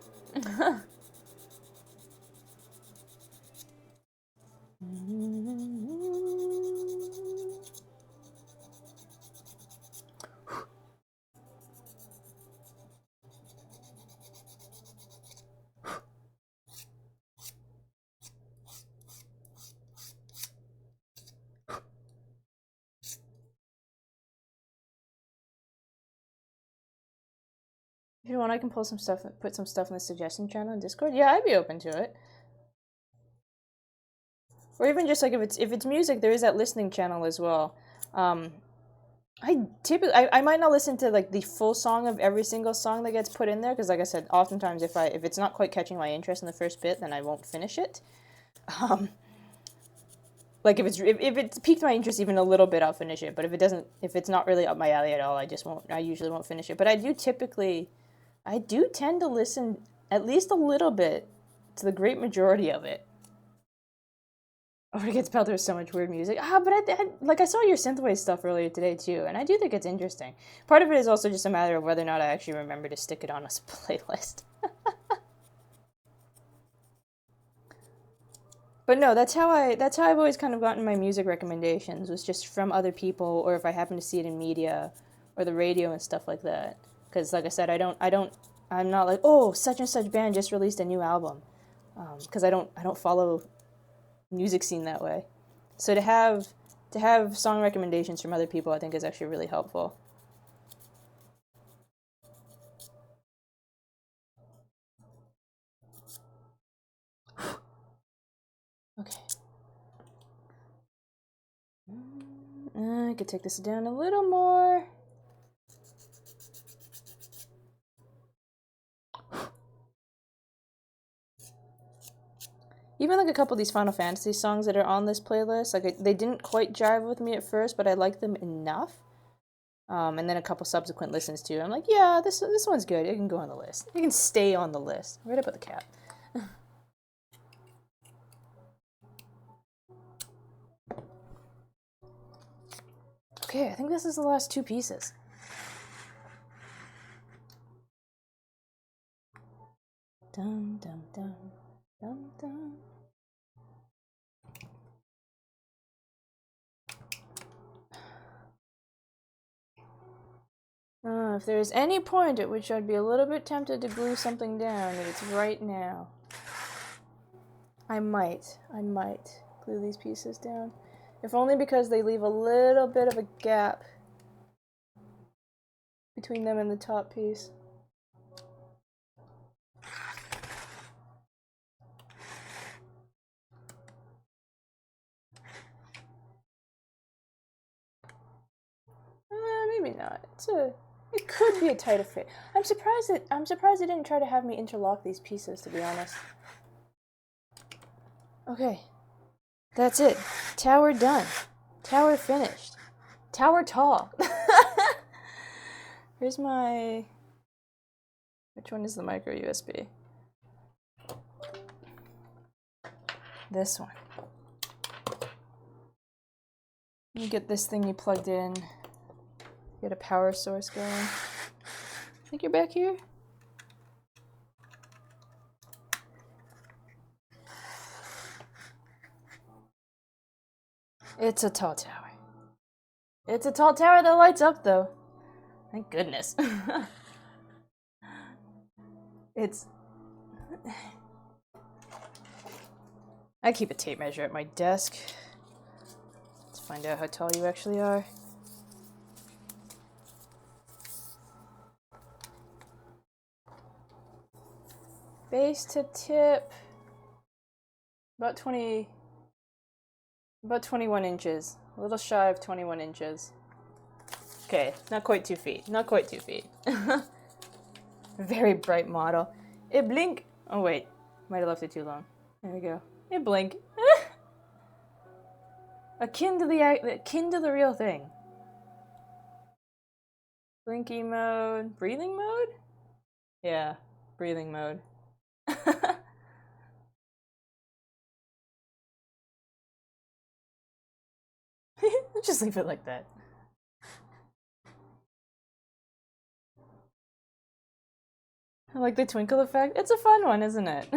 If you want, I can pull some stuff, put some stuff in the suggestion channel in Discord. Yeah, I'd be open to it. Or even just like if it's music, there is that listening channel as well. Um, I might not listen to like the full song of every single song that gets put in there because, like I said, oftentimes if it's not quite catching my interest in the first bit, then I won't finish it. Um, like if it's piqued my interest even a little bit, I'll finish it. But if it's not really up my alley at all, I just won't. I usually won't finish it. But I do tend to listen at least a little bit to the great majority of it. Oh, it gets spelled with so much weird music. But I saw your synthwave stuff earlier today too, and I do think it's interesting. Part of it is also just a matter of whether or not I actually remember to stick it on a playlist. But no, that's how I've always kind of gotten my music recommendations was just from other people, or if I happen to see it in media, or the radio and stuff like that. Because like I said, I'm not like, oh, such and such band just released a new album, because I don't follow music scene that way. So to have song recommendations from other people, I think is actually really helpful. Okay. I could take this down a little more. Even like a couple of these Final Fantasy songs that are on this playlist, like they didn't quite jive with me at first, but I liked them enough. And then a couple subsequent listens too. I'm like, yeah, this one's good. It can go on the list. It can stay on the list. Right up at the cap. Okay, I think this is the last 2 pieces. Dum dum dum dum dum. If there's any point at which I'd be a little bit tempted to glue something down, it's right now. I might glue these pieces down. If only because they leave a little bit of a gap between them and the top piece. Maybe not. It could be a tighter fit. I'm surprised they didn't try to have me interlock these pieces, to be honest. Okay. That's it. Tower done. Tower finished. Tower tall. Here's my... Which one is the micro USB? This one. You get this thing you plugged in. Get a power source going. I think you're back here? It's a tall tower. It's a tall tower that lights up, though. Thank goodness. It's... I keep a tape measure at my desk. Let's find out how tall you actually are. Base to tip. About 21 inches. A little shy of 21 inches. Okay, not quite 2 feet. Not quite 2 feet. Very bright model. It blink. Oh wait, might have left it too long. There we go. It blink. akin to the real thing. Blinky mode. Breathing mode? Yeah, breathing mode. Just leave it like that. I like the twinkle effect. It's a fun one, isn't it?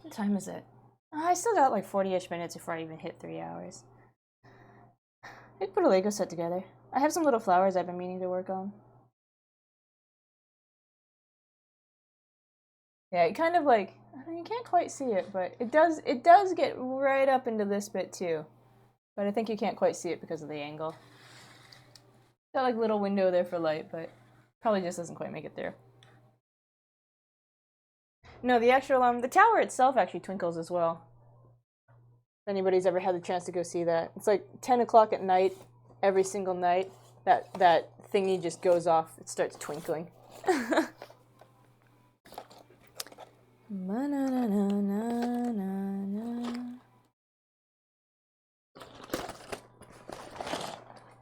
What time is it? I still got like 40-ish minutes before I even hit 3 hours. I could put a Lego set together. I have some little flowers I've been meaning to work on. Yeah, it kind of like, you can't quite see it, but it does get right up into this bit too. But I think you can't quite see it because of the angle. Got like a little window there for light, but probably just doesn't quite make it through. No, the actual, the tower itself actually twinkles as well. If anybody's ever had the chance to go see that. It's like 10 o'clock at night, every single night. That thingy just goes off. It starts twinkling.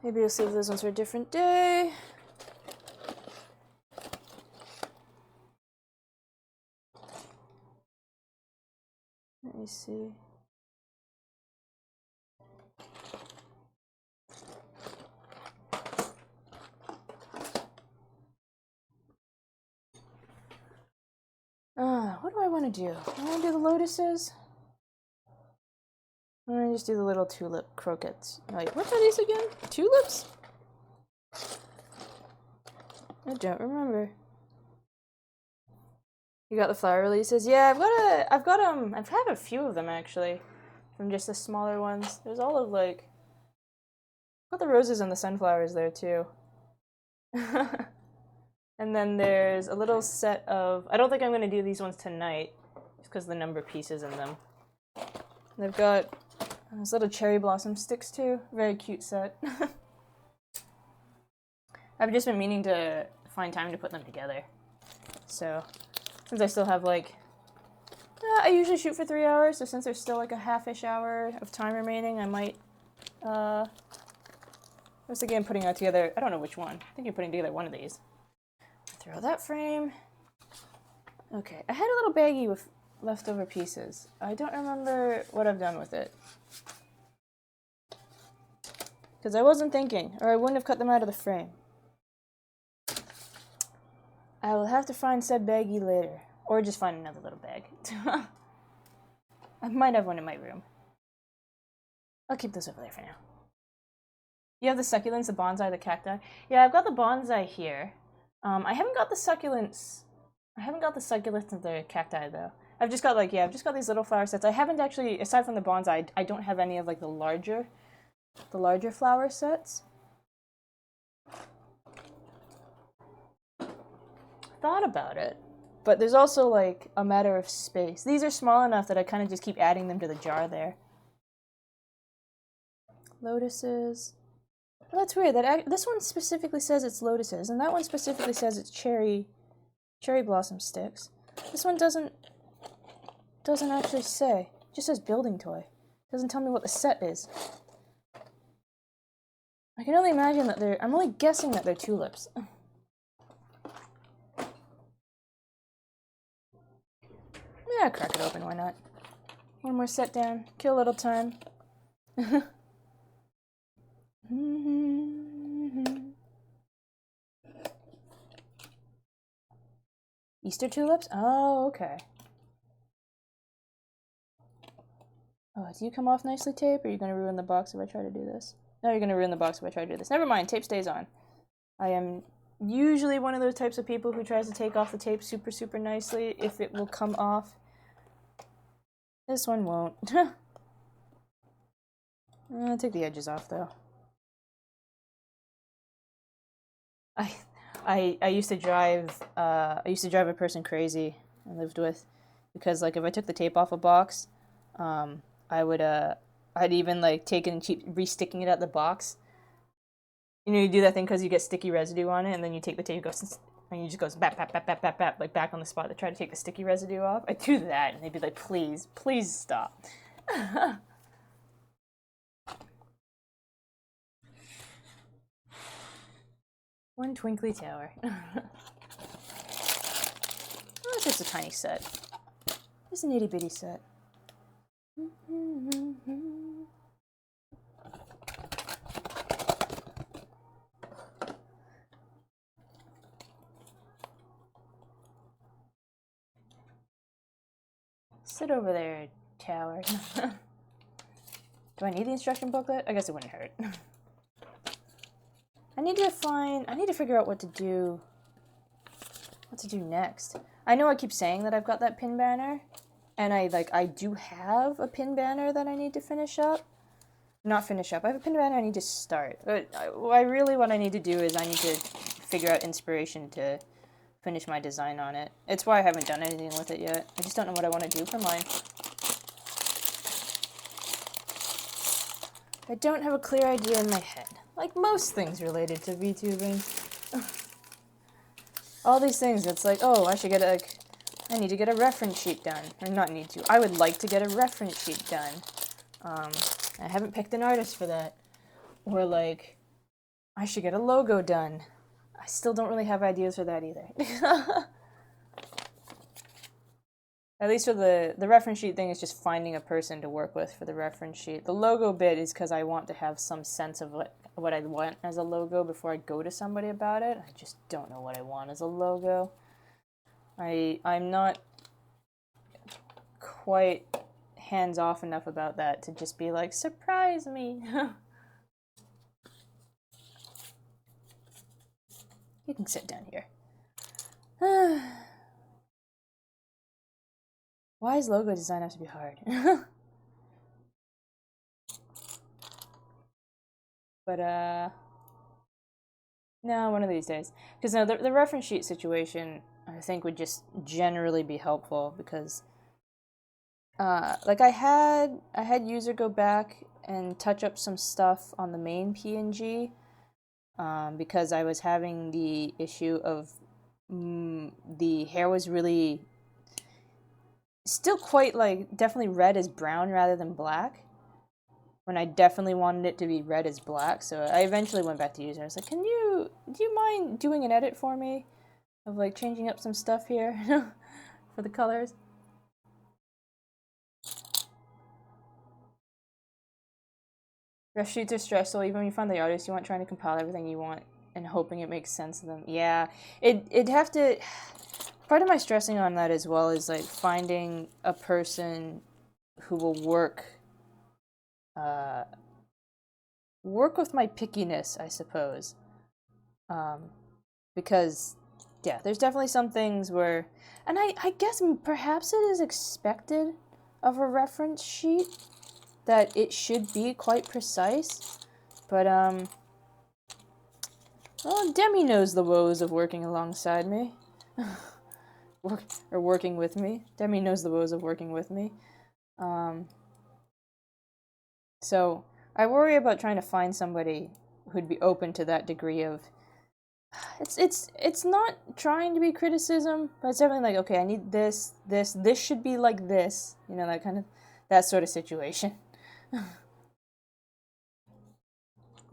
Maybe I'll save those ones for a different day. Let me see. What do I want to do? I want to do the lotuses. I'm gonna just do the little tulip croquettes. Like, what are these again? Tulips? I don't remember. You got the flower releases? Yeah, I've had a few of them actually. From just the smaller ones. There's all of like, got the roses and the sunflowers there too. And then there's a little set of, I don't think I'm gonna do these ones tonight, just because the number of pieces in them. They've got those little cherry blossom sticks too. Very cute set. I've just been meaning to find time to put them together. So, since I still have like, I usually shoot for 3 hours, so since there's still like a half-ish hour of time remaining, I might, I was again putting that together. I don't know which one. I think you're putting together one of these. Throw that frame. Okay, I had a little baggie with leftover pieces. I don't remember what I've done with it. Because I wasn't thinking, or I wouldn't have cut them out of the frame. I will have to find said baggie later. Or just find another little bag. I might have one in my room. I'll keep this over there for now. You have the succulents, the bonsai, the cacti? Yeah, I've got the bonsai here. I haven't got the succulents. I haven't got the succulents and the cacti though. I've just got like, yeah, I've just got these little flower sets. I haven't actually, aside from the bonsai, I don't have any of like the larger flower sets. Thought about it, but there's also like a matter of space. These are small enough that I kind of just keep adding them to the jar there. Lotuses. Well, that's weird. This one specifically says it's lotuses, and that one specifically says it's cherry blossom sticks. This one doesn't actually say. It just says building toy. Doesn't tell me what the set is. I can only imagine that I'm only guessing that they're tulips. Yeah, crack it open, why not? One more set down, kill a little time. Easter tulips? Oh, okay. Oh, do you come off nicely, tape? Or are you going to ruin the box if I try to do this? No, you're going to ruin the box if I try to do this. Never mind, tape stays on. I am usually one of those types of people who tries to take off the tape super, super nicely if it will come off. This one won't. I'll take the edges off, though. I used to drive a person crazy I lived with, because like if I took the tape off a box, I would I'd even like take it and keep re-sticking it at the box. You know, you do that thing because you get sticky residue on it, and then you take the tape, and you just goes bap bap bap bap bap bap, like back on the spot to try to take the sticky residue off. I do that, and they'd be like, "Please, please stop." One twinkly tower. Oh, it's just a tiny set. It's an itty bitty set. Sit over there, tower. Do I need the instruction booklet? I guess it wouldn't hurt. I need to figure out what to do next. I know I keep saying that I've got that pin banner, and I do have a pin banner that I need to finish up. Not finish up. I have a pin banner I need to start. But what I need to do is I need to figure out inspiration to finish my design on it. It's why I haven't done anything with it yet. I just don't know what I want to do for mine. I don't have a clear idea in my head. Like most things related to VTubing. All these things, it's like, oh, I need to get a reference sheet done. Or not need to. I would like to get a reference sheet done. I haven't picked an artist for that. Or like, I should get a logo done. I still don't really have ideas for that either. At least for the reference sheet thing is just finding a person to work with for the reference sheet. The logo bit is because I want to have some sense of what I want as a logo before I go to somebody about it. I just don't know what I want as a logo. I'm not quite hands-off enough about that to just be like, surprise me. You can sit down here. Why does logo design have to be hard? But, no, one of these days. Because, no, the reference sheet situation, I think, would just generally be helpful, because, like, I had user go back and touch up some stuff on the main PNG, because I was having the issue of the hair was really still quite, like, definitely red as brown rather than black, when I definitely wanted it to be red as black. So I eventually went back to user. I was like, do you mind doing an edit for me of like changing up some stuff here for the colors? Ref sheets are stressful. Even when you find the artist you want, trying to compile everything you want and hoping it makes sense to them. Yeah, it'd have to. Part of my stressing on that as well is like finding a person who will work with my pickiness, I suppose. Because, yeah, there's definitely some things where, and I guess perhaps it is expected of a reference sheet that it should be quite precise, but, well, Demi knows the woes of working alongside me. Or working with me. Demi knows the woes of working with me. So I worry about trying to find somebody who'd be open to that degree of. It's not trying to be criticism, but it's definitely like, okay, I need this should be like this, you know, that sort of situation.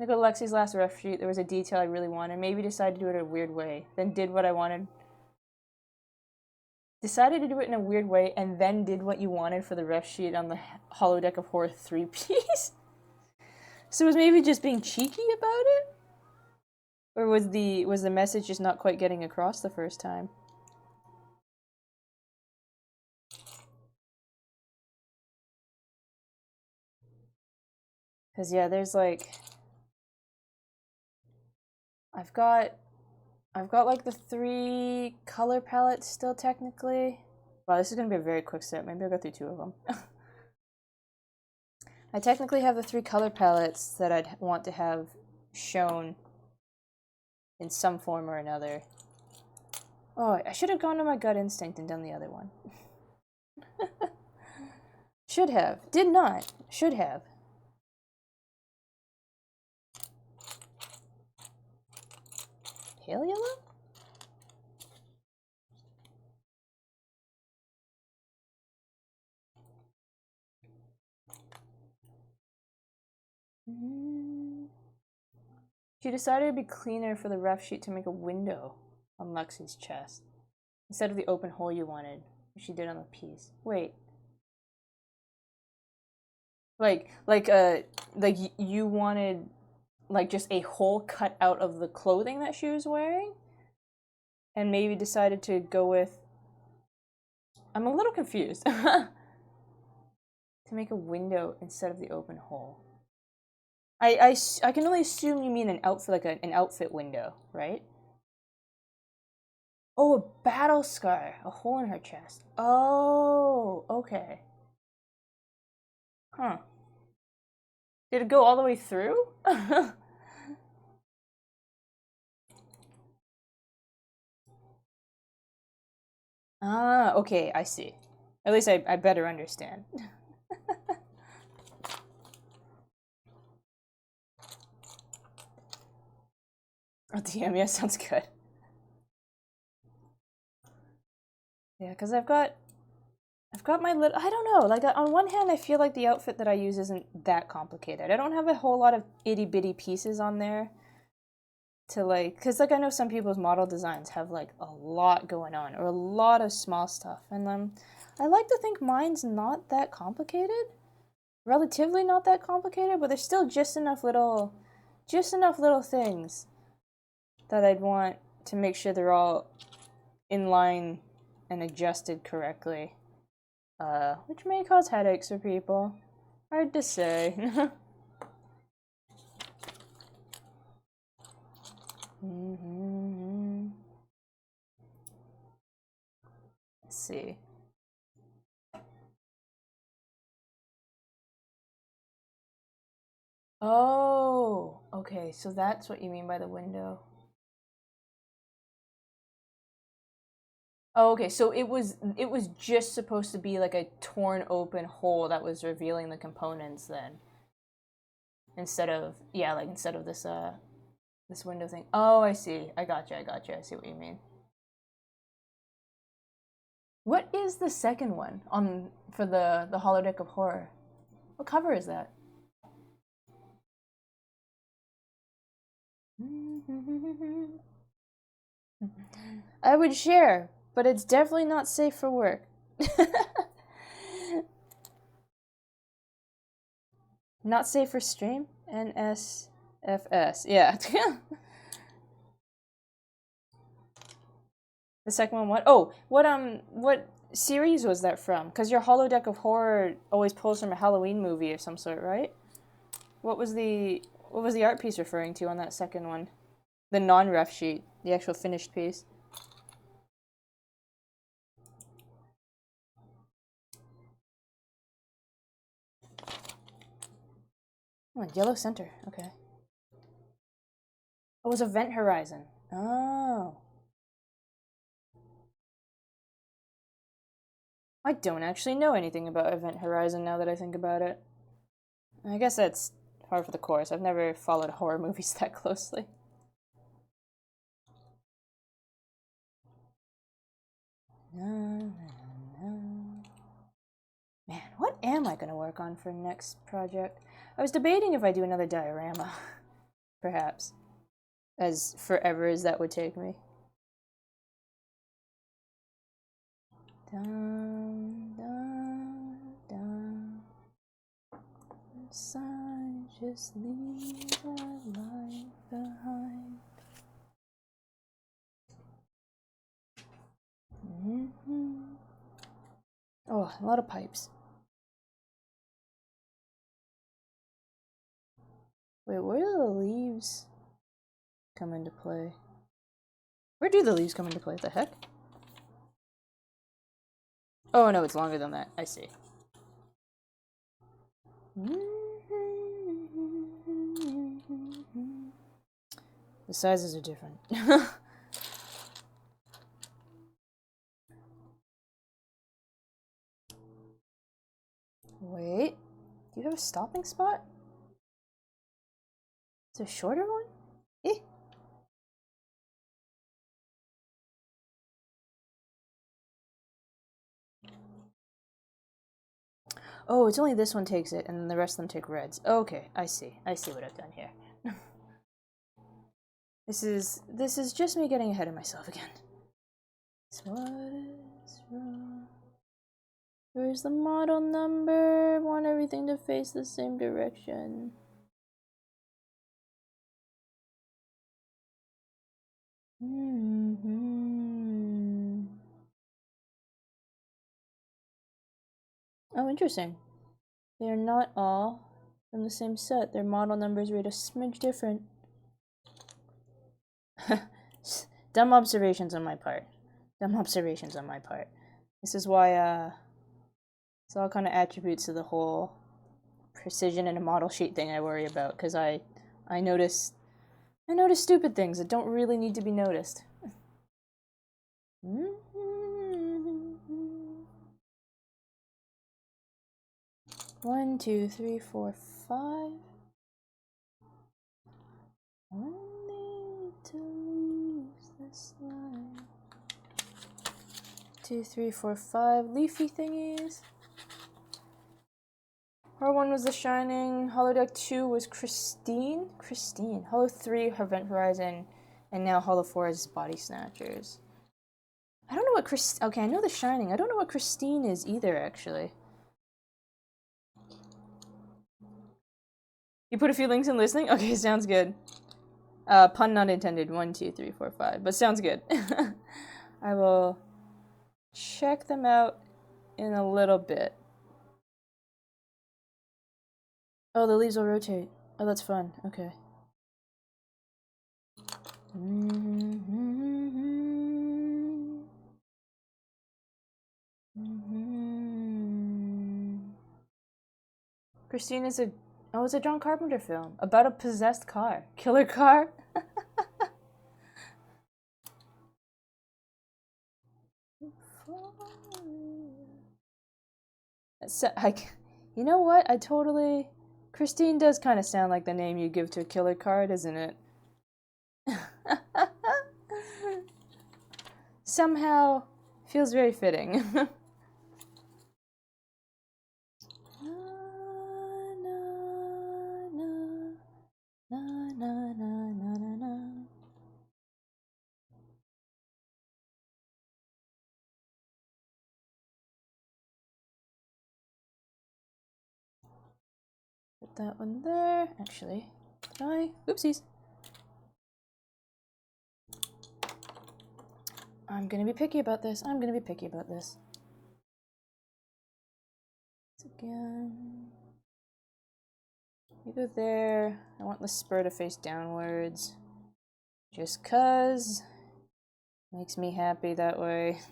Like with Lexi's last ref sheet, there was a detail I really wanted, maybe decided to do it in a weird way, then did what I wanted. Decided to do it in a weird way, and then did what you wanted for the ref sheet on the Holodeck of Horror 3-piece. So it was maybe just being cheeky about it? Or was the message just not quite getting across the first time? Cause yeah, there's like I've got like the 3 color palettes still technically. Wow, this is gonna be a very quick set. Maybe I'll go through 2 of them. I technically have the 3 color palettes that I'd want to have shown in some form or another. Oh, I should have gone to my gut instinct and done the other one. Should have. Did not. Should have. Pale yellow? She decided it'd be cleaner for the rough sheet to make a window on Lexi's chest instead of the open hole you wanted. She did on the piece. Wait. Like you wanted like just a hole cut out of the clothing that she was wearing, and maybe decided to go with. I'm a little confused. To make a window instead of the open hole. I can only assume you mean an outfit, like an outfit window, right? Oh, a battle scar. A hole in her chest. Oh, okay. Huh. Did it go all the way through? Ah, okay, I see. At least I better understand. Oh, damn, yeah, sounds good. Yeah, because I've got my little, I don't know, like on one hand I feel like the outfit that I use isn't that complicated. I don't have a whole lot of itty bitty pieces on there to like, because like I know some people's model designs have like a lot going on or a lot of small stuff, and I like to think mine's not that complicated, relatively not that complicated, but there's still just enough little things that I'd want to make sure they're all in line and adjusted correctly, which may cause headaches for people. Hard to say. Let's see. Oh, okay, so that's what you mean by the window. Oh, okay, so it was just supposed to be like a torn open hole that was revealing the components then. Instead of, yeah, like instead of this window thing. Oh, I see. I gotcha, I see what you mean. What is the second one on for the holodeck of horror? What cover is that? I would share, but it's definitely not safe for work. Not safe for stream? NSFS. Yeah. The second one, what? Oh, what series was that from? Because your holodeck of horror always pulls from a Halloween movie of some sort, right? What was the art piece referring to on that second one? The non-ref sheet, the actual finished piece. Oh, yellow center. Okay. Oh, it was Event Horizon. Oh. I don't actually know anything about Event Horizon now that I think about it. I guess that's par for the course. I've never followed horror movies that closely. Man, what am I gonna work on for next project? I was debating if I do another diorama, perhaps, as forever as that would take me. Dun, dun, dun. Inside, just leave that life behind. Oh, a lot of pipes. Wait, where do the leaves come into play? Where do the leaves come into play? What the heck? Oh no, it's longer than that. I see. The sizes are different. Wait, do you have a stopping spot? Is it a shorter one? Eh. Oh, it's only this one takes it, and then the rest of them take reds. Okay, I see. I see what I've done here. This is just me getting ahead of myself again. What is wrong? Where's the model number? I want everything to face the same direction. Oh, interesting. They are not all from the same set. Their model numbers read a smidge different. Dumb observations on my part. Dumb observations on my part. This is why, it's all kind of attributes to the whole precision in a model sheet thing I worry about, because I notice stupid things that don't really need to be noticed. 1, 2, 3, 4, 5. I need to lose this line. 2, 3, 4, 5 leafy thingies. Hollow 1 was The Shining. Hollow Deck 2 was Christine. Hollow 3 Event Horizon, and now Hollow 4 is Body Snatchers. I don't know what okay, I know The Shining. I don't know what Christine is either, actually. You put a few links in listening? Okay, sounds good. Pun not intended. 1, 2, 3, 4, 5. But sounds good. I will check them out in a little bit. Oh, the leaves will rotate. Oh, that's fun. Okay. Christine is it's a John Carpenter film about a possessed car. Killer car? So, you know what? Christine does kind of sound like the name you give to a killer car, doesn't it? Somehow feels very fitting. Put that one there. Actually, oopsies. I'm gonna be picky about this. Again. You go there. I want the spur to face downwards. Just 'cause. Makes me happy that way.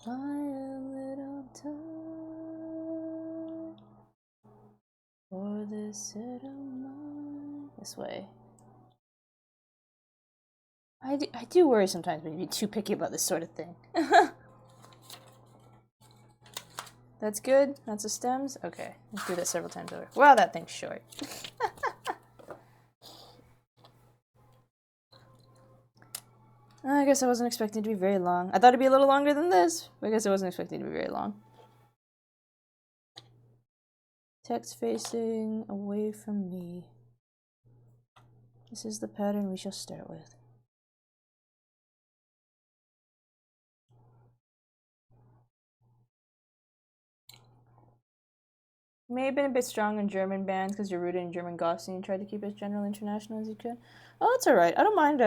By a little time for this set of mine. This way. I do worry sometimes when you be too picky about this sort of thing. That's good. That's the stems. Okay, let's do that several times over. Wow, that thing's short. I guess I wasn't expecting it to be very long. I thought it'd be a little longer than this, but I guess I wasn't expecting it to be very long. Text facing away from me. This is the pattern we shall start with. You may have been a bit strong in German bands because you're rooted in German goth scene and tried to keep it as general international as you could. Oh, that's alright. I don't mind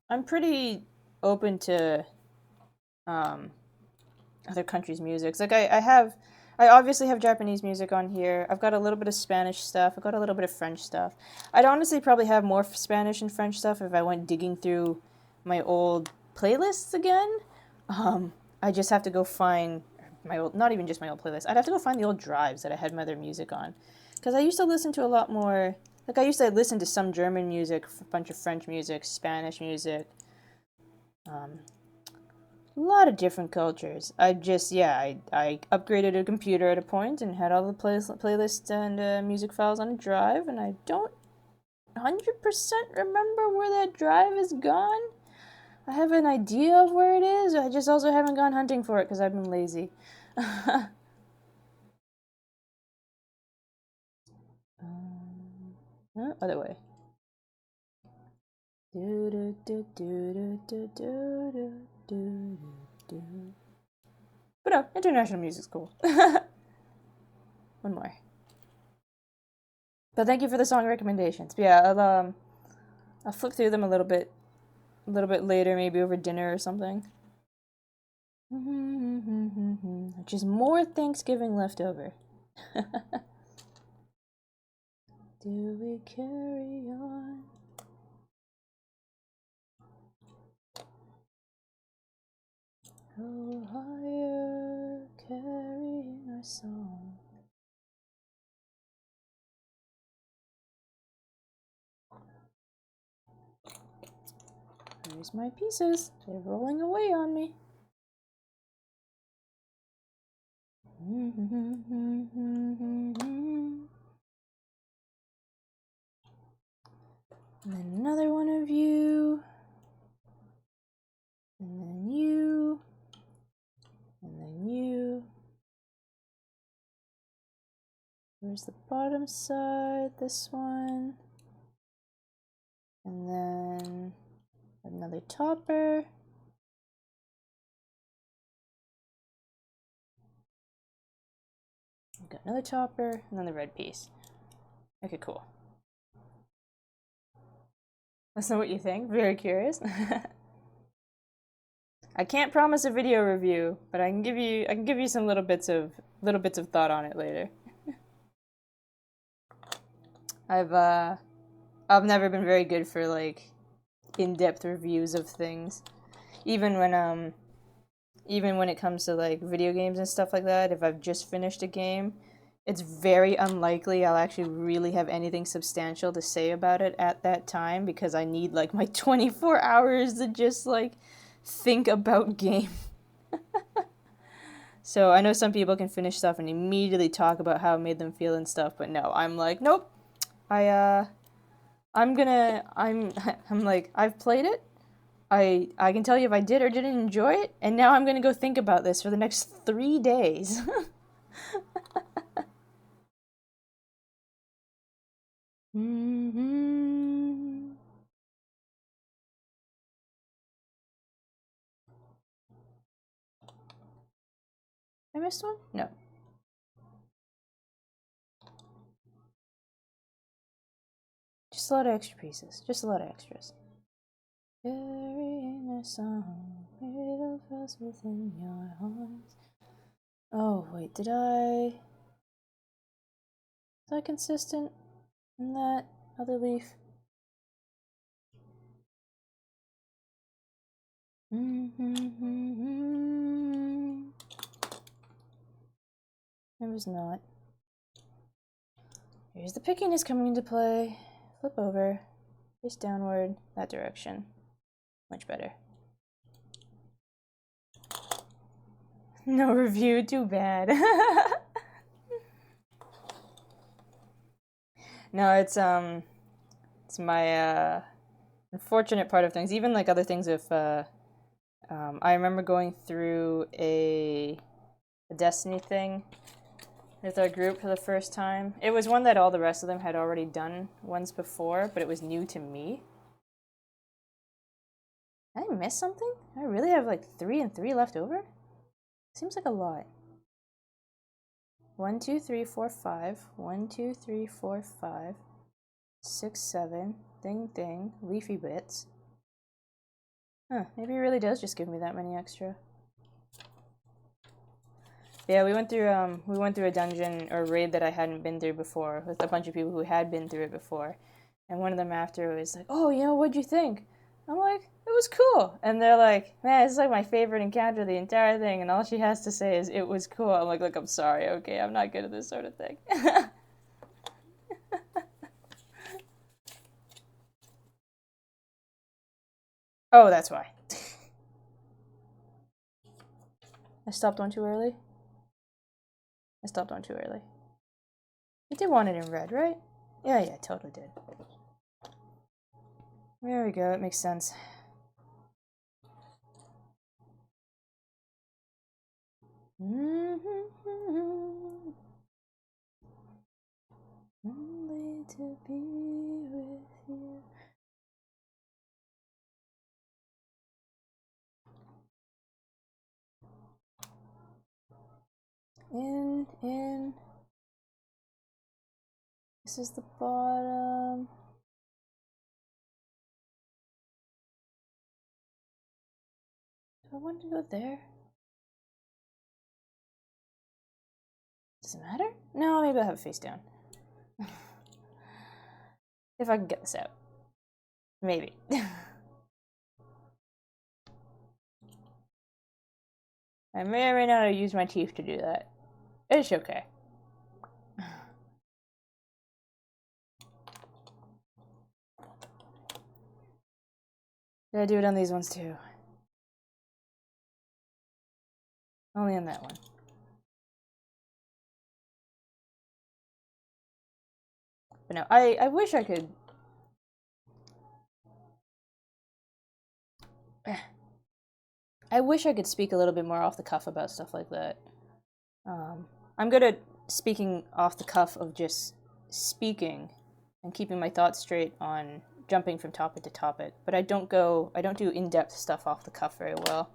I'm pretty open to um, other countries' music. Like I obviously have Japanese music on here. I've got a little bit of Spanish stuff. I've got a little bit of French stuff. I'd honestly probably have more Spanish and French stuff if I went digging through my old playlists again. Um, I just have to go find my old, not even just my old playlist. I'd have to go find the old drives that I had my other music on, because I used to listen to a lot more. Like I used to listen to some German music, a bunch of French music, Spanish music. Um, a lot of different cultures. I upgraded a computer at a point and had all the playlists and music files on a drive, and I don't 100% remember where that drive is gone. I have an idea of where it is. I just also haven't gone hunting for it because I've been lazy. Other way. Do do do do do do do do do. But no, international music's cool. One more. But thank you for the song recommendations. But yeah, I'll flip through them a little bit later, maybe over dinner or something. Which is more Thanksgiving left over. Do we carry on? Oh, higher, carrying our song. Here's my pieces. They're rolling away on me. And then another one of you. And then you. And then you. Where's the bottom side? This one. And then another topper. We've got another topper, and then the red piece. Okay, cool. Let's know what you think. Very curious. I can't promise a video review, but I can give you some little bits of thought on it later. I've never been very good for like in-depth reviews of things. Even when it comes to like video games and stuff like that, if I've just finished a game, it's very unlikely I'll actually really have anything substantial to say about it at that time because I need like my 24 hours to just like think about game. So I know some people can finish stuff and immediately talk about how it made them feel and stuff, but no, I'm like, nope. I'm I'm like, I've played it. I can tell you if I did or didn't enjoy it, and now I'm gonna go think about this for the next 3 days. Mm-hmm. I missed one? No. Just a lot of extra pieces. Just a lot of extras. Carrying a song, little fast within your arms. Oh, wait, was I consistent in that other leaf? Mm-hmm. It was not. Here's the pickiness coming into play. Flip over. Face downward. That direction. Much better. No review, too bad. No, it's my unfortunate part of things. Even like other things if I remember going through a Destiny thing with our group for the first time. It was one that all the rest of them had already done once before, but it was new to me. Did I miss something? I really have like 3 and 3 left over? Seems like a lot. 1, 2, 3, 4, 5. 1, 2, 3, 4, 5. 6, 7. Ding ding. Leafy bits. Huh, maybe it really does just give me that many extra. Yeah, we went through a dungeon or raid that I hadn't been through before with a bunch of people who had been through it before. And one of them after was like, "Oh, what'd you think?" I'm like, "It was cool." And they're like, "Man, this is like my favorite encounter of the entire thing." And all she has to say is, "It was cool." I'm like, "Look, I'm sorry, okay? I'm not good at this sort of thing." Oh, that's why. I stopped one too early? I stopped one too early. I did want it in red, right? Yeah, totally did. There we go, it makes sense. Only to be with you. In. This is the bottom. Do I want to go there? Does it matter? No, maybe I'll have it face down. If I can get this out. Maybe. I may or may not have used my teeth to do that. It's okay. Did I do it on these ones too? Only on that one. But no, I wish I could... I wish I could speak a little bit more off the cuff about stuff like that. I'm good at speaking off the cuff of just speaking and keeping my thoughts straight on jumping from topic to topic, but I don't do in-depth stuff off the cuff very well.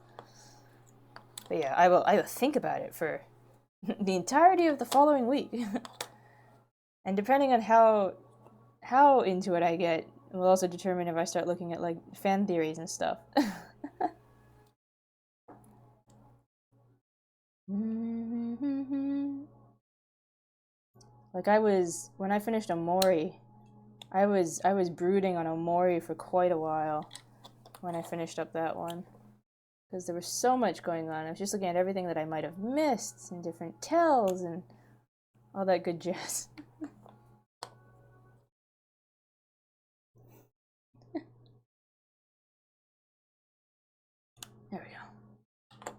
But yeah, I will think about it for the entirety of the following week. And depending on how into it I get, will also determine if I start looking at like fan theories and stuff. Like when I finished Omori, I was brooding on Omori for quite a while when I finished up that one. Because there was so much going on. I was just looking at everything that I might have missed and different tells and all that good jazz. There we go.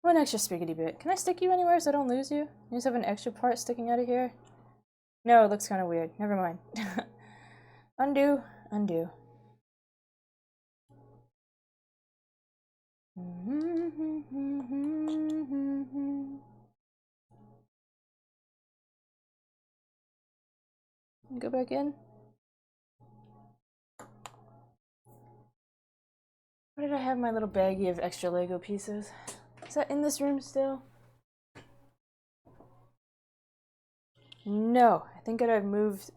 One extra spaghetti bit. Can I stick you anywhere so I don't lose you? You just have an extra part sticking out of here? No, it looks kind of weird. Never mind. Undo. Go back in. Where did I have my little baggie of extra Lego pieces? Is that in this room still? No, I think I have moved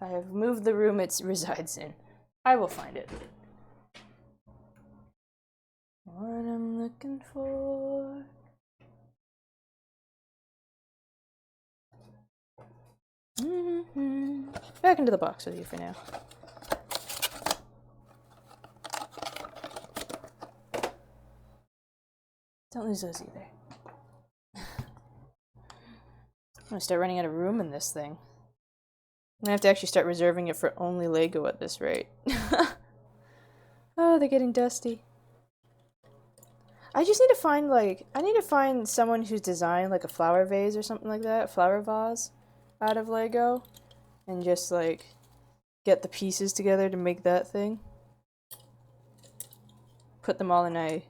the room it resides in. I will find it. What I'm looking for. Back into the box with you for now. Don't lose those either. I'm gonna start running out of room in this thing. I'm gonna have to actually start reserving it for only Lego at this rate. Oh, they're getting dusty. I just need to find I need to find someone who's designed like a flower vase or something like that, a flower vase out of Lego, and just like get the pieces together to make that thing. Put them all in a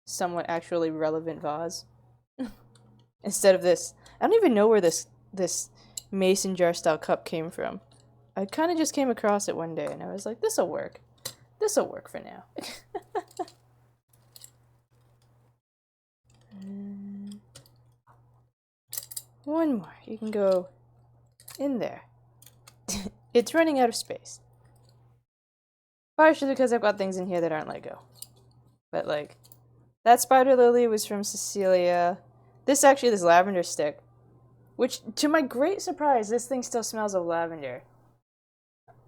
somewhat actually relevant vase. Instead of this. I don't even know where this mason jar style cup came from. I kind of just came across it one day and I was like, this'll work. This'll work for now. One more. You can go in there. It's running out of space. Partially because I've got things in here that aren't Lego. But like, that spider lily was from Cecilia. This lavender stick, which to my great surprise, this thing still smells of lavender.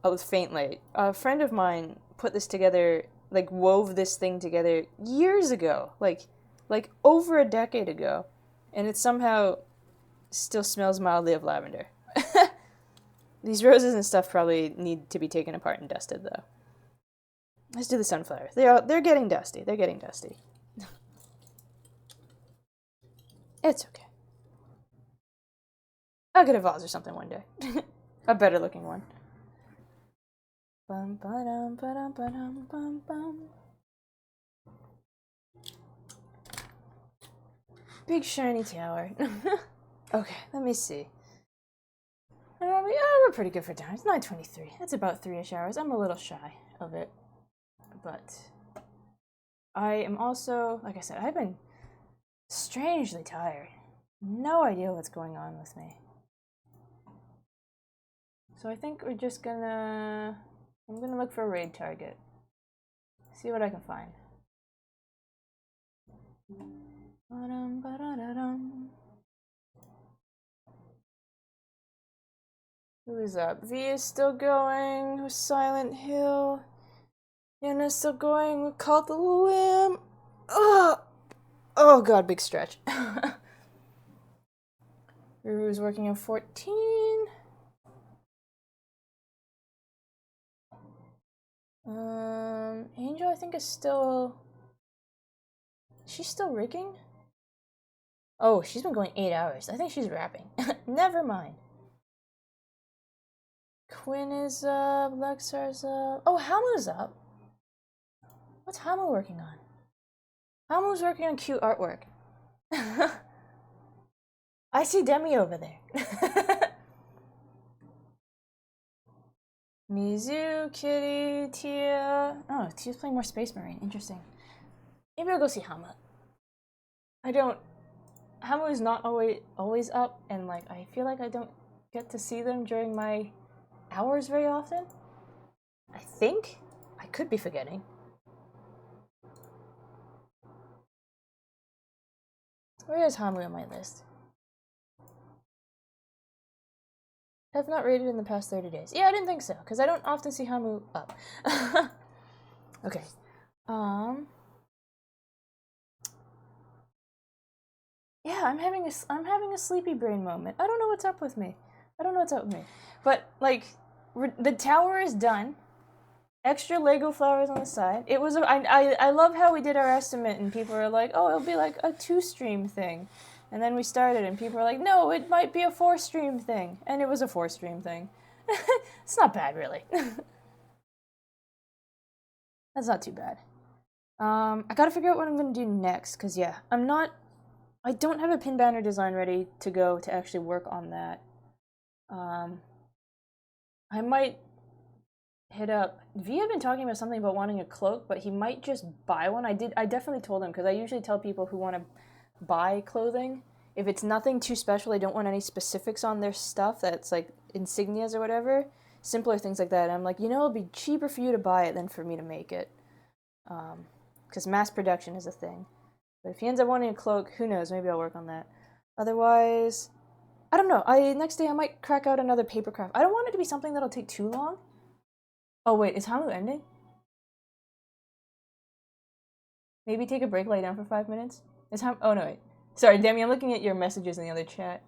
Oh, with faintly. A friend of mine put this together, like wove this thing together years ago, like over a decade ago, and it somehow still smells mildly of lavender. These roses and stuff probably need to be taken apart and dusted though. Let's do the sunflowers. They're getting dusty. They're getting dusty. It's okay. I'll get a vase or something one day. A better looking one. Bum, ba-dum, ba-dum, ba-dum, bum, bum. Big shiny tower. Okay, let me see. We're pretty good for time. It's 9:23. That's about 3-ish hours. I'm a little shy of it. But I am also, like I said, I've been strangely tired. No idea what's going on with me. So I think we're just gonna... I'm gonna look for a raid target. See what I can find. Who is up? V is still going with Silent Hill. Yenna's still going with Cult of the Lamb. Oh god, big stretch. Ruru's working on 14. Angel, I think, is still... She's still rigging? Oh, she's been going 8 hours. I think she's wrapping. Never mind. Quinn is up. Lexar's up. Oh, Hamu's up. What's Hamu working on? Hamu's working on cute artwork. I see Demi over there. Mizu, Kitty, Tia. Oh, Tia's playing more Space Marine. Interesting. Maybe I'll go see Hamu. Hamu is not always up, and like I feel like I don't get to see them during my hours very often. I think I could be forgetting. Where is Hamu on my list? Have not rated in the past 30 days. Yeah, I didn't think so, because I don't often see Hamu up. Okay. Yeah, I'm having a sleepy brain moment. I don't know what's up with me. But like, the tower is done. Extra Lego flowers on the side. It was I love how we did our estimate and people were like, oh, it'll be like a 2-stream thing. And then we started and people were like, no, it might be a 4-stream thing. And it was a 4-stream thing. It's not bad, really. That's not too bad. I gotta figure out what I'm gonna do next, because yeah, I don't have a pin banner design ready to go to actually work on that. I might hit up... V had been talking about something about wanting a cloak, but he might just buy one. I definitely told him, because I usually tell people who want to buy clothing, if it's nothing too special, I don't want any specifics on their stuff that's like insignias or whatever, simpler things like that. And I'm like, it'll be cheaper for you to buy it than for me to make it. Because mass production is a thing. But if he ends up wanting a cloak, who knows, maybe I'll work on that. Otherwise, I don't know. Next day I might crack out another paper craft. I don't want it to be something that'll take too long. Oh wait, is Hamu ending? Maybe take a break, lay down for 5 minutes? Oh no, wait. Sorry, Demi, I'm looking at your messages in the other chat.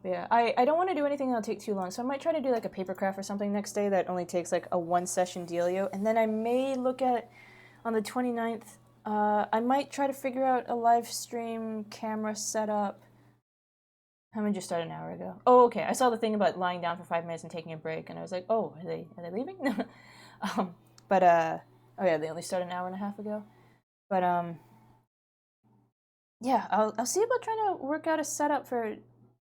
But yeah, I don't want to do anything that'll take too long, so I might try to do like a paper craft or something next day that only takes like a 1-session dealio, and then I may look at, on the 29th, I might try to figure out a live stream camera setup. Hamu just started an hour ago. Oh, okay, I saw the thing about lying down for 5 minutes and taking a break, and I was like, oh, are they leaving? Oh yeah, they only started an hour and a half ago. But yeah, I'll see about trying to work out a setup for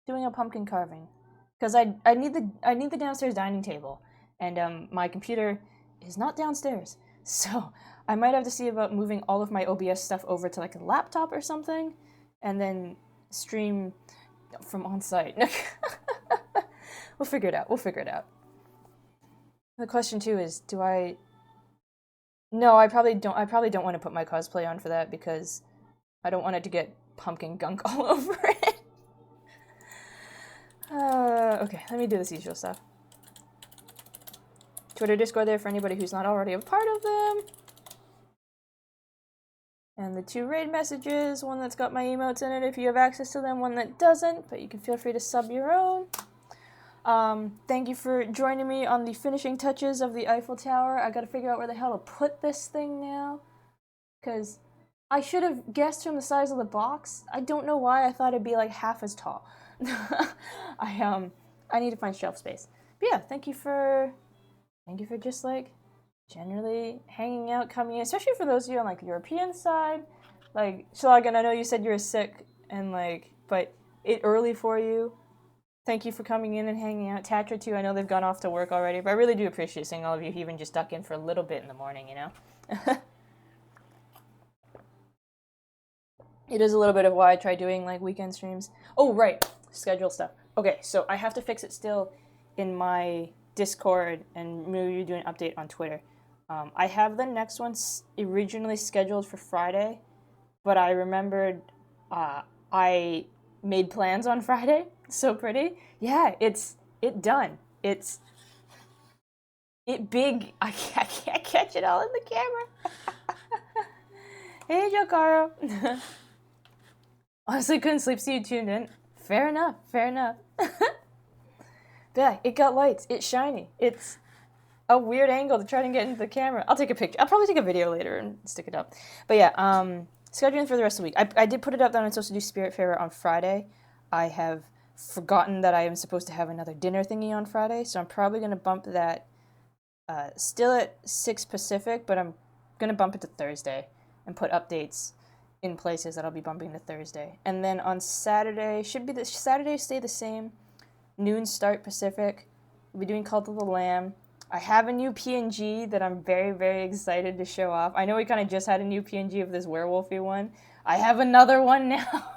doing a pumpkin carving, because I need the downstairs dining table, and my computer is not downstairs, so I might have to see about moving all of my OBS stuff over to like a laptop or something, and then stream from on site. We'll figure it out. The question too is, do I No, I probably don't want to put my cosplay on for that because I don't want it to get pumpkin gunk all over it. Okay, let me do this usual stuff. Twitter, Discord there for anybody who's not already a part of them. And the 2 raid messages, one that's got my emotes in it if you have access to them, one that doesn't, but you can feel free to sub your own. Thank you for joining me on the finishing touches of the Eiffel Tower. I gotta figure out where the hell to put this thing now, because I should have guessed from the size of the box. I don't know why I thought it'd be like half as tall. I need to find shelf space. But yeah, thank you for just like generally hanging out, coming in, especially for those of you on like the European side. Like Shalagan, I know you said you were sick and like, but it early for you. Thank you for coming in and hanging out. Tatra too, I know they've gone off to work already, but I really do appreciate seeing all of you who even just duck in for a little bit in the morning, you know? It is a little bit of why I try doing like weekend streams. Oh, right, schedule stuff. Okay, so I have to fix it still in my Discord and maybe do an update on Twitter. I have the next one originally scheduled for Friday, but I remembered I made plans on Friday. So pretty. Yeah, it done. It big. I can't catch it all in the camera. Hey, Jokaro. Honestly, couldn't sleep, so you tuned in. Fair enough. Fair enough. Yeah, it got lights. It's shiny. It's a weird angle to try to get into the camera. I'll take a picture. I'll probably take a video later and stick it up. But yeah, scheduling for the rest of the week. I did put it up that I'm supposed to do Spiritfarer on Friday. I have forgotten that I am supposed to have another dinner thingy on Friday, so I'm probably going to bump that still at 6 Pacific, but I'm going to bump it to Thursday and put updates in places that I'll be bumping to Thursday. And then on Saturday, Saturday stay the same, noon start Pacific. We'll be doing Cult of the Lamb. I have a new PNG that I'm very, very excited to show off. I know we kind of just had a new PNG of this werewolfy one. I have another one now.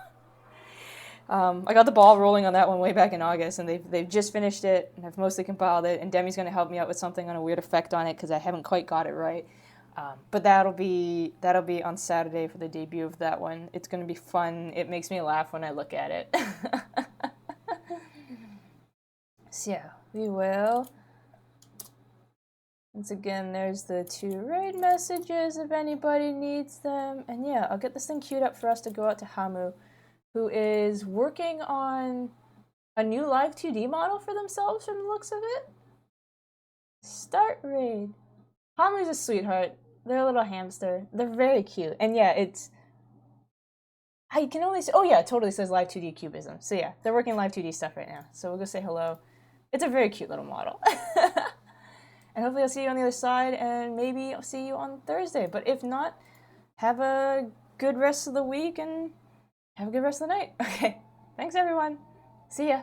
I got the ball rolling on that one way back in August, and they've just finished it, and I've mostly compiled it, and Demi's going to help me out with something on a weird effect on it, because I haven't quite got it right. But that'll be on Saturday for the debut of that one. It's going to be fun. It makes me laugh when I look at it. So yeah, we will. Once again, there's the 2 raid messages if anybody needs them. And yeah, I'll get this thing queued up for us to go out to Hamu, who is working on a new live 2D model for themselves from the looks of it. Start raid. Hamu's a sweetheart. They're a little hamster. They're very cute. And yeah, I can only say, oh yeah, it totally says live 2D cubism. So yeah, they're working live 2D stuff right now. So we'll go say hello. It's a very cute little model. And hopefully I'll see you on the other side, and maybe I'll see you on Thursday. But if not, have a good rest of the week, and have a good rest of the night. Okay, thanks everyone. See ya.